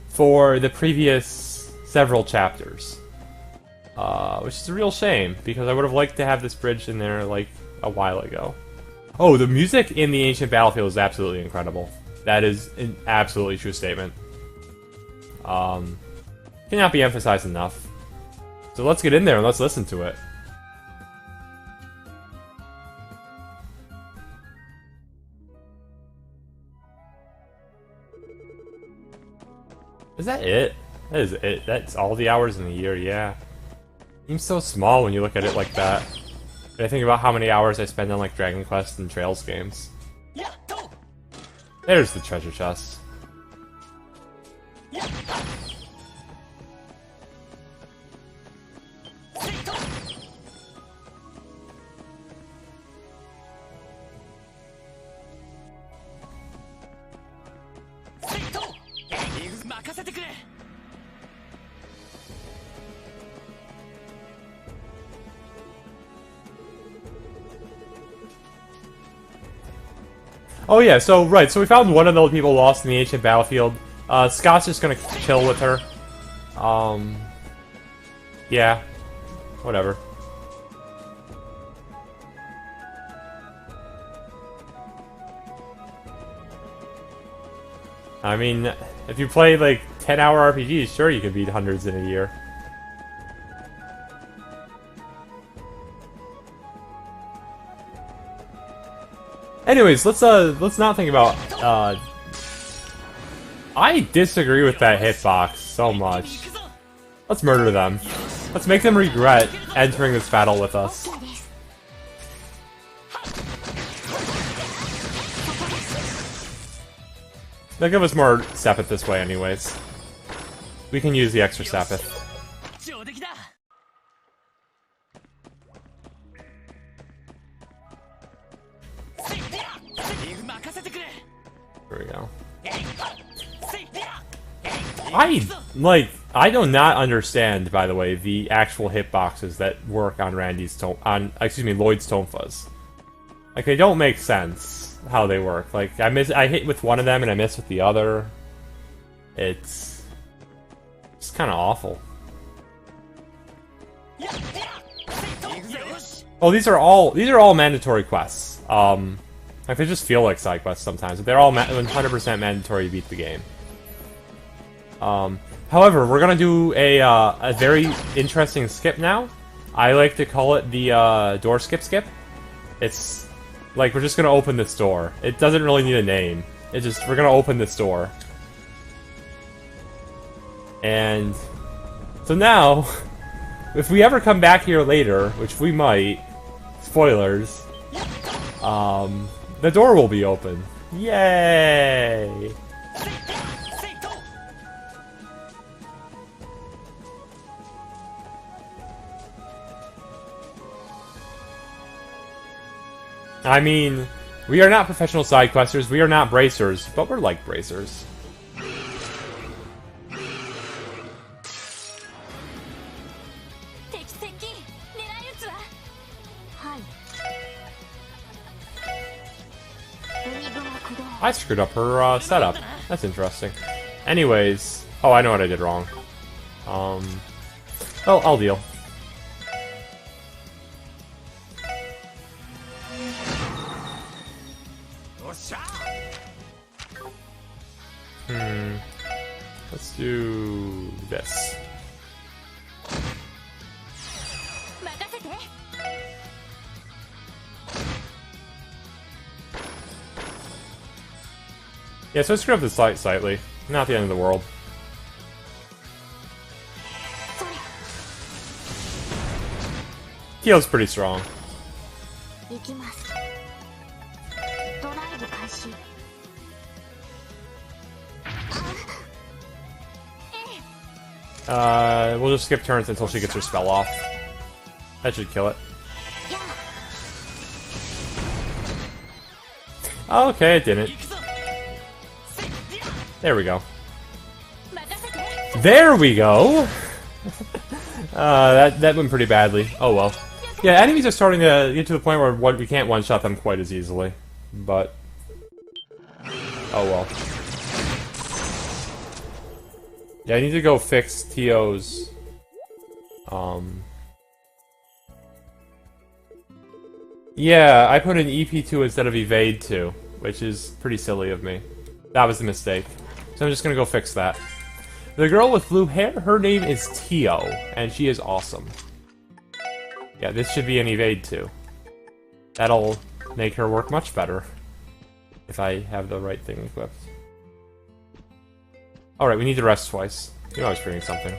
for the previous several chapters, which is a real shame because I would have liked to have this bridge in there like a while ago. Oh, the music in the ancient battlefield is absolutely incredible. That is an absolutely true statement. Cannot be emphasized enough. So let's get in there and let's listen to it. Is that it? That is it. That's all the hours in the year, yeah. Seems so small when you look at it like that. But I think about how many hours I spend on like Dragon Quest and Trails games. There's the treasure chest. Oh yeah, so right, so we found one of the people lost in the ancient battlefield. Scott's just gonna chill with her. Yeah. Whatever. I mean, if you play like 10-hour RPGs, sure you could beat hundreds in a year. Anyways, let's not think about I disagree with that hitbox so much. Let's murder them. Let's make them regret entering this battle with us. They'll give us more Sepith this way anyways. We can use the extra Sepith. There we go. I do not understand, by the way, the actual hitboxes that work on Lloyd's Tonfas. Like, they don't make sense how they work. Like, I hit with one of them and I miss with the other. It's kind of awful. Oh, these are all mandatory quests. Like, they just feel like side quests sometimes, but they're all 100% mandatory to beat the game. However, we're gonna do a very interesting skip now. I like to call it the door skip. It's like we're just gonna open this door. It doesn't really need a name. We're gonna open this door. And so now, if we ever come back here later, which we might, spoilers, the door will be open. Yay! I mean, we are not professional side questers, we are not bracers, but we're like bracers. I screwed up her setup. That's interesting. Anyways, oh, I know what I did wrong. Oh, I'll deal. Let's do this. Yeah, so I screwed up the slight slightly. Not the end of the world. Heal's pretty strong. We'll just skip turns until she gets her spell off. That should kill it. Okay, it didn't. There we go. There we go! That went pretty badly. Oh well. Yeah, enemies are starting to get to the point where we can't one-shot them quite as easily. But... oh well. Yeah, I need to go fix Tio's... yeah, I put in EP2 instead of Evade 2, which is pretty silly of me. That was a mistake. So I'm just gonna go fix that. The girl with blue hair, her name is Tio, and she is awesome. Yeah, this should be an Evade 2. That'll make her work much better. If I have the right thing equipped. Alright, we need to rest twice. You know I was forgetting something.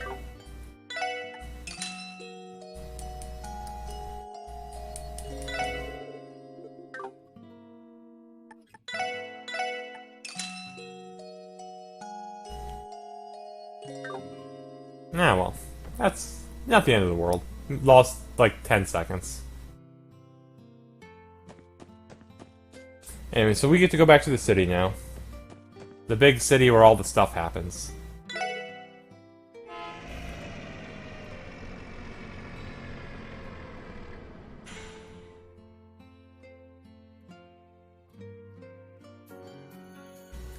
Ah, well. That's not the end of the world. Lost, like, 10 seconds. Anyway, so we get to go back to the city now. The big city where all the stuff happens.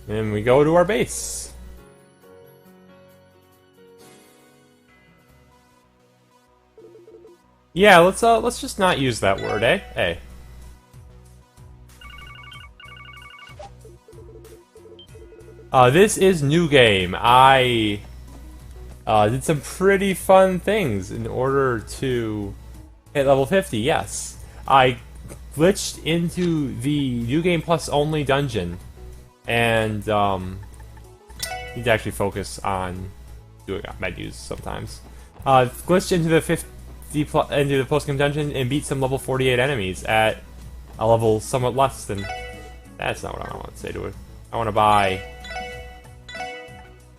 And we go to our base. Yeah, let's just not use that word, eh? Hey. This is new game. I did some pretty fun things in order to hit level 50, yes. I glitched into the New Game Plus only dungeon. And, need to actually focus on doing menus sometimes. Glitched into the into the post-game dungeon and beat some level 48 enemies at a level somewhat less than... That's not what I want to say to it. I want to buy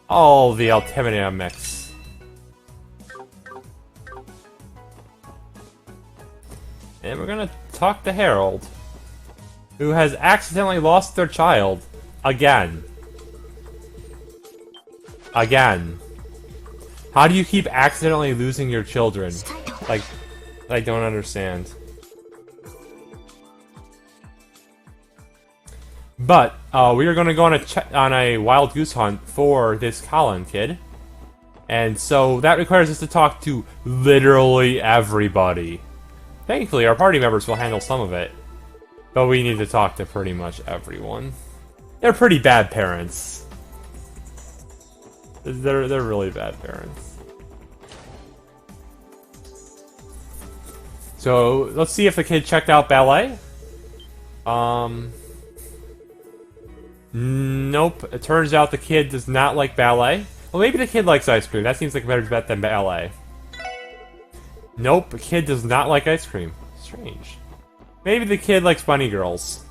all the Ultimate mix. And we're gonna talk to Harold, who has accidentally lost their child. Again. Again. How do you keep accidentally losing your children? Like, I don't understand. But, we are going to go on a wild goose hunt for this Colin kid. And so, that requires us to talk to literally everybody. Thankfully, our party members will handle some of it. But we need to talk to pretty much everyone. They're pretty bad parents. They're really bad parents. So, let's see if the kid checked out ballet. Nope. It turns out the kid does not like ballet. Well, maybe the kid likes ice cream. That seems like a better bet than ballet. Nope. The kid does not like ice cream. Strange. Maybe the kid likes bunny girls.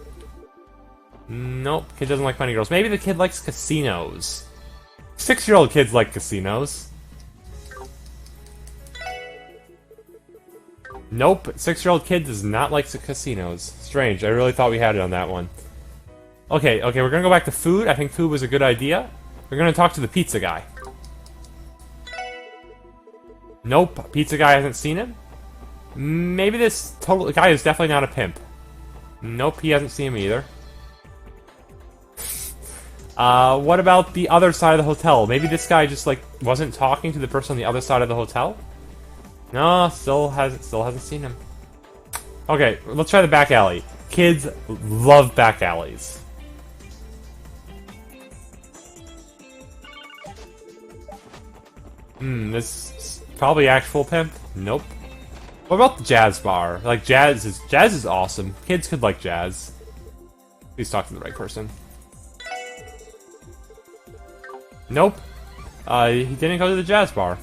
Nope. Kid doesn't like bunny girls. Maybe the kid likes casinos. 6-year-old kids like casinos. Nope, 6-year-old kid does not like the casinos. Strange, I really thought we had it on that one. Okay, we're gonna go back to food. I think food was a good idea. We're gonna talk to the pizza guy. Nope, pizza guy hasn't seen him. Maybe this guy is definitely not a pimp. Nope, he hasn't seen him either. What about the other side of the hotel? Maybe this guy just, like, wasn't talking to the person on the other side of the hotel? No, still hasn't seen him. Okay, let's try the back alley. Kids love back alleys. This is probably actual pimp. Nope. What about the jazz bar? Like jazz is awesome. Kids could like jazz. Please talk to the right person. Nope. He didn't go to the jazz bar.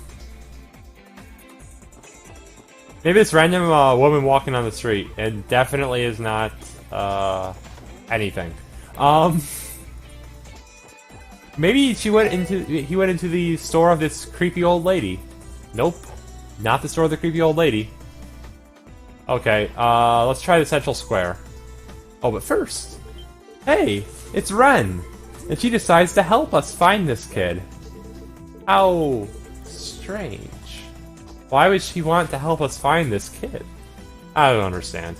Maybe this random woman walking on the street. It definitely is not anything. Maybe he went into the store of this creepy old lady. Nope. Not the store of the creepy old lady. Okay, let's try the central square. Oh, but first, hey, it's Ren, and she decides to help us find this kid. How strange. Why would she want to help us find this kid? I don't understand.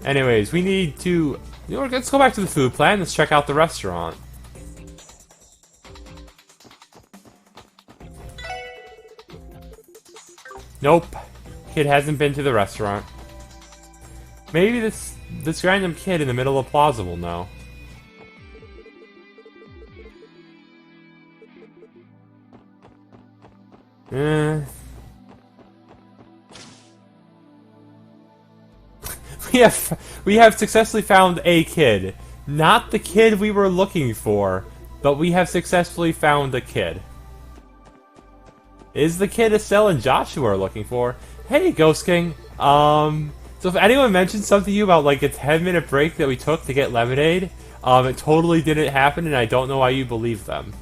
Anyways, we need to... You know, let's go back to the food plan. Let's check out the restaurant. Nope. Kid hasn't been to the restaurant. Maybe this random kid in the middle of Plaza will know. We have successfully found a kid. Not the kid we were looking for, but we have successfully found a kid. Is the kid Estelle and Joshua are looking for? Hey, Ghost King. So if anyone mentioned something to you about like a 10-minute break that we took to get lemonade, it totally didn't happen, and I don't know why you believe them.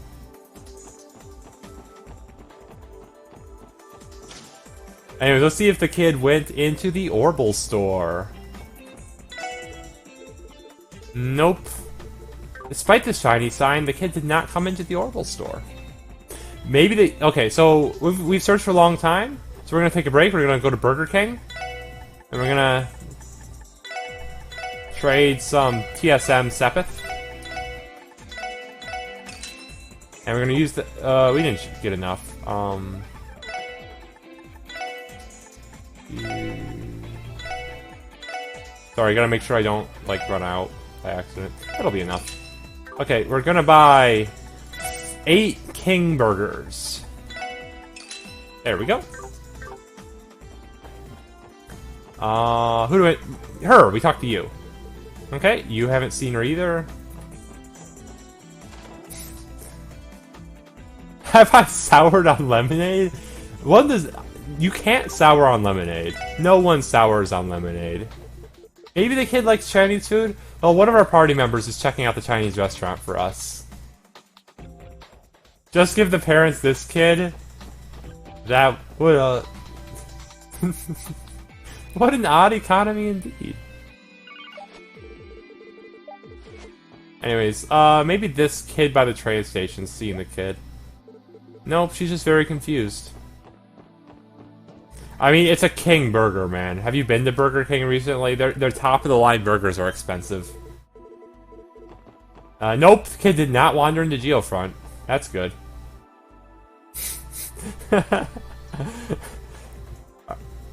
Anyways, let's see if the kid went into the Orbital store. Nope. Despite the shiny sign, the kid did not come into the Orbital store. Maybe they... Okay, so we've searched for a long time, so we're gonna take a break. We're gonna go to Burger King, and we're gonna trade some TSM Sepith. And we're gonna use the... we didn't get enough. Sorry, I gotta make sure I don't, like, run out by accident. That'll be enough. Okay, we're gonna buy 8 King Burgers. There we go. Who do I... Her! We talked to you. Okay, you haven't seen her either. Have I soured on lemonade? What does... You can't sour on lemonade. No one sours on lemonade. Maybe the kid likes Chinese food? Well, one of our party members is checking out the Chinese restaurant for us. Just give the parents this kid. That would, What an odd economy indeed. Anyways, maybe this kid by the train station's seeing the kid. Nope, she's just very confused. I mean, it's a King burger, man. Have you been to Burger King recently? Their top-of-the-line burgers are expensive. Nope, the kid did not wander into Geofront. That's good.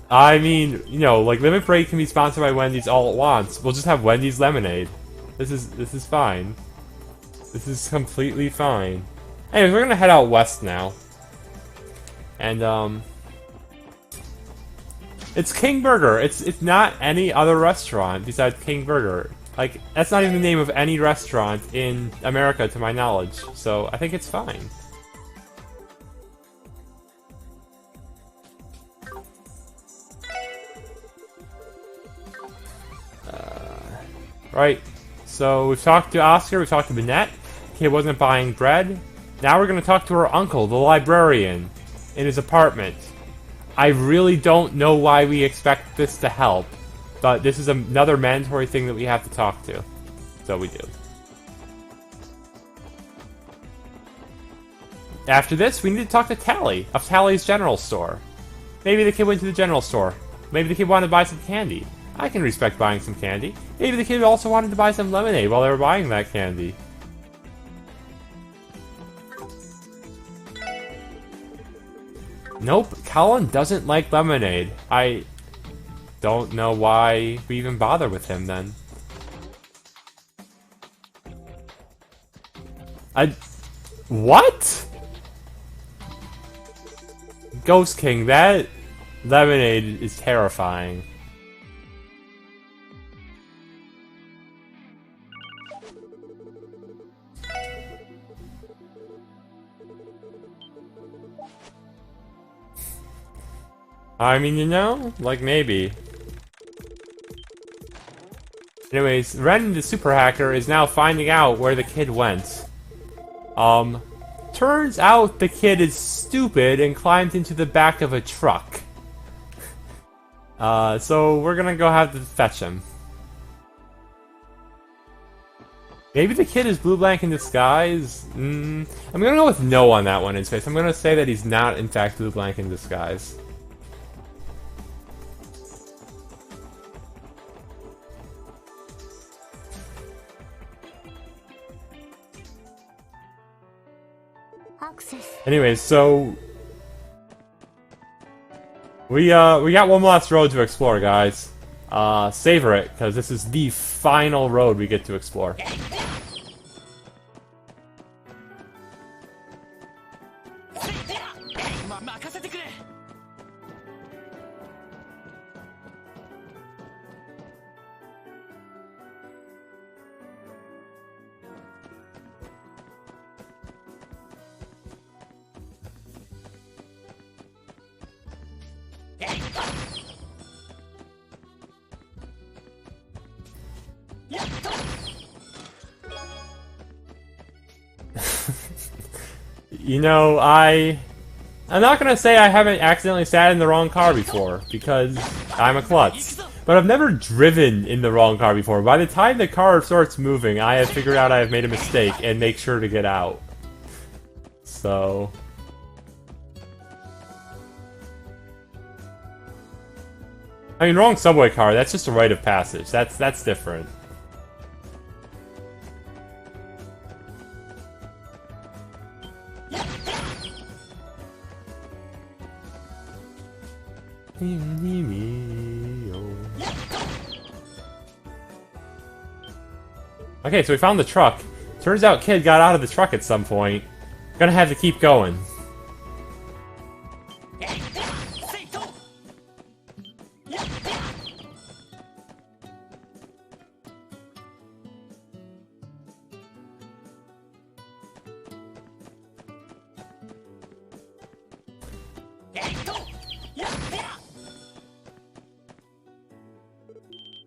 I mean, you know, like, Limit Break can be sponsored by Wendy's all at once. We'll just have Wendy's lemonade. This is fine. This is completely fine. Anyways, we're gonna head out west now. And, it's King Burger. It's not any other restaurant besides King Burger. Like, that's not even the name of any restaurant in America, to my knowledge. So, I think it's fine. Right. So, we've talked to Oscar, we've talked to Minette. Kid wasn't buying bread. Now we're going to talk to her uncle, the librarian, in his apartment. I really don't know why we expect this to help, but this is another mandatory thing that we have to talk to. So we do. After this, we need to talk to Tally, of Tally's General Store. Maybe the kid went to the general store. Maybe the kid wanted to buy some candy. I can respect buying some candy. Maybe the kid also wanted to buy some lemonade while they were buying that candy. Nope, Colin doesn't like lemonade. I don't know why we even bother with him then. What? Ghost King, that lemonade is terrifying. I mean, you know, like maybe. Anyways, Ren, the super hacker, is now finding out where the kid went. Turns out the kid is stupid and climbed into the back of a truck. So we're gonna go have to fetch him. Maybe the kid is Blue Blank in disguise? I'm gonna go with no on that one in space. I'm gonna say that he's not, in fact, Blue Blank in disguise. Anyways, so we got one last road to explore, guys. Savor it, because this is the final road we get to explore. You know, I'm not gonna say I haven't accidentally sat in the wrong car before, because I'm a klutz. But I've never driven in the wrong car before. By the time the car starts moving, I have figured out I have made a mistake and make sure to get out. So... I mean, wrong subway car, that's just a rite of passage. That's different. Okay, so we found the truck. Turns out Kid got out of the truck at some point. Gonna have to keep going.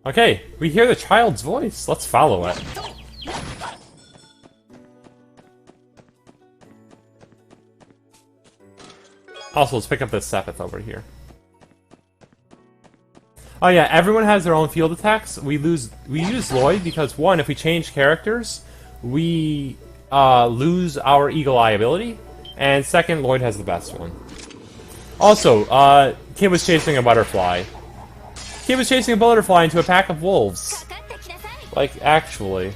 Okay, we hear the child's voice. Let's follow it. Also, let's pick up this Sepith over here. Oh yeah, everyone has their own field attacks. We use Lloyd because, one, if we change characters, we lose our Eagle Eye ability, and second, Lloyd has the best one. Also, Kid was chasing a butterfly. Kid was chasing a butterfly into a pack of wolves. Like, actually.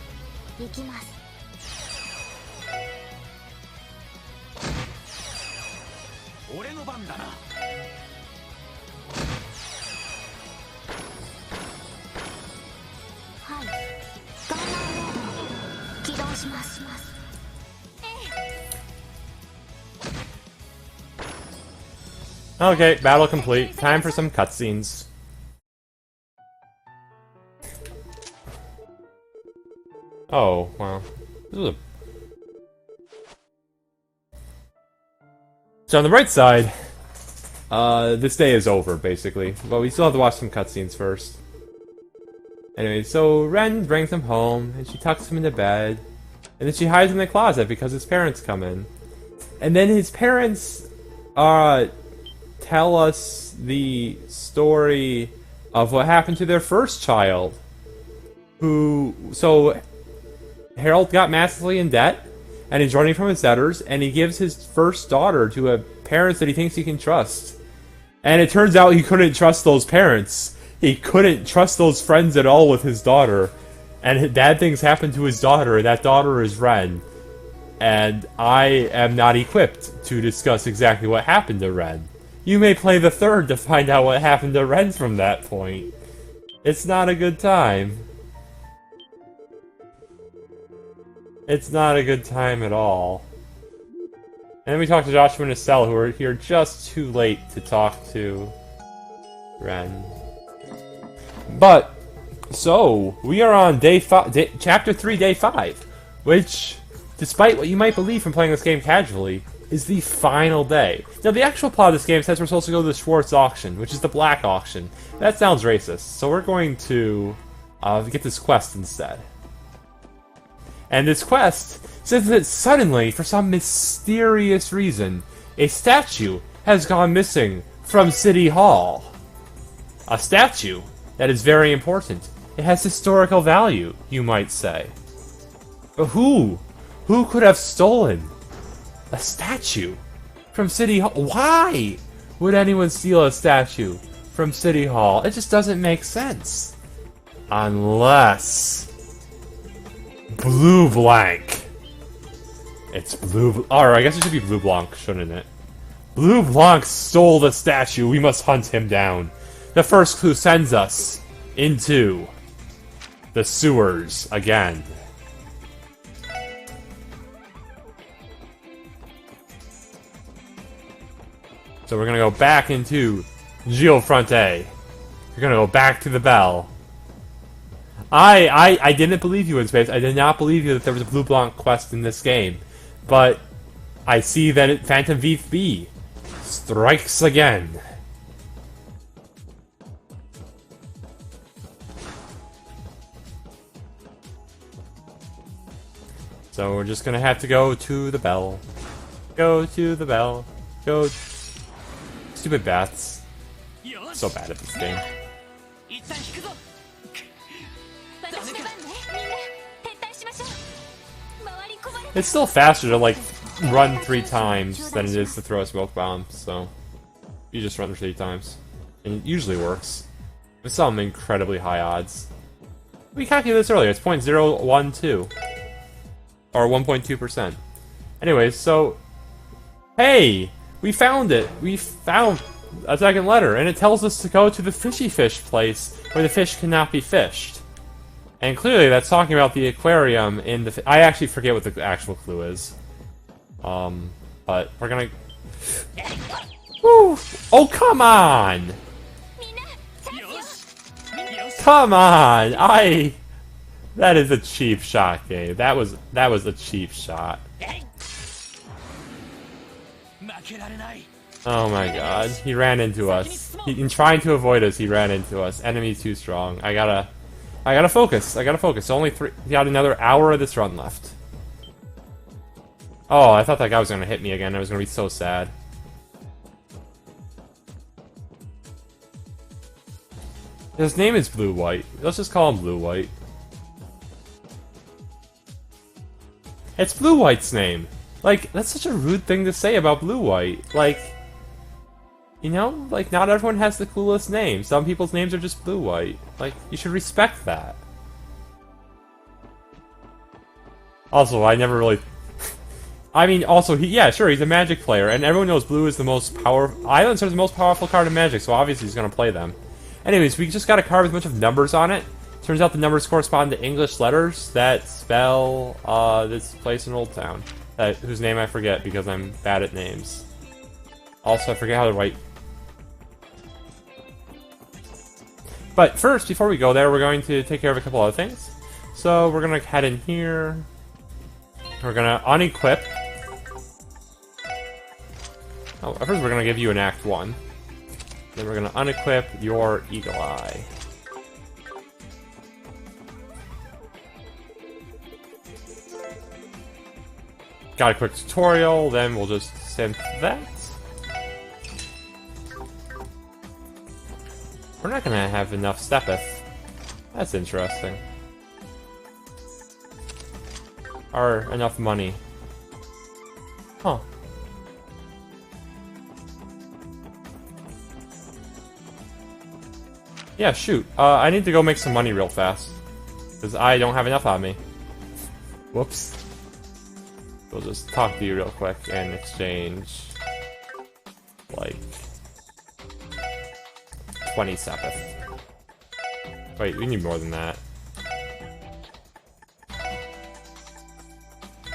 Okay, battle complete. Time for some cutscenes. Oh, wow. So on the right side, this day is over, basically. But we still have to watch some cutscenes first. Anyway, so Ren brings him home, and she tucks him into bed. And then she hides in the closet because his parents come in. And then his parents, tell us the story of what happened to their first child. So Harold got massively in debt, and he's running from his debtors, and he gives his first daughter to a parents that he thinks he can trust. And it turns out he couldn't trust those parents. He couldn't trust those friends at all with his daughter. And bad things happen to his daughter, and that daughter is Ren. And I am not equipped to discuss exactly what happened to Ren. You may play the third to find out what happened to Ren from that point. It's not a good time. It's not a good time at all. And then we talked to Joshua and Estelle, who are here just too late to talk to Ren. But, so, we are on Chapter 3, Day 5, which, despite what you might believe from playing this game casually, is the final day. Now, the actual plot of this game says we're supposed to go to the Schwartz auction, which is the black auction. That sounds racist, so we're going to get this quest instead. And this quest says that suddenly, for some mysterious reason, a statue has gone missing from City Hall. A statue that is very important. It has historical value, you might say. But who? Who could have stolen a statue from City Hall? Why would anyone steal a statue from City Hall? It just doesn't make sense. Unless... Blue Blanc. It's Blue... Or I guess it should be Blue Blanc, shouldn't it? Blue Blanc stole the statue. We must hunt him down. The first clue sends us into the sewers again. So we're gonna go back into Geofronte. We're gonna go back to the bell. I didn't believe you in space. I did not believe you that there was a Blue Blanc quest in this game. But I see that Phantom VB strikes again. So we're just gonna have to go to the bell. Go to the bell. Go. Stupid bats. So bad at this game. It's still faster to, like, run 3 times than it is to throw a smoke bomb, so... You just run 3 times. And it usually works. With some incredibly high odds. We calculated this earlier, it's 0.012. Or 1.2%. Anyways, so... Hey! We found it! We found a second letter, and it tells us to go to the fishy fish place, where the fish cannot be fished. And clearly that's talking about the aquarium in the... I actually forget what the actual clue is. But we're gonna... Woo! Oh, come on! Come on! That is a cheap shot, Gabe. That was a cheap shot. Oh my god. He ran into us. In trying to avoid us, he ran into us. Enemy too strong. I gotta focus. I gotta focus. Only 3... Got another hour of this run left. Oh, I thought that guy was gonna hit me again. I was gonna be so sad. His name is Blue White. Let's just call him Blue White. It's Blue White's name. Like, that's such a rude thing to say about Blue White. Like, you know? Like, not everyone has the coolest name. Some people's names are just Blue White. Like, you should respect that. Also, I never really... I mean, also, yeah, sure, he's a Magic player, and everyone knows Blue is the most powerful... Islands are the most powerful card in Magic, so obviously he's gonna play them. Anyways, we just got a card with a bunch of numbers on it. Turns out the numbers correspond to English letters that spell, this place in Old Town. Whose name I forget because I'm bad at names. Also, I forget how to write. But first, before we go there, we're going to take care of a couple other things. So, we're going to head in here. We're going to unequip. Oh, first we're going to give you an Act 1. Then we're going to unequip your Eagle Eye. Got a quick tutorial, then we'll just send that. We're not gonna have enough Stepeth. That's interesting. Or enough money. Huh. Yeah, shoot. I need to go make some money real fast. Because I don't have enough on me. Whoops. We'll just talk to you real quick and exchange, like, 20 Sepith. Wait, we need more than that.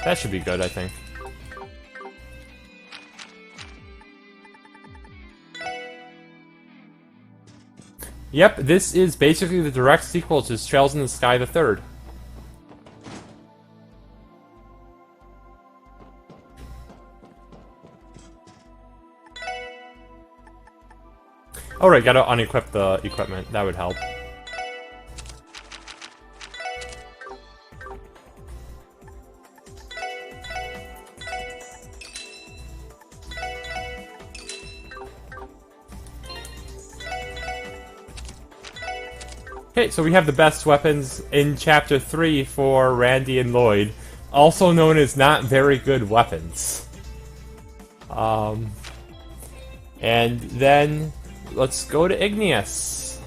That should be good, I think. Yep, this is basically the direct sequel to Trails in the Sky the Third. Alright, gotta unequip the equipment. That would help. Okay, so we have the best weapons in Chapter 3 for Randy and Lloyd, also known as not very good weapons. And then let's go to Igneous.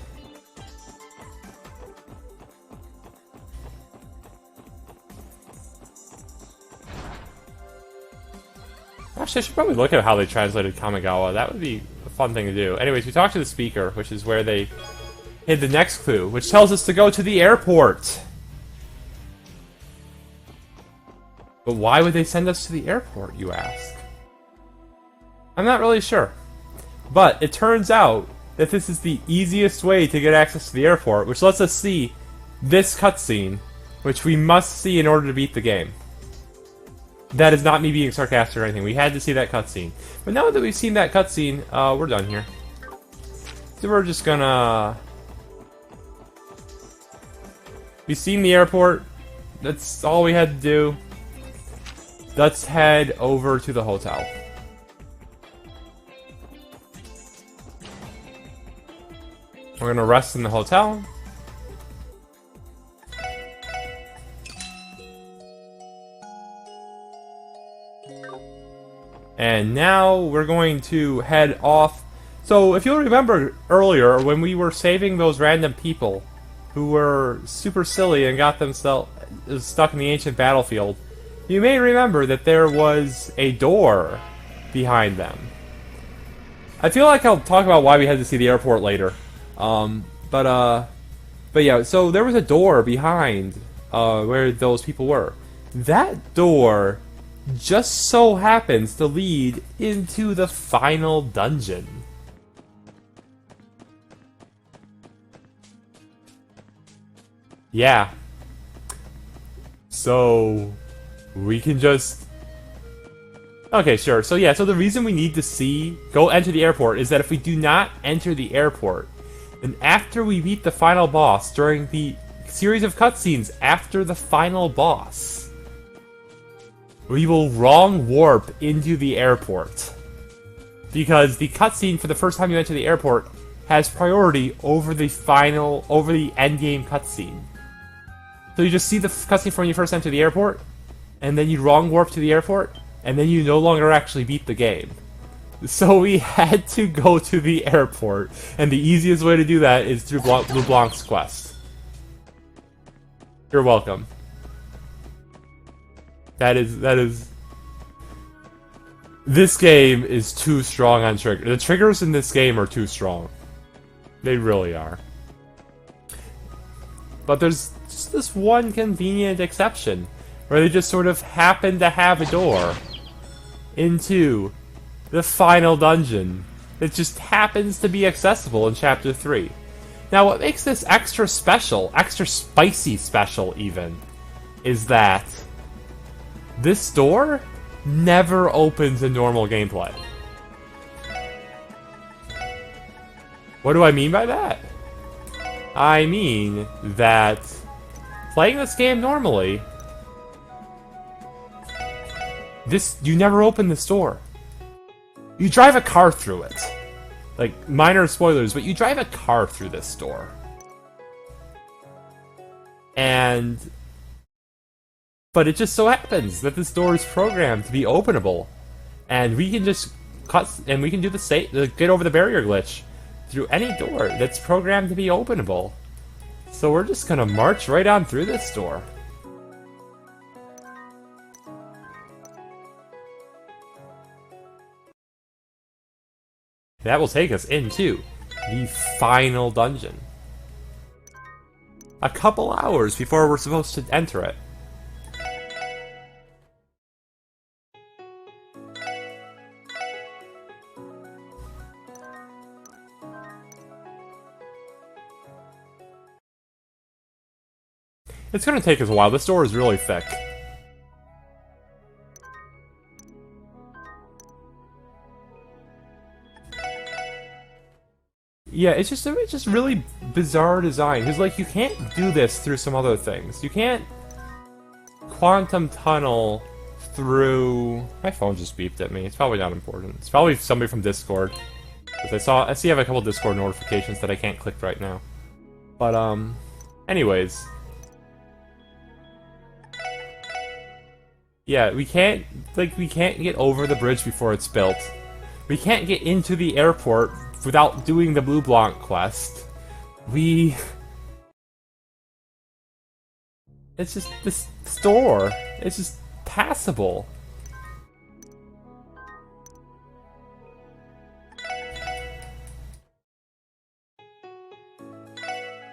Actually, I should probably look at how they translated Kamigawa. That would be a fun thing to do. Anyways, we talked to the speaker, which is where they hid the next clue, which tells us to go to the airport. But why would they send us to the airport, you ask? I'm not really sure. But it turns out that this is the easiest way to get access to the airport, which lets us see this cutscene, which we must see in order to beat the game. That is not me being sarcastic or anything. We had to see that cutscene. But now that we've seen that cutscene, we're done here. So we're just gonna... We've seen the airport. That's all we had to do. Let's head over to the hotel. We're gonna rest in the hotel. And now we're going to head off. So if you'll remember earlier, when we were saving those random people who were super silly and got themselves stuck in the ancient battlefield, you may remember that there was a door behind them. I feel like I'll talk about why we had to see the airport later. But yeah, so there was a door behind where those people were. That door just so happens to lead into the final dungeon. Yeah. So we can just... Okay, sure. So yeah, so the reason we need to go enter the airport is that if we do not enter the airport, then after we beat the final boss, during the series of cutscenes after the final boss, we will wrong warp into the airport. Because the cutscene for the first time you enter the airport has priority over the endgame cutscene. So you just see the cutscene from when you first enter the airport, and then you wrong warp to the airport, and then you no longer actually beat the game. So we had to go to the airport, and the easiest way to do that is through LeBlanc's quest. You're welcome. That is... This game is too strong on triggers. The triggers in this game are too strong. They really are. But there's just this one convenient exception, where they just sort of happen to have a door into the final dungeon that just happens to be accessible in Chapter 3. Now, what makes this extra special, extra spicy special even, is that this door never opens in normal gameplay. What do I mean by that? I mean that playing this game normally, you never open this door. You drive a car through it. Like, minor spoilers, but you drive a car through this door. But it just so happens that this door is programmed to be openable. And we can just we can do the get over the barrier glitch through any door that's programmed to be openable. So we're just gonna march right on through this door. That will take us into the final dungeon. A couple hours before we're supposed to enter it. It's gonna take us a while. This door is really thick. Yeah, it's just really bizarre design. Because, like, you can't do this through some other things. You can't quantum tunnel through... My phone just beeped at me. It's probably not important. It's probably somebody from Discord. Because I see I have a couple Discord notifications that I can't click right now. But, anyways. Yeah, we can't get over the bridge before it's built. We can't get into the airport without doing the Blue Blanc quest. It's just, this store, it's just passable.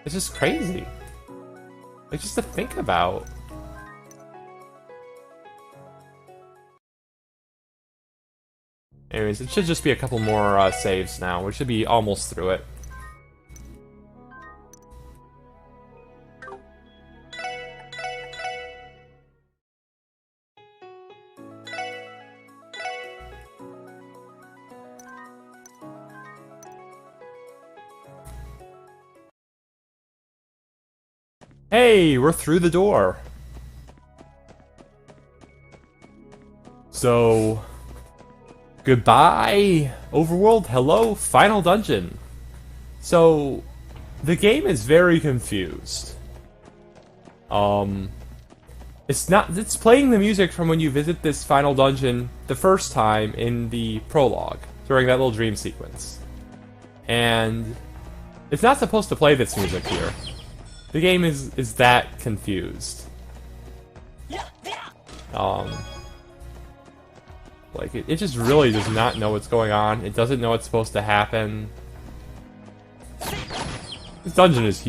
It's just crazy. Like, just to think about. Anyways, it should just be a couple more saves now. We should be almost through it. Hey, we're through the door. So... Goodbye, Overworld. Hello, final dungeon. So, the game is very confused. It's playing the music from when you visit this final dungeon the first time in the prologue, during that little dream sequence. And it's not supposed to play this music here. The game is that confused. Like, it just really does not know what's going on. It doesn't know what's supposed to happen. This dungeon is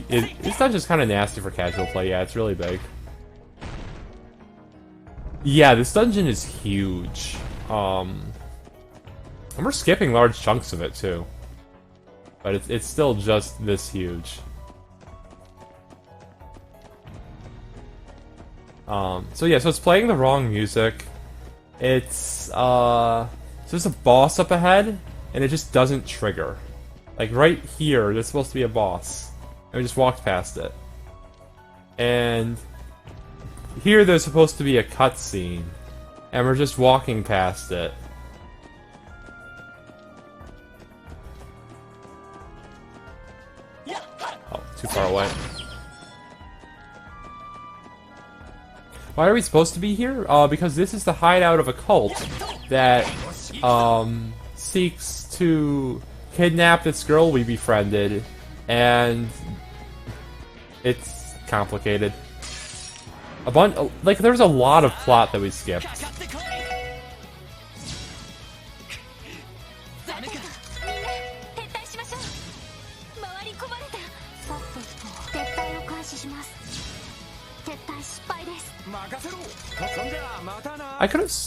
kind of nasty for casual play. Yeah, it's really big. Yeah, this dungeon is huge. And we're skipping large chunks of it too. But it's still just this huge. So yeah, so it's playing the wrong music. It's, so there's a boss up ahead, and it just doesn't trigger. Like, right here, there's supposed to be a boss. And we just walked past it. And here there's supposed to be a cutscene, and we're just walking past it. Oh, too far away. Why are we supposed to be here? Because this is the hideout of a cult that seeks to kidnap this girl we befriended, and it's complicated. Like, there's a lot of plot that we skipped.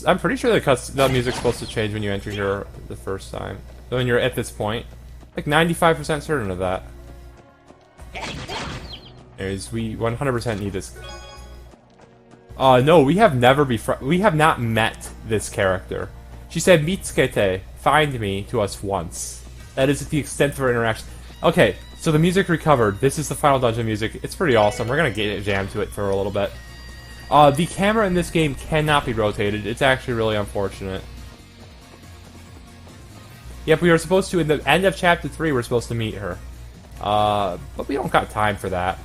I'm pretty sure the music's supposed to change when you enter here the first time. When you're at this point. Like 95% certain of that. Anyways, we 100% need this. No, we have not met this character. She said, "Mitsukete, find me," to us once. That is the extent of her interaction. Okay, so the music recovered. This is the final dungeon music. It's pretty awesome. We're gonna get jammed to it for a little bit. The camera in this game cannot be rotated. It's actually really unfortunate. Yep, we were supposed to, in the end of Chapter 3, we're supposed to meet her. But we don't got time for that.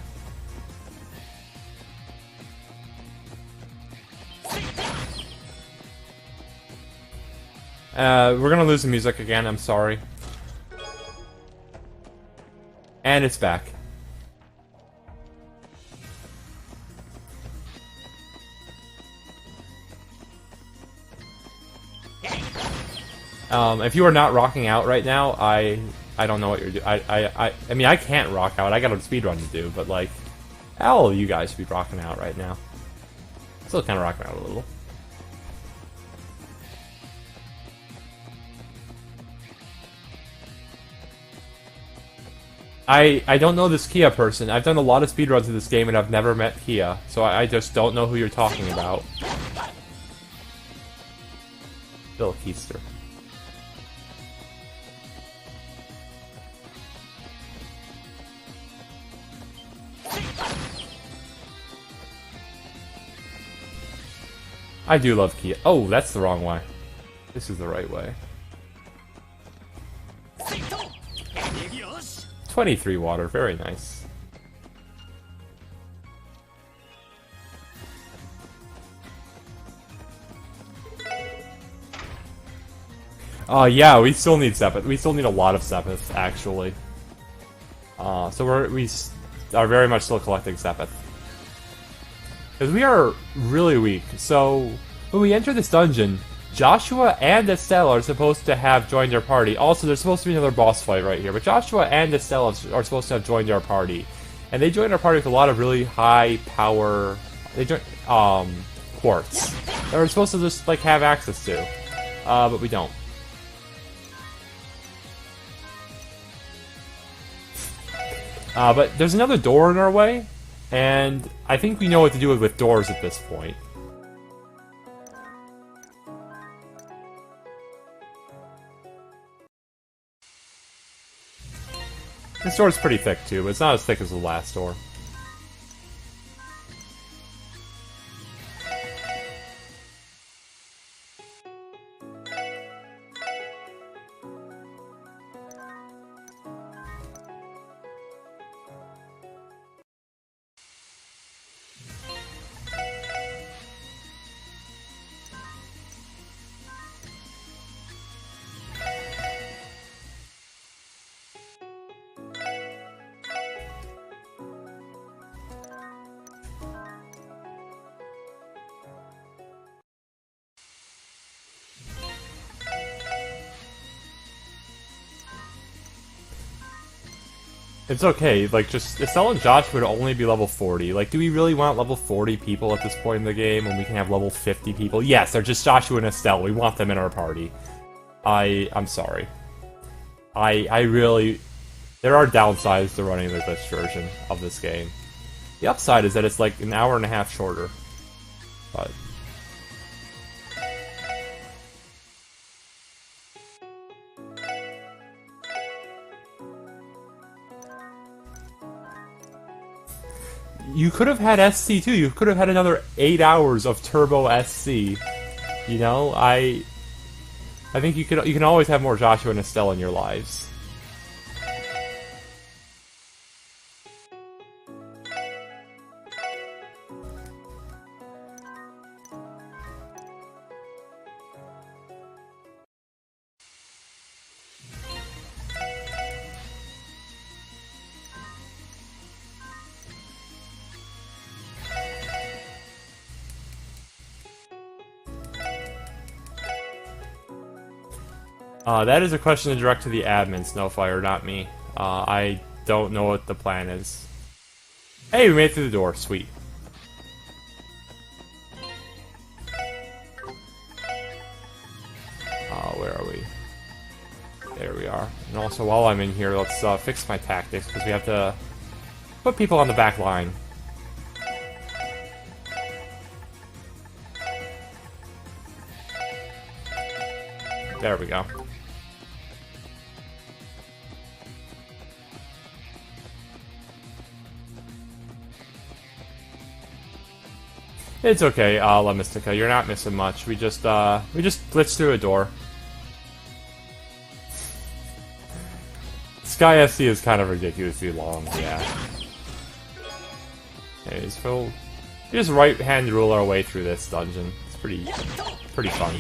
We're gonna lose the music again, I'm sorry. And it's back. If you are not rocking out right now, I don't know what you're doing. I mean, I can't rock out. I got a speedrun to do, but like, all of you guys should be rocking out right now. Still kind of rocking out a little. I don't know this Kia person. I've done a lot of speedruns of this game and I've never met Kia, so I just don't know who you're talking about. Bill Keister. I do love Kia. Oh, that's the wrong way. This is the right way. 23 water, very nice. Yeah, we still need Sepith. We still need a lot of Sepith, actually. So we are very much still collecting Sepith. Because we are really weak. So when we enter this dungeon, Joshua and Estelle are supposed to have joined our party. Also, there's supposed to be another boss fight right here. But Joshua and Estelle are supposed to have joined our party. And they joined our party with a lot of really high power... They joined, quartz. That we're supposed to just, like, have access to. But we don't. But there's another door in our way. And I think we know what to do with doors at this point. This door's pretty thick too, but it's not as thick as the last door. It's okay, like, just, Estelle and Josh would only be level 40. Like, do we really want level 40 people at this point in the game when we can have level 50 people? Yes, they're just Joshua and Estelle. We want them in our party. I'm sorry. I really... There are downsides to running the glitch version of this game. The upside is that it's like an hour and a half shorter. But... You could have had SC too. You could have had another 8 hours of Turbo SC. You know, I think you can always have more Joshua and Estelle in your lives. That is a question to direct to the admin, Snowfire, not me. I don't know what the plan is. Hey, we made it through the door. Sweet. Where are we? There we are. And also, while I'm in here, let's fix my tactics, because we have to put people on the back line. There we go. It's okay, La Mystica. You're not missing much. We just blitzed through a door. Sky FC is kind of ridiculously long, yeah. Okay, so we just right-hand rule our way through this dungeon. It's pretty fun.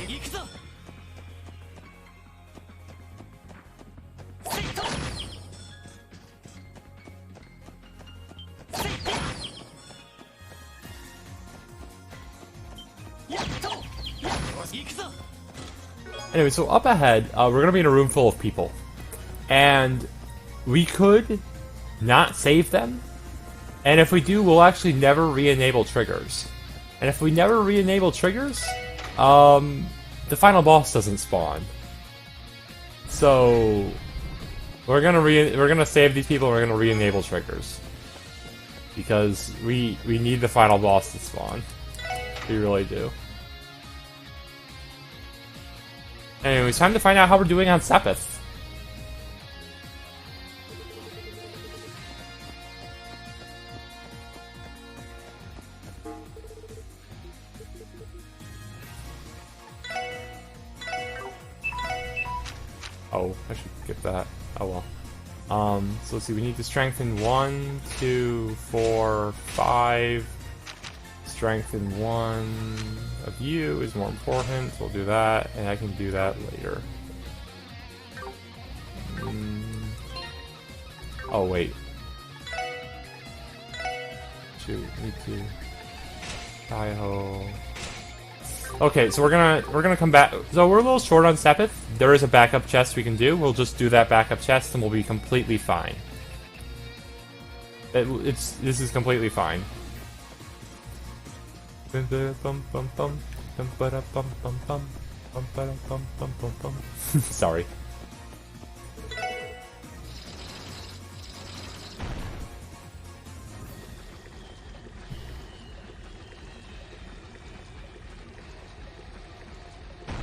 Anyway, so up ahead, we're going to be in a room full of people. And we could not save them. And if we do, we'll actually never re-enable triggers. And if we never re-enable triggers, the final boss doesn't spawn. So, We're gonna save these people. And we're gonna re-enable triggers because we need the final boss to spawn. We really do. Anyway, it's time to find out how we're doing on Sepith. Oh, I should get that. Oh well. So let's see, we need to strengthen 1, 2, 4, 5. Strengthen 1 of you is more important, so we'll do that, and I can do that later. Oh wait. Shoot, need to. Hi-ho. Okay, so we're gonna come back. So we're a little short on Sepith. There is a backup chest we can do. We'll just do that backup chest, and we'll be completely fine. This is completely fine. Sorry.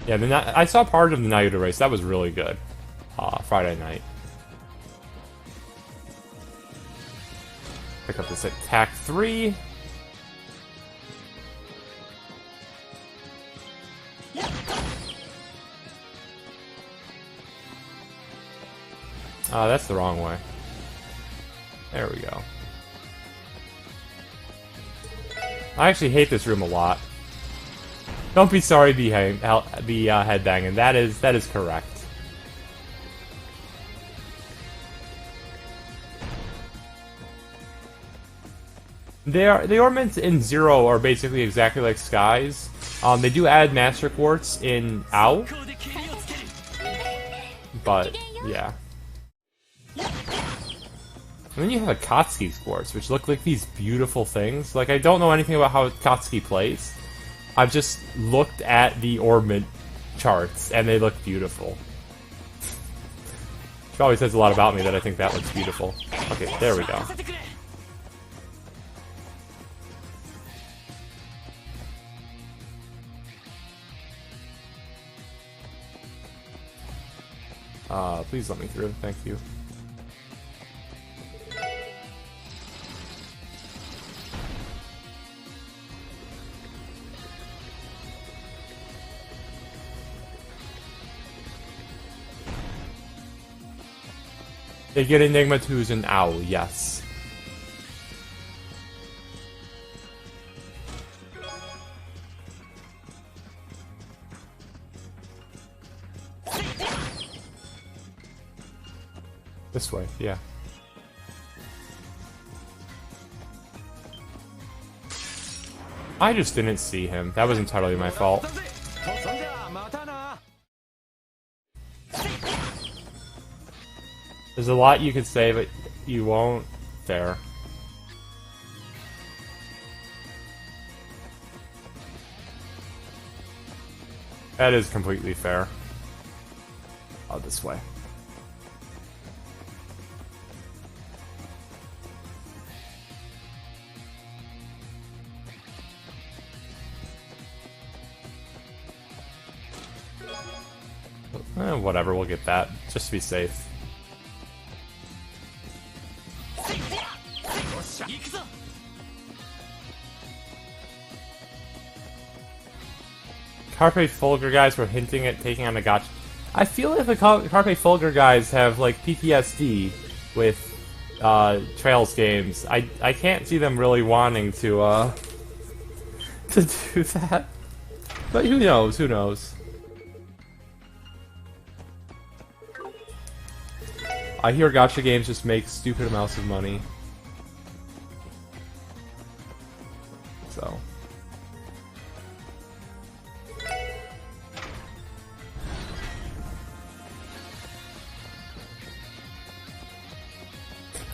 Yeah, I saw part of the Naruto race. That was really good. Friday night. Pick up this attack 3. That's the wrong way. There we go. I actually hate this room a lot. Don't be sorry, be headbanging. That is correct. The ornaments in Zero are basically exactly like Skies. They do add Master Quartz in Ow, but yeah. And then you have a Akatsuki Quartz, which look like these beautiful things. Like, I don't know anything about how Akatsuki plays. I've just looked at the ornament charts, and they look beautiful. Which probably says a lot about me that I think that looks beautiful. Okay, there we go. Please let me through, thank you. They get Enigma 2s and Owl, yes. This way, yeah. I just didn't see him. That was entirely my fault. There's a lot you could say, but you won't. Fair. That is completely fair. Oh, this way. Whatever, we'll get that, just to be safe. Carpe Fulgur guys were hinting at taking on a gotcha. I feel like the Carpe Fulgur guys have, like, PTSD with, Trails games. I can't see them really wanting to do that. But who knows, who knows. I hear gacha games just make stupid amounts of money. So.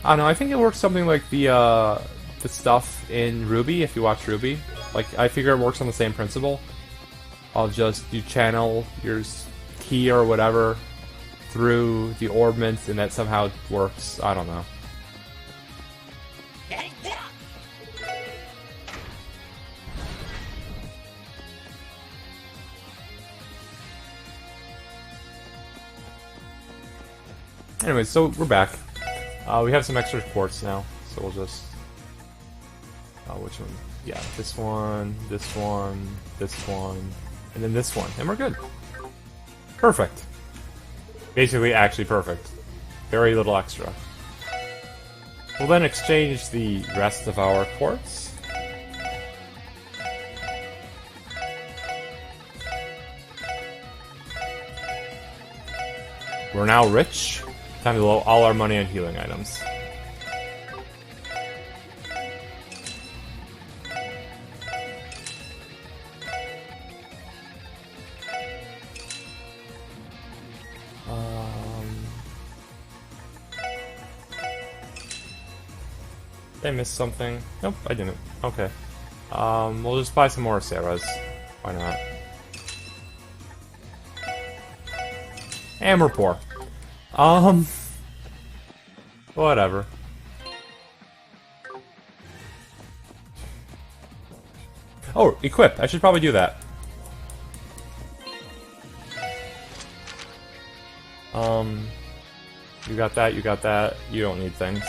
I don't know, I think it works something like the stuff in Ruby, if you watch Ruby. Like, I figure it works on the same principle. I'll just, you channel your key or whatever through the orbment and that somehow works. I don't know. Anyway, so we're back. We have some extra quartz now, so we'll just... which one? Yeah, this one, this one, this one, and then this one, and we're good. Perfect. Basically, actually perfect. Very little extra. We'll then exchange the rest of our quartz. We're now rich. Time to blow all our money on healing items. Did I miss something? Nope, I didn't. Okay. We'll just buy some more Sarahs. Why not? And we're poor. Whatever. Oh, equip. I should probably do that. You got that, you got that. You don't need things.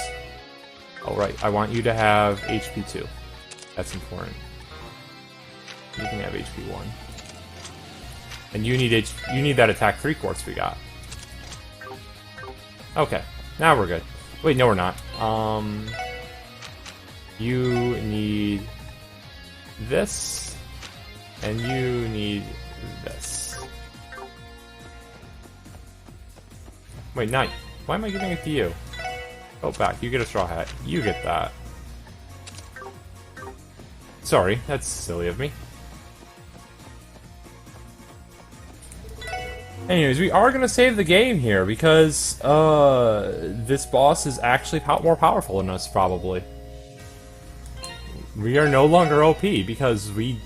Oh, right. I want you to have HP 2. That's important. You can have HP 1. And you need that attack 3 quartz we got. Okay. Now we're good. Wait, no we're not. You need this, and you need this. Wait, not. Why am I giving it to you? Go back. You get a straw hat. You get that. Sorry, that's silly of me. Anyways, we are gonna save the game here because this boss is actually more powerful than us, probably. We are no longer OP because we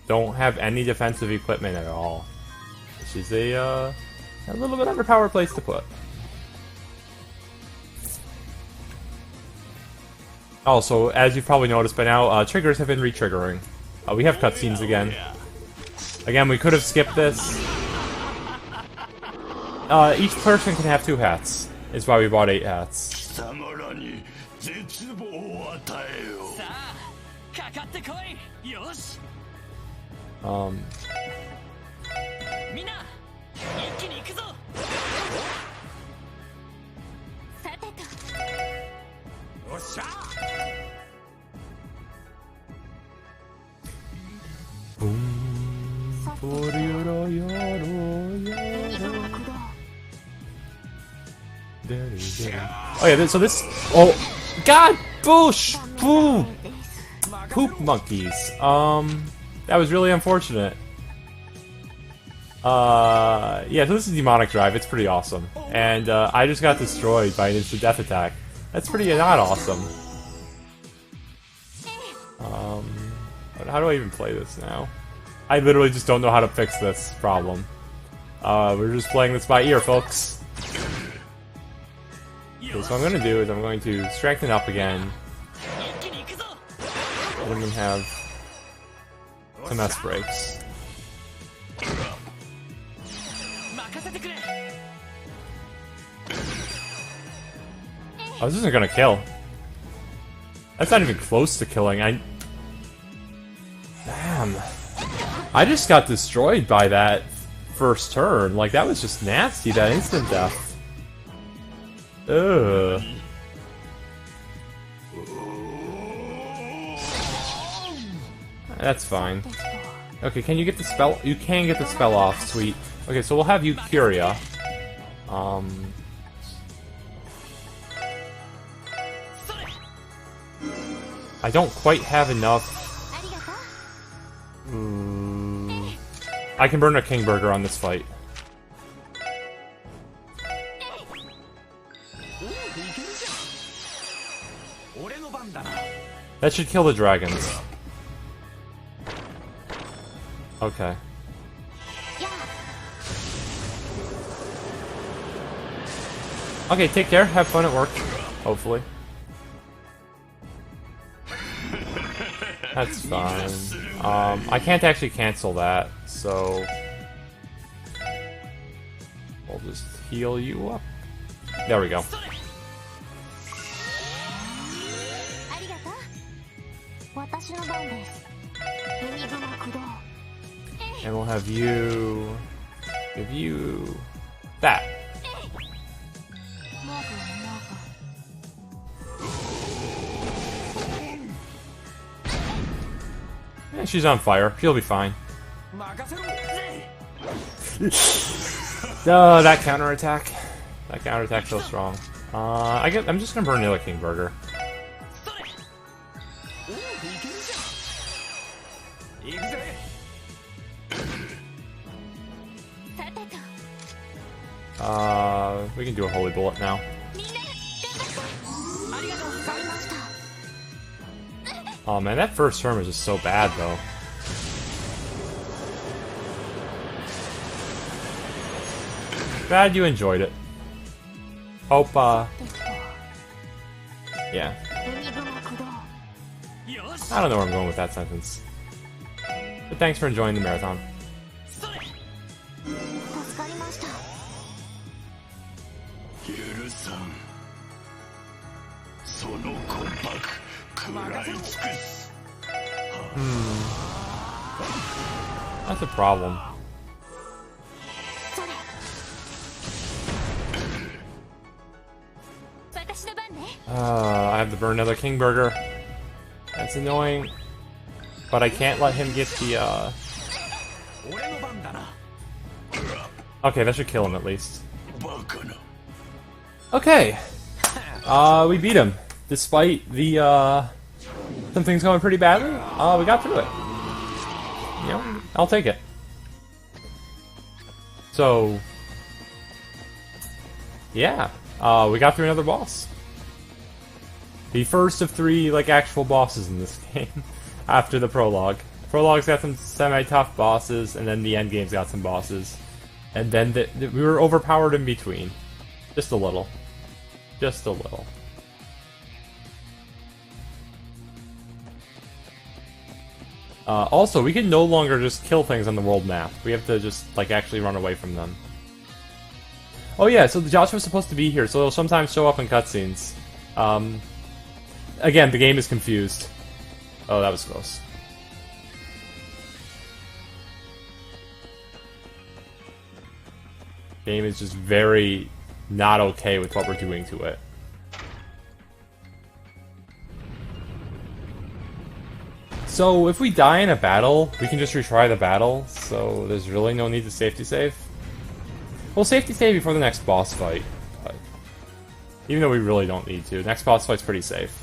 don't have any defensive equipment at all, which is a little bit underpowered place to put. Also, as you've probably noticed by now, triggers have been re-triggering. We have cutscenes again. Again, we could have skipped this. Each person can have 2 hats, is why we bought 8 hats. Oh yeah, so this... Oh, God! Boosh! Boo! Poop monkeys. That was really unfortunate. Yeah, so this is Demonic Drive. It's pretty awesome. And, I just got destroyed by an instant death attack. That's pretty not awesome. How do I even play this now? I literally just don't know how to fix this problem. We're just playing this by ear, folks. Okay, so what I'm going to do is I'm going to strengthen up again. And then have some S breaks. Oh, this isn't going to kill. That's not even close to killing. Damn. I just got destroyed by that first turn. Like, that was just nasty, that instant death. Ugh. That's fine. Okay, can you get the spell? You can get the spell off, sweet. Okay, so we'll have you Curia. I don't quite have enough. I can burn a King Burger on this fight. That should kill the dragons. Okay. Okay, take care. Have fun at work. Hopefully. That's fine. I can't actually cancel that, so we'll just heal you up. There we go. And we'll have you give you that. Yeah, she's on fire. She'll be fine. Oh, that counterattack. That counterattack's so strong. I'm just gonna burn another King Burger. We can do a Holy Bullet now. Oh man, that first term is just so bad though. Glad you enjoyed it. Hope, yeah. I don't know where I'm going with that sentence. But thanks for enjoying the marathon. That's a problem. I have to burn another King Burger. That's annoying. But I can't let him get the, Okay, that should kill him at least. Okay. We beat him. Despite the, some things going pretty badly, we got through it. You know, I'll take it. So, yeah, we got through another boss. The first of 3, like, actual bosses in this game, after the prologue. Prologue's got some semi-tough bosses, and then the end game's got some bosses. And then we were overpowered in between. Just a little. Just a little. Also, we can no longer just kill things on the world map. We have to just, like, actually run away from them. Oh yeah, so Joshua's supposed to be here, so he'll sometimes show up in cutscenes. Again, the game is confused. Oh, that was close. Game is just very not okay with what we're doing to it. So, if we die in a battle, we can just retry the battle, so there's really no need to safety save. We'll safety save before the next boss fight, but even though we really don't need to. Next boss fight's pretty safe.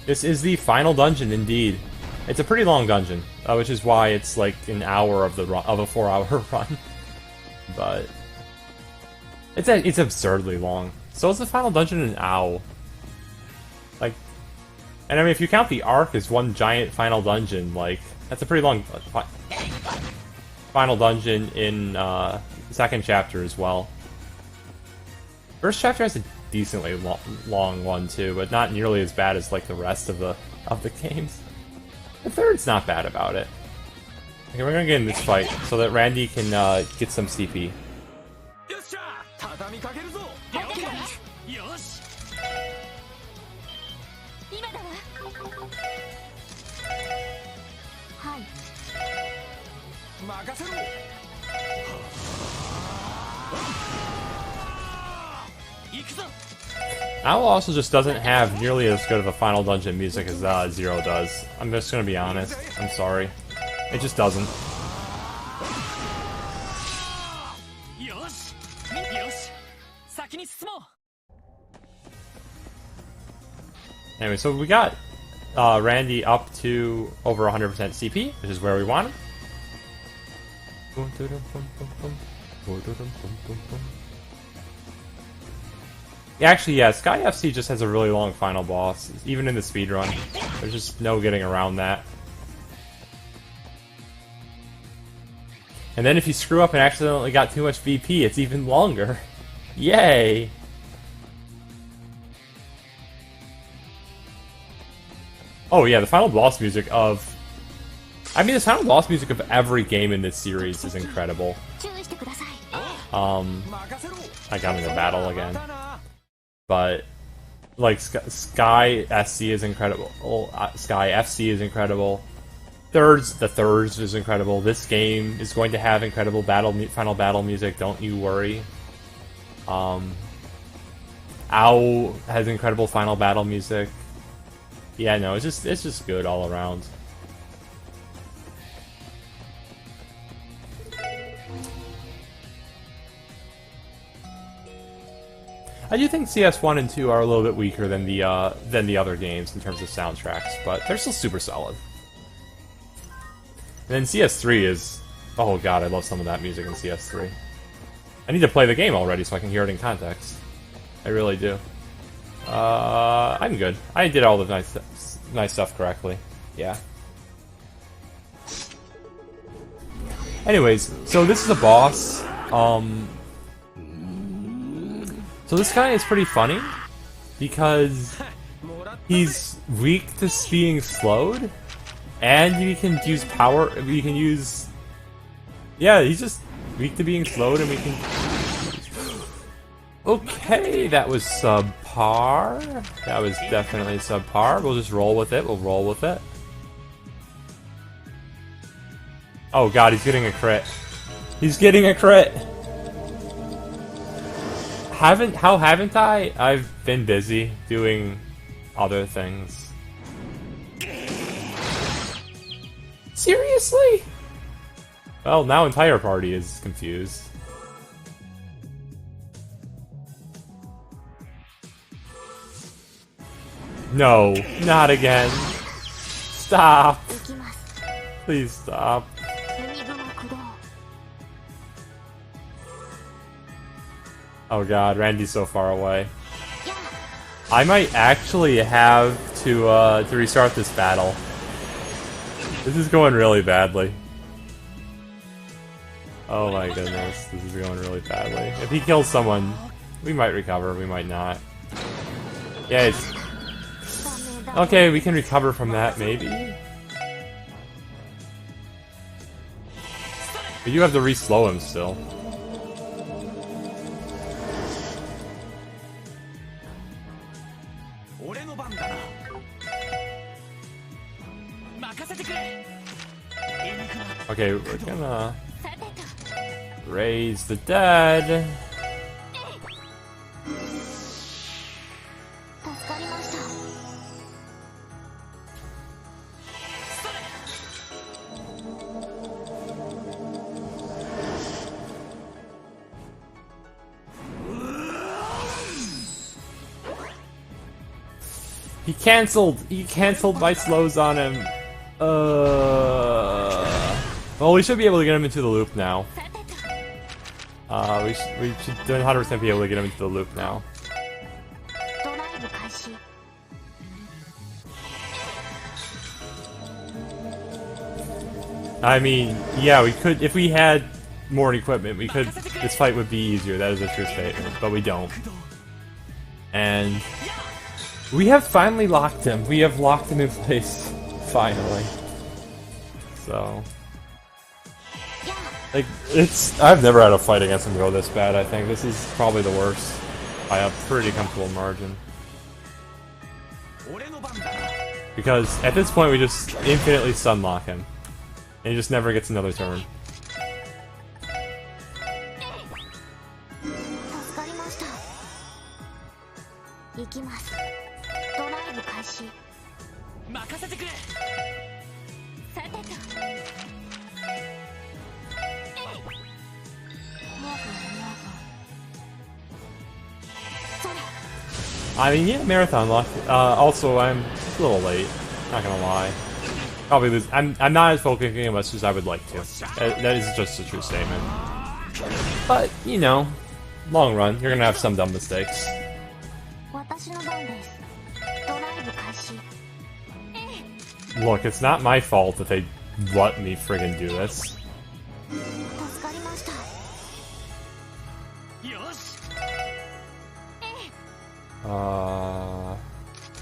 This is the final dungeon, indeed. It's a pretty long dungeon, which is why it's like an hour of a 4-hour run. But it's absurdly long. So is the final dungeon an hour. Like, and I mean, if you count the arc as one giant final dungeon, like that's a pretty long final dungeon in the second chapter as well. First chapter has a decently long one too, but not nearly as bad as like the rest of the games. The third's not bad about it. Okay, we're gonna get in this fight so that Randy can get some CP. Owl also just doesn't have nearly as good of a final dungeon music as Zero does. I'm just gonna be honest. I'm sorry. It just doesn't. Anyway, so we got Randy up to over 100% CP, which is where we want him. Actually, yeah, Sky FC just has a really long final boss, even in the speedrun. There's just no getting around that. And then if you screw up and accidentally got too much VP, it's even longer. Yay! Oh yeah, the final boss music of... I mean, the final boss music of every game in this series is incredible. I got into battle again. But, like, Sky SC is incredible. Sky FC is incredible. The Thirds is incredible. This game is going to have incredible final battle music, don't you worry. Ow has incredible final battle music. Yeah, no, it's just good all around. I do think CS1 and 2 are a little bit weaker than the other games in terms of soundtracks, but they're still super solid. And then CS3 is... Oh god, I love some of that music in CS3. I need to play the game already so I can hear it in context. I really do. I'm good. I did all the nice stuff correctly. Yeah. Anyways, so this is a boss. So this guy is pretty funny because he's weak to being slowed, and you can use power. You can use. Yeah, he's just weak to being slowed, and we can. Okay, that was subpar. That was definitely subpar. We'll just roll with it. We'll roll with it. Oh god, he's getting a crit. He's getting a crit. How haven't I? I've been busy doing other things. Seriously? Well, now entire party is confused. No, not again. Stop. Please stop. Oh god, Randy's so far away. I might actually have to restart this battle. This is going really badly. Oh my goodness, this is going really badly. If he kills someone, we might recover, we might not. Yeah, it's... Okay, we can recover from that, maybe? But you have to re-slow him still. Okay, we're gonna raise the dead. He canceled my slows on him. Well, we should be able to get him into the loop now. We should 100% be able to get him into the loop now. I mean, yeah, we could, if we had more equipment, we could, this fight would be easier, that is a true statement, but we don't. And we have finally locked him. We have locked him in place, finally. So, like, I've never had a fight against him go this bad, I think. This is probably the worst, by a pretty comfortable margin. Because, at this point, we just infinitely stun-lock him. And he just never gets another turn. I mean, yeah, marathon luck. Also, I'm a little late. Not gonna lie. Probably lose. I'm not as focusing as much as I would like to. That is just a true statement. But, you know, long run, you're gonna have some dumb mistakes. Look, it's not my fault that they let me friggin' do this.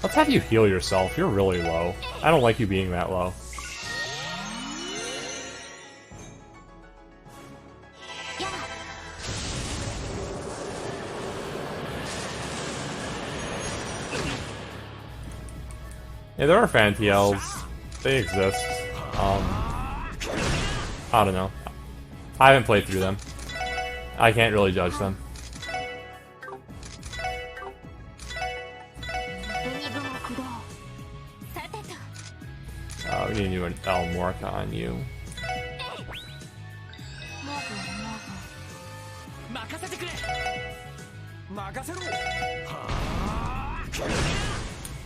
Let's have you heal yourself. You're really low. I don't like you being that low. Yeah, there are fan TLs. They exist. I don't know. I haven't played through them. I can't really judge them. We need to do an Almora on you.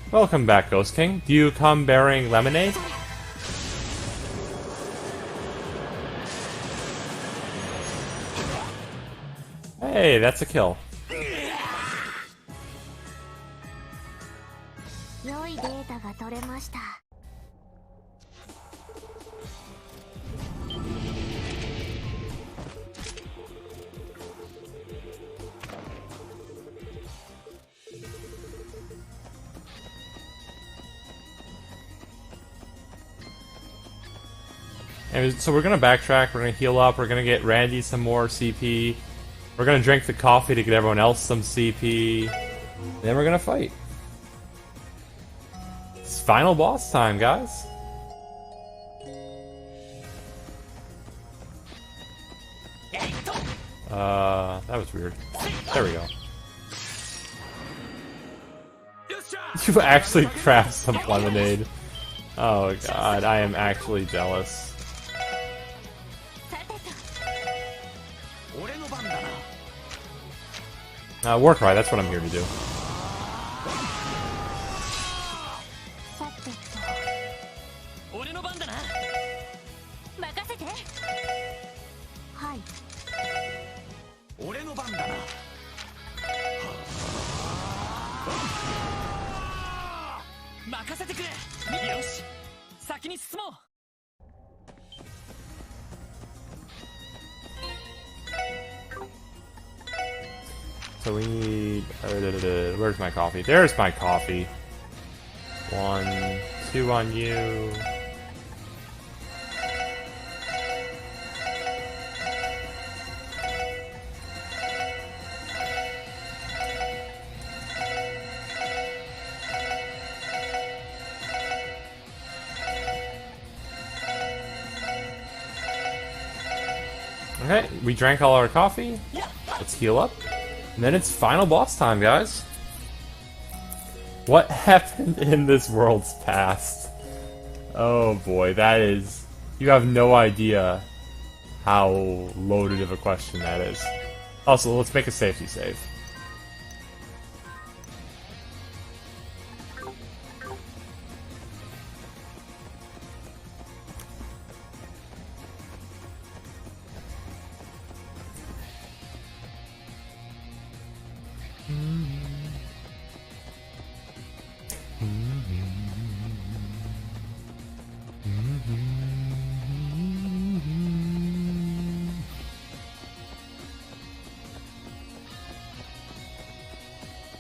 Welcome back, Ghost King. Do you come bearing lemonade? Hey, that's a kill. And so we're gonna backtrack, we're gonna heal up, we're gonna get Randy some more CP, we're gonna drink the coffee to get everyone else some CP, and then we're gonna fight. It's final boss time, guys. That was weird. There we go. You actually crafted some lemonade. Oh god, I am actually jealous. Work right, that's what I'm here to do. So we need... where's my coffee? There's my coffee. 1, 2 on you. Okay, we drank all our coffee. Let's heal up. And then it's final boss time, guys. What happened in this world's past? Oh boy, that is... You have no idea how loaded of a question that is. Also, let's make a safety save.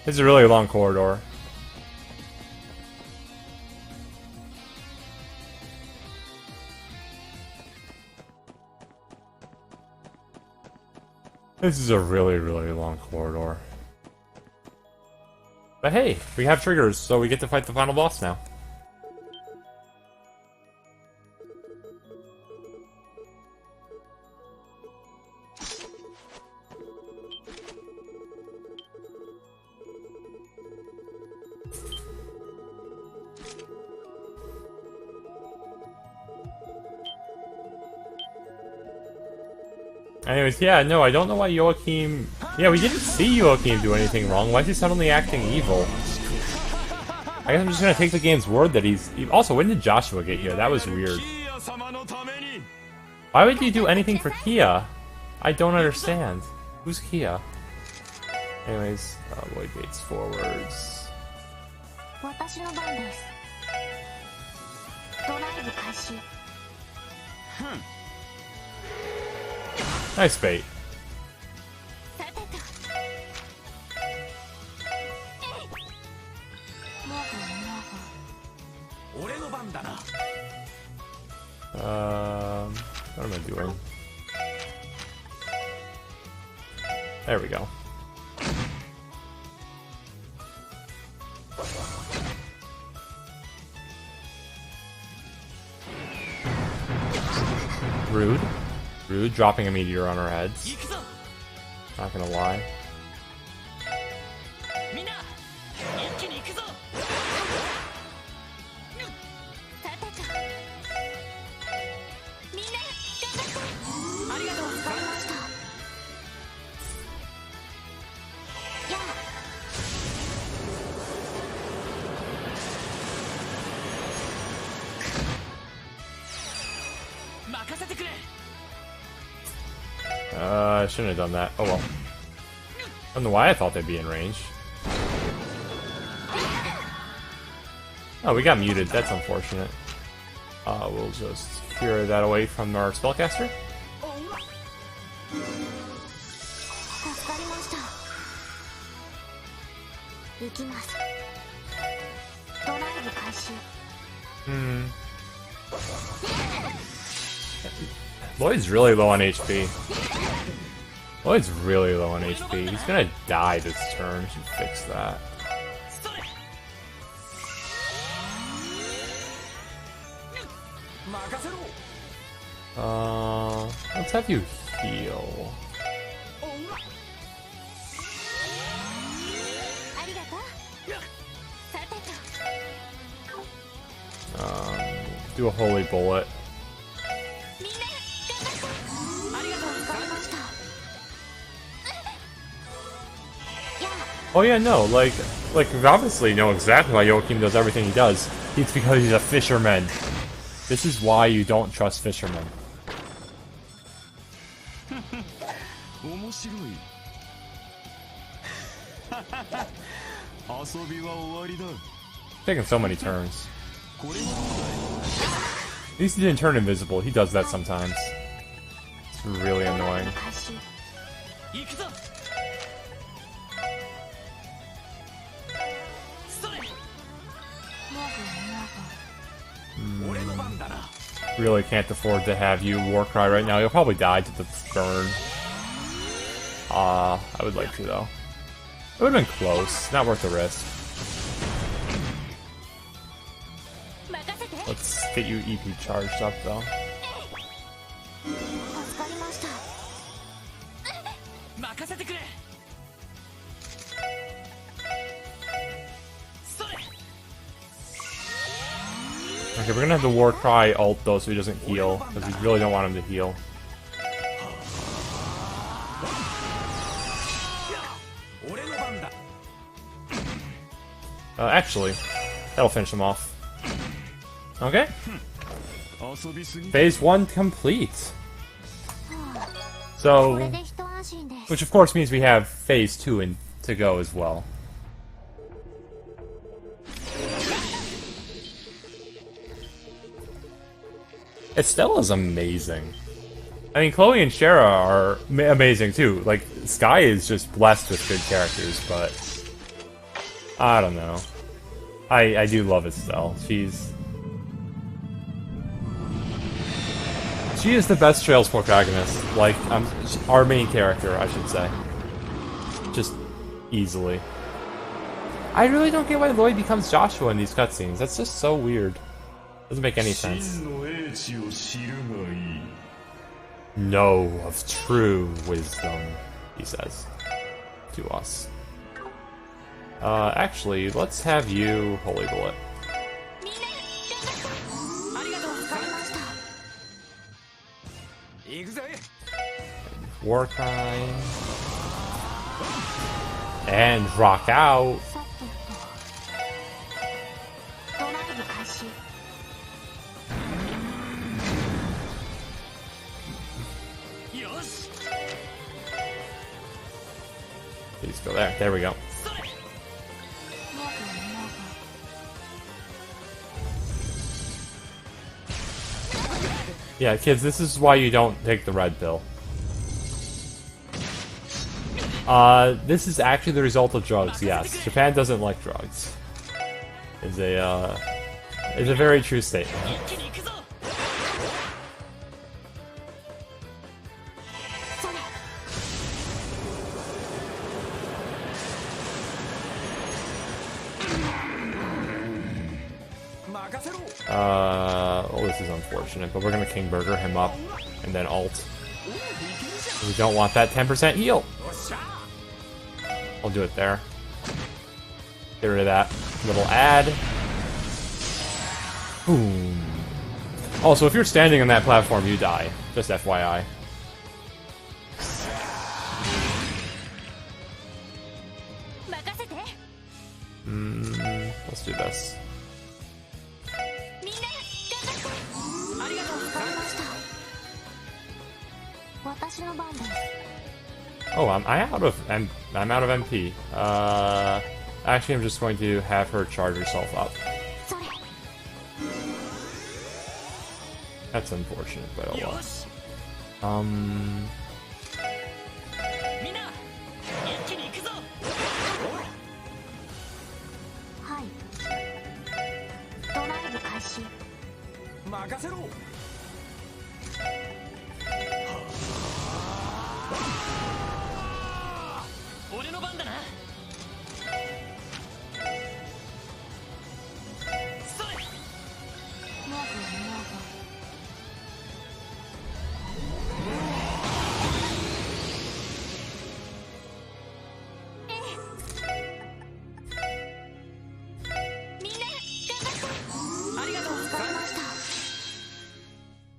This is a really long corridor. This is a really, really long corridor. But hey, we have triggers, so we get to fight the final boss now. Anyways, yeah, no, I don't know why Joachim... Yeah, we didn't see Joachim do anything wrong. Why is he suddenly acting evil? I guess I'm just gonna take the game's word that he's... Also, when did Joshua get here? That was weird. Why would you do anything for Kia? I don't understand. Who's Kia? Anyways, Lloyd Bates forwards. Nice bait. What am I doing? There we go. Rude. Rude, dropping a meteor on our heads. Not gonna lie. I shouldn't have done that. Oh well. I don't know why I thought they'd be in range. Oh, we got muted. That's unfortunate. We'll just cure that away from our spellcaster. Lloyd's really low on HP. Lloyd's really low on HP. He's gonna die this turn. Should fix that. Let's have you heal. Do a holy bullet. Oh yeah, no, like we obviously know exactly why Joachim does everything he does. It's because he's a fisherman. This is why you don't trust fishermen. Taking so many turns. At least he didn't turn invisible. He does that sometimes. It's really annoying. Really can't afford to have you Warcry right now. You'll probably die to the burn. I would like to though. It would have been close. Not worth the risk. Let's get you EP charged up though. Okay, we're gonna have the Warcry ult though so he doesn't heal, because we really don't want him to heal. Actually, that'll finish him off. Okay. Phase 1 complete. So, which of course means we have Phase 2 to go as well. Estella's amazing. I mean, Chloe and Shara are amazing too. Like, Sky is just blessed with good characters, but I don't know. I do love Estelle. She is the best Trails protagonist. Like, our main character, I should say. Just easily. I really don't get why Lloyd becomes Joshua in these cutscenes. That's just so weird. Doesn't make any sense. Know of true wisdom, he says to us. Actually, let's have you Holy Bullet. Warcry. And rock out. Please go there. There we go. Yeah, kids, this is why you don't take the red pill. This is actually the result of drugs, yes. Japan doesn't like drugs. Is a very true statement. Oh, this is unfortunate, but we're gonna King Burger him up and then ult. We don't want that 10% heal. I'll do it there. Get rid of that little ad. Boom. Also, if you're standing on that platform, you die. Just FYI. Let's do this. Oh, I'm out of MP. Actually, I'm just going to have her charge herself up. That's unfortunate, but oh well.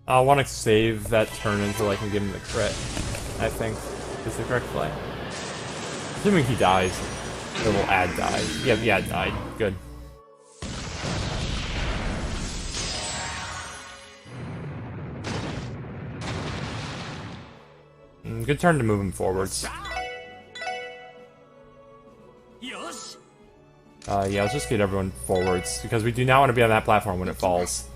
I want to save that turn until I can give him the crit, I think, is the correct play. Assuming he dies. The little ad died. Yeah, the ad died. Good. Good turn to move him forwards. Yeah, let's just get everyone forwards, because we do not want to be on that platform when it falls.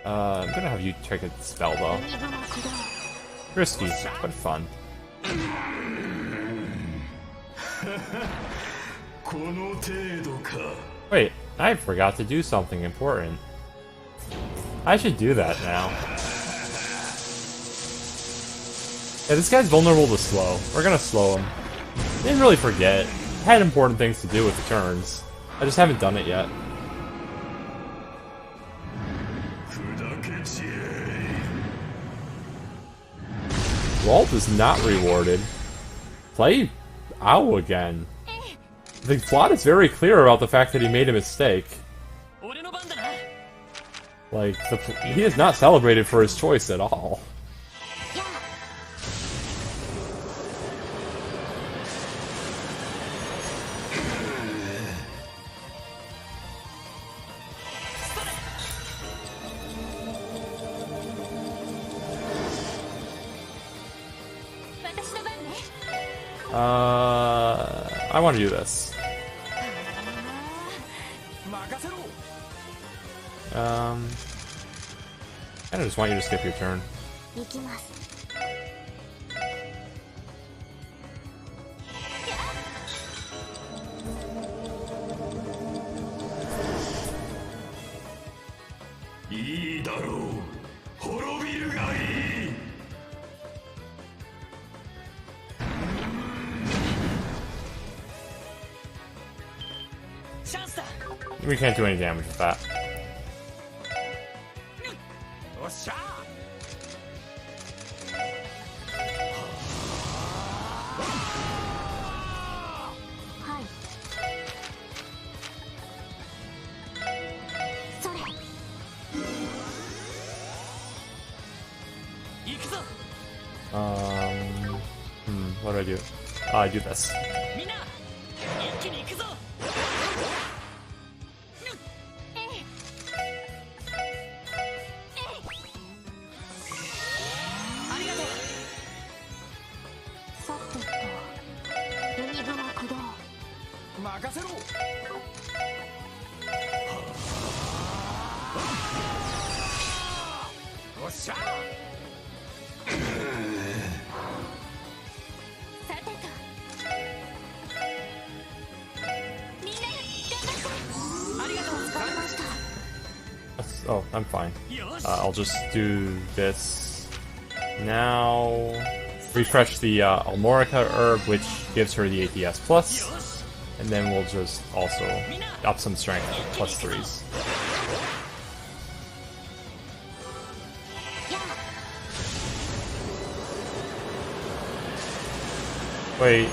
I'm gonna have you take a spell, though. Risky, but fun. Wait, I forgot to do something important. I should do that now. Yeah, this guy's vulnerable to slow. We're gonna slow him. Didn't really forget. Had important things to do with the turns. I just haven't done it yet. Walt is not rewarded. Play Ow again. The plot is very clear about the fact that he made a mistake. Like, he is not celebrated for his choice at all. I want to do this. I just want you to skip your turn. We can't do any damage with that. What do I do? I do this. Oh, I'm fine. I'll just do this now. Refresh the Almora herb, which gives her the ATS plus, and then we'll just also up some strength plus 3s. Wait.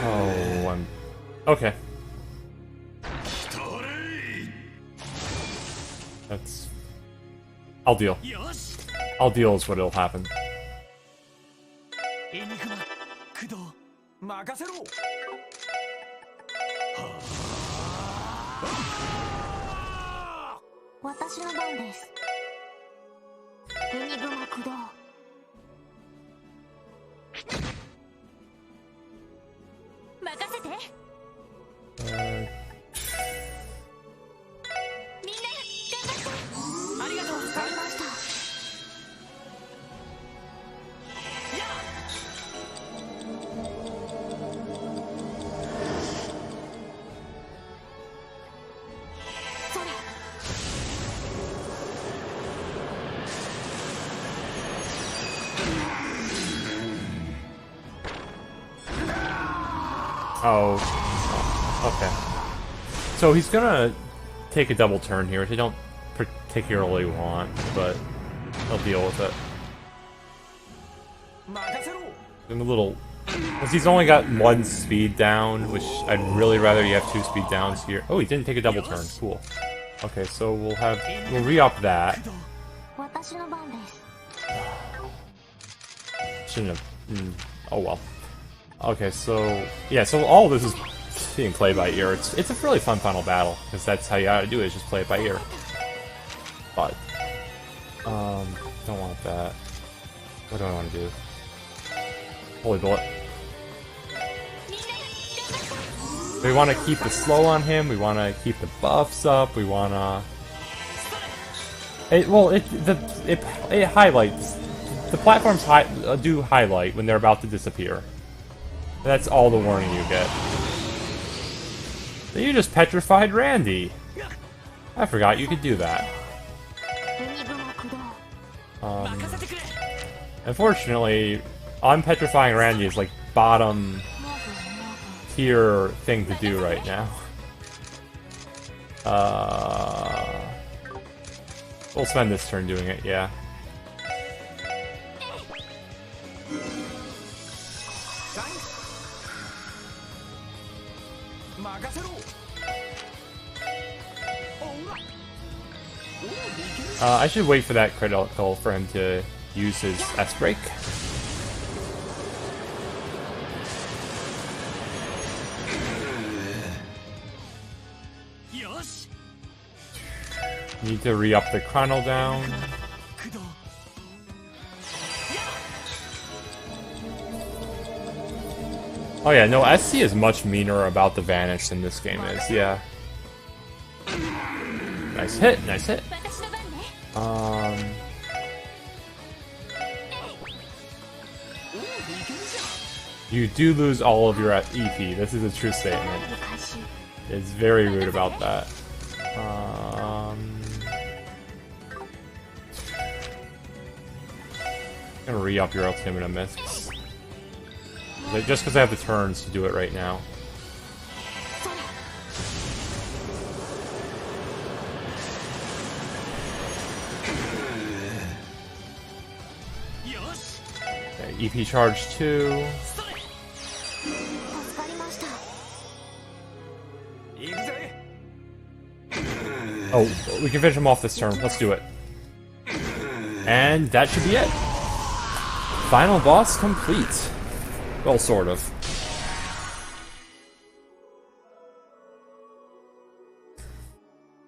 Oh, I'm okay. That's. I'll deal. I'll deal is what it'll happen. Oh, okay. So he's gonna take a double turn here, which I don't particularly want, but I'll deal with it. I'm a little... Because he's only got 1 speed down, which I'd really rather you have 2 speed downs here. Oh, he didn't take a double turn. Cool. Okay, so we'll re-up that. Shouldn't have... oh well. Okay, so... Yeah, so all this is being played by ear. It's a really fun final battle, because that's how you gotta do it, is just play it by ear. But... don't want that. What do I want to do? Holy bullet. We want to keep the slow on him, we want to keep the buffs up, we want to... It highlights... The platforms do highlight when they're about to disappear. That's all the warning you get. You just petrified Randy! I forgot you could do that. Unfortunately, unpetrifying Randy is like bottom tier thing to do right now. We'll spend this turn doing it, yeah. I should wait for that critical for him to use his S-Break. Need to re-up the chrono down. Oh yeah, no, SC is much meaner about the Vanish than this game is, yeah. Nice hit, nice hit. You do lose all of your EP, this is a true statement. It's very rude about that. I'm gonna re-up your Ultimate Mists. Just because I have the turns to do it right now. Okay, EP charge 2. Oh, we can finish him off this turn. Let's do it. And that should be it. Final boss complete. Well, sort of.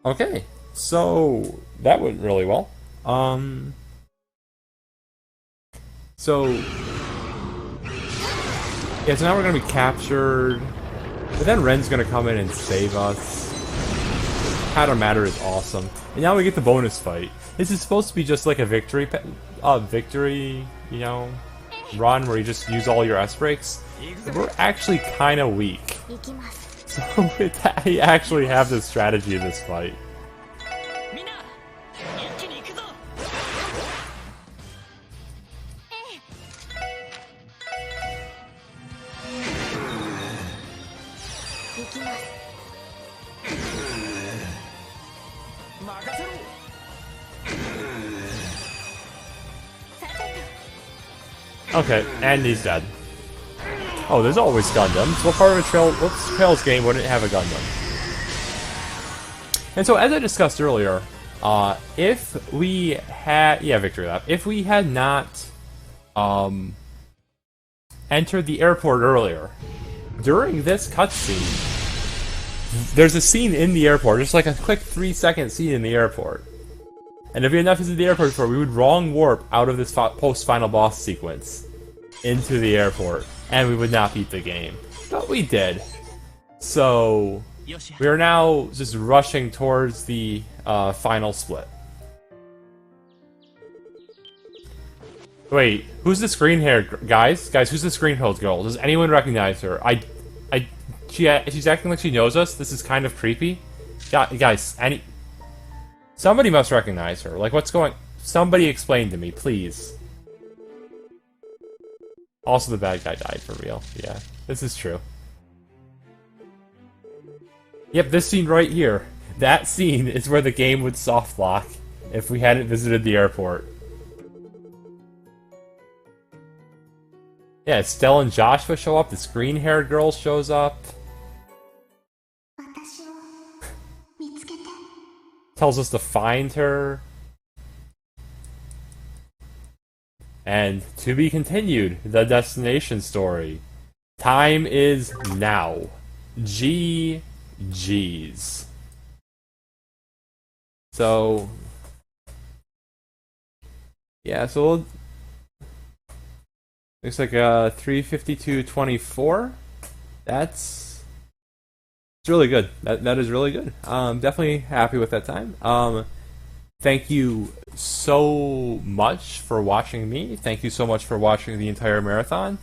Okay, so that went really well. So yeah, so now we're gonna be captured. But then Ren's gonna come in and save us. Pattern Matter is awesome. And now we get the bonus fight. This is supposed to be just like a victory, you know, run where you just use all your S-breaks. But we're actually kind of weak. So I actually have this strategy in this fight. Okay, and he's dead. Oh, there's always Gundams. What part of a Trails game wouldn't have a Gundam? And so, as I discussed earlier, if we had... Yeah, victory lap. If we had not entered the airport earlier, during this cutscene, there's a scene in the airport, just like a quick 3-second scene in the airport. And if we had not visited the airport before, we would wrong warp out of this post-final boss sequence into the airport, and we would not beat the game. But we did. So, we are now just rushing towards the final split. Wait, who's this green-haired guys? Guys, who's this green-haired girl? Does anyone recognize her? She's acting like she knows us. This is kind of creepy. Guys, somebody must recognize her. Like, what's going... Somebody explain to me, please. Also, the bad guy died for real. Yeah, this is true. Yep, this scene right here. That scene is where the game would soft lock if we hadn't visited the airport. Yeah, Stella and Joshua show up. This green-haired girl shows up. Tells us to find her. And to be continued, the destination story. Time is now. GG's. So... Yeah, so... Looks like 3:52:24. It's really good. That is really good. Definitely happy with that time. Thank you so much for watching me. Thank you so much for watching the entire marathon.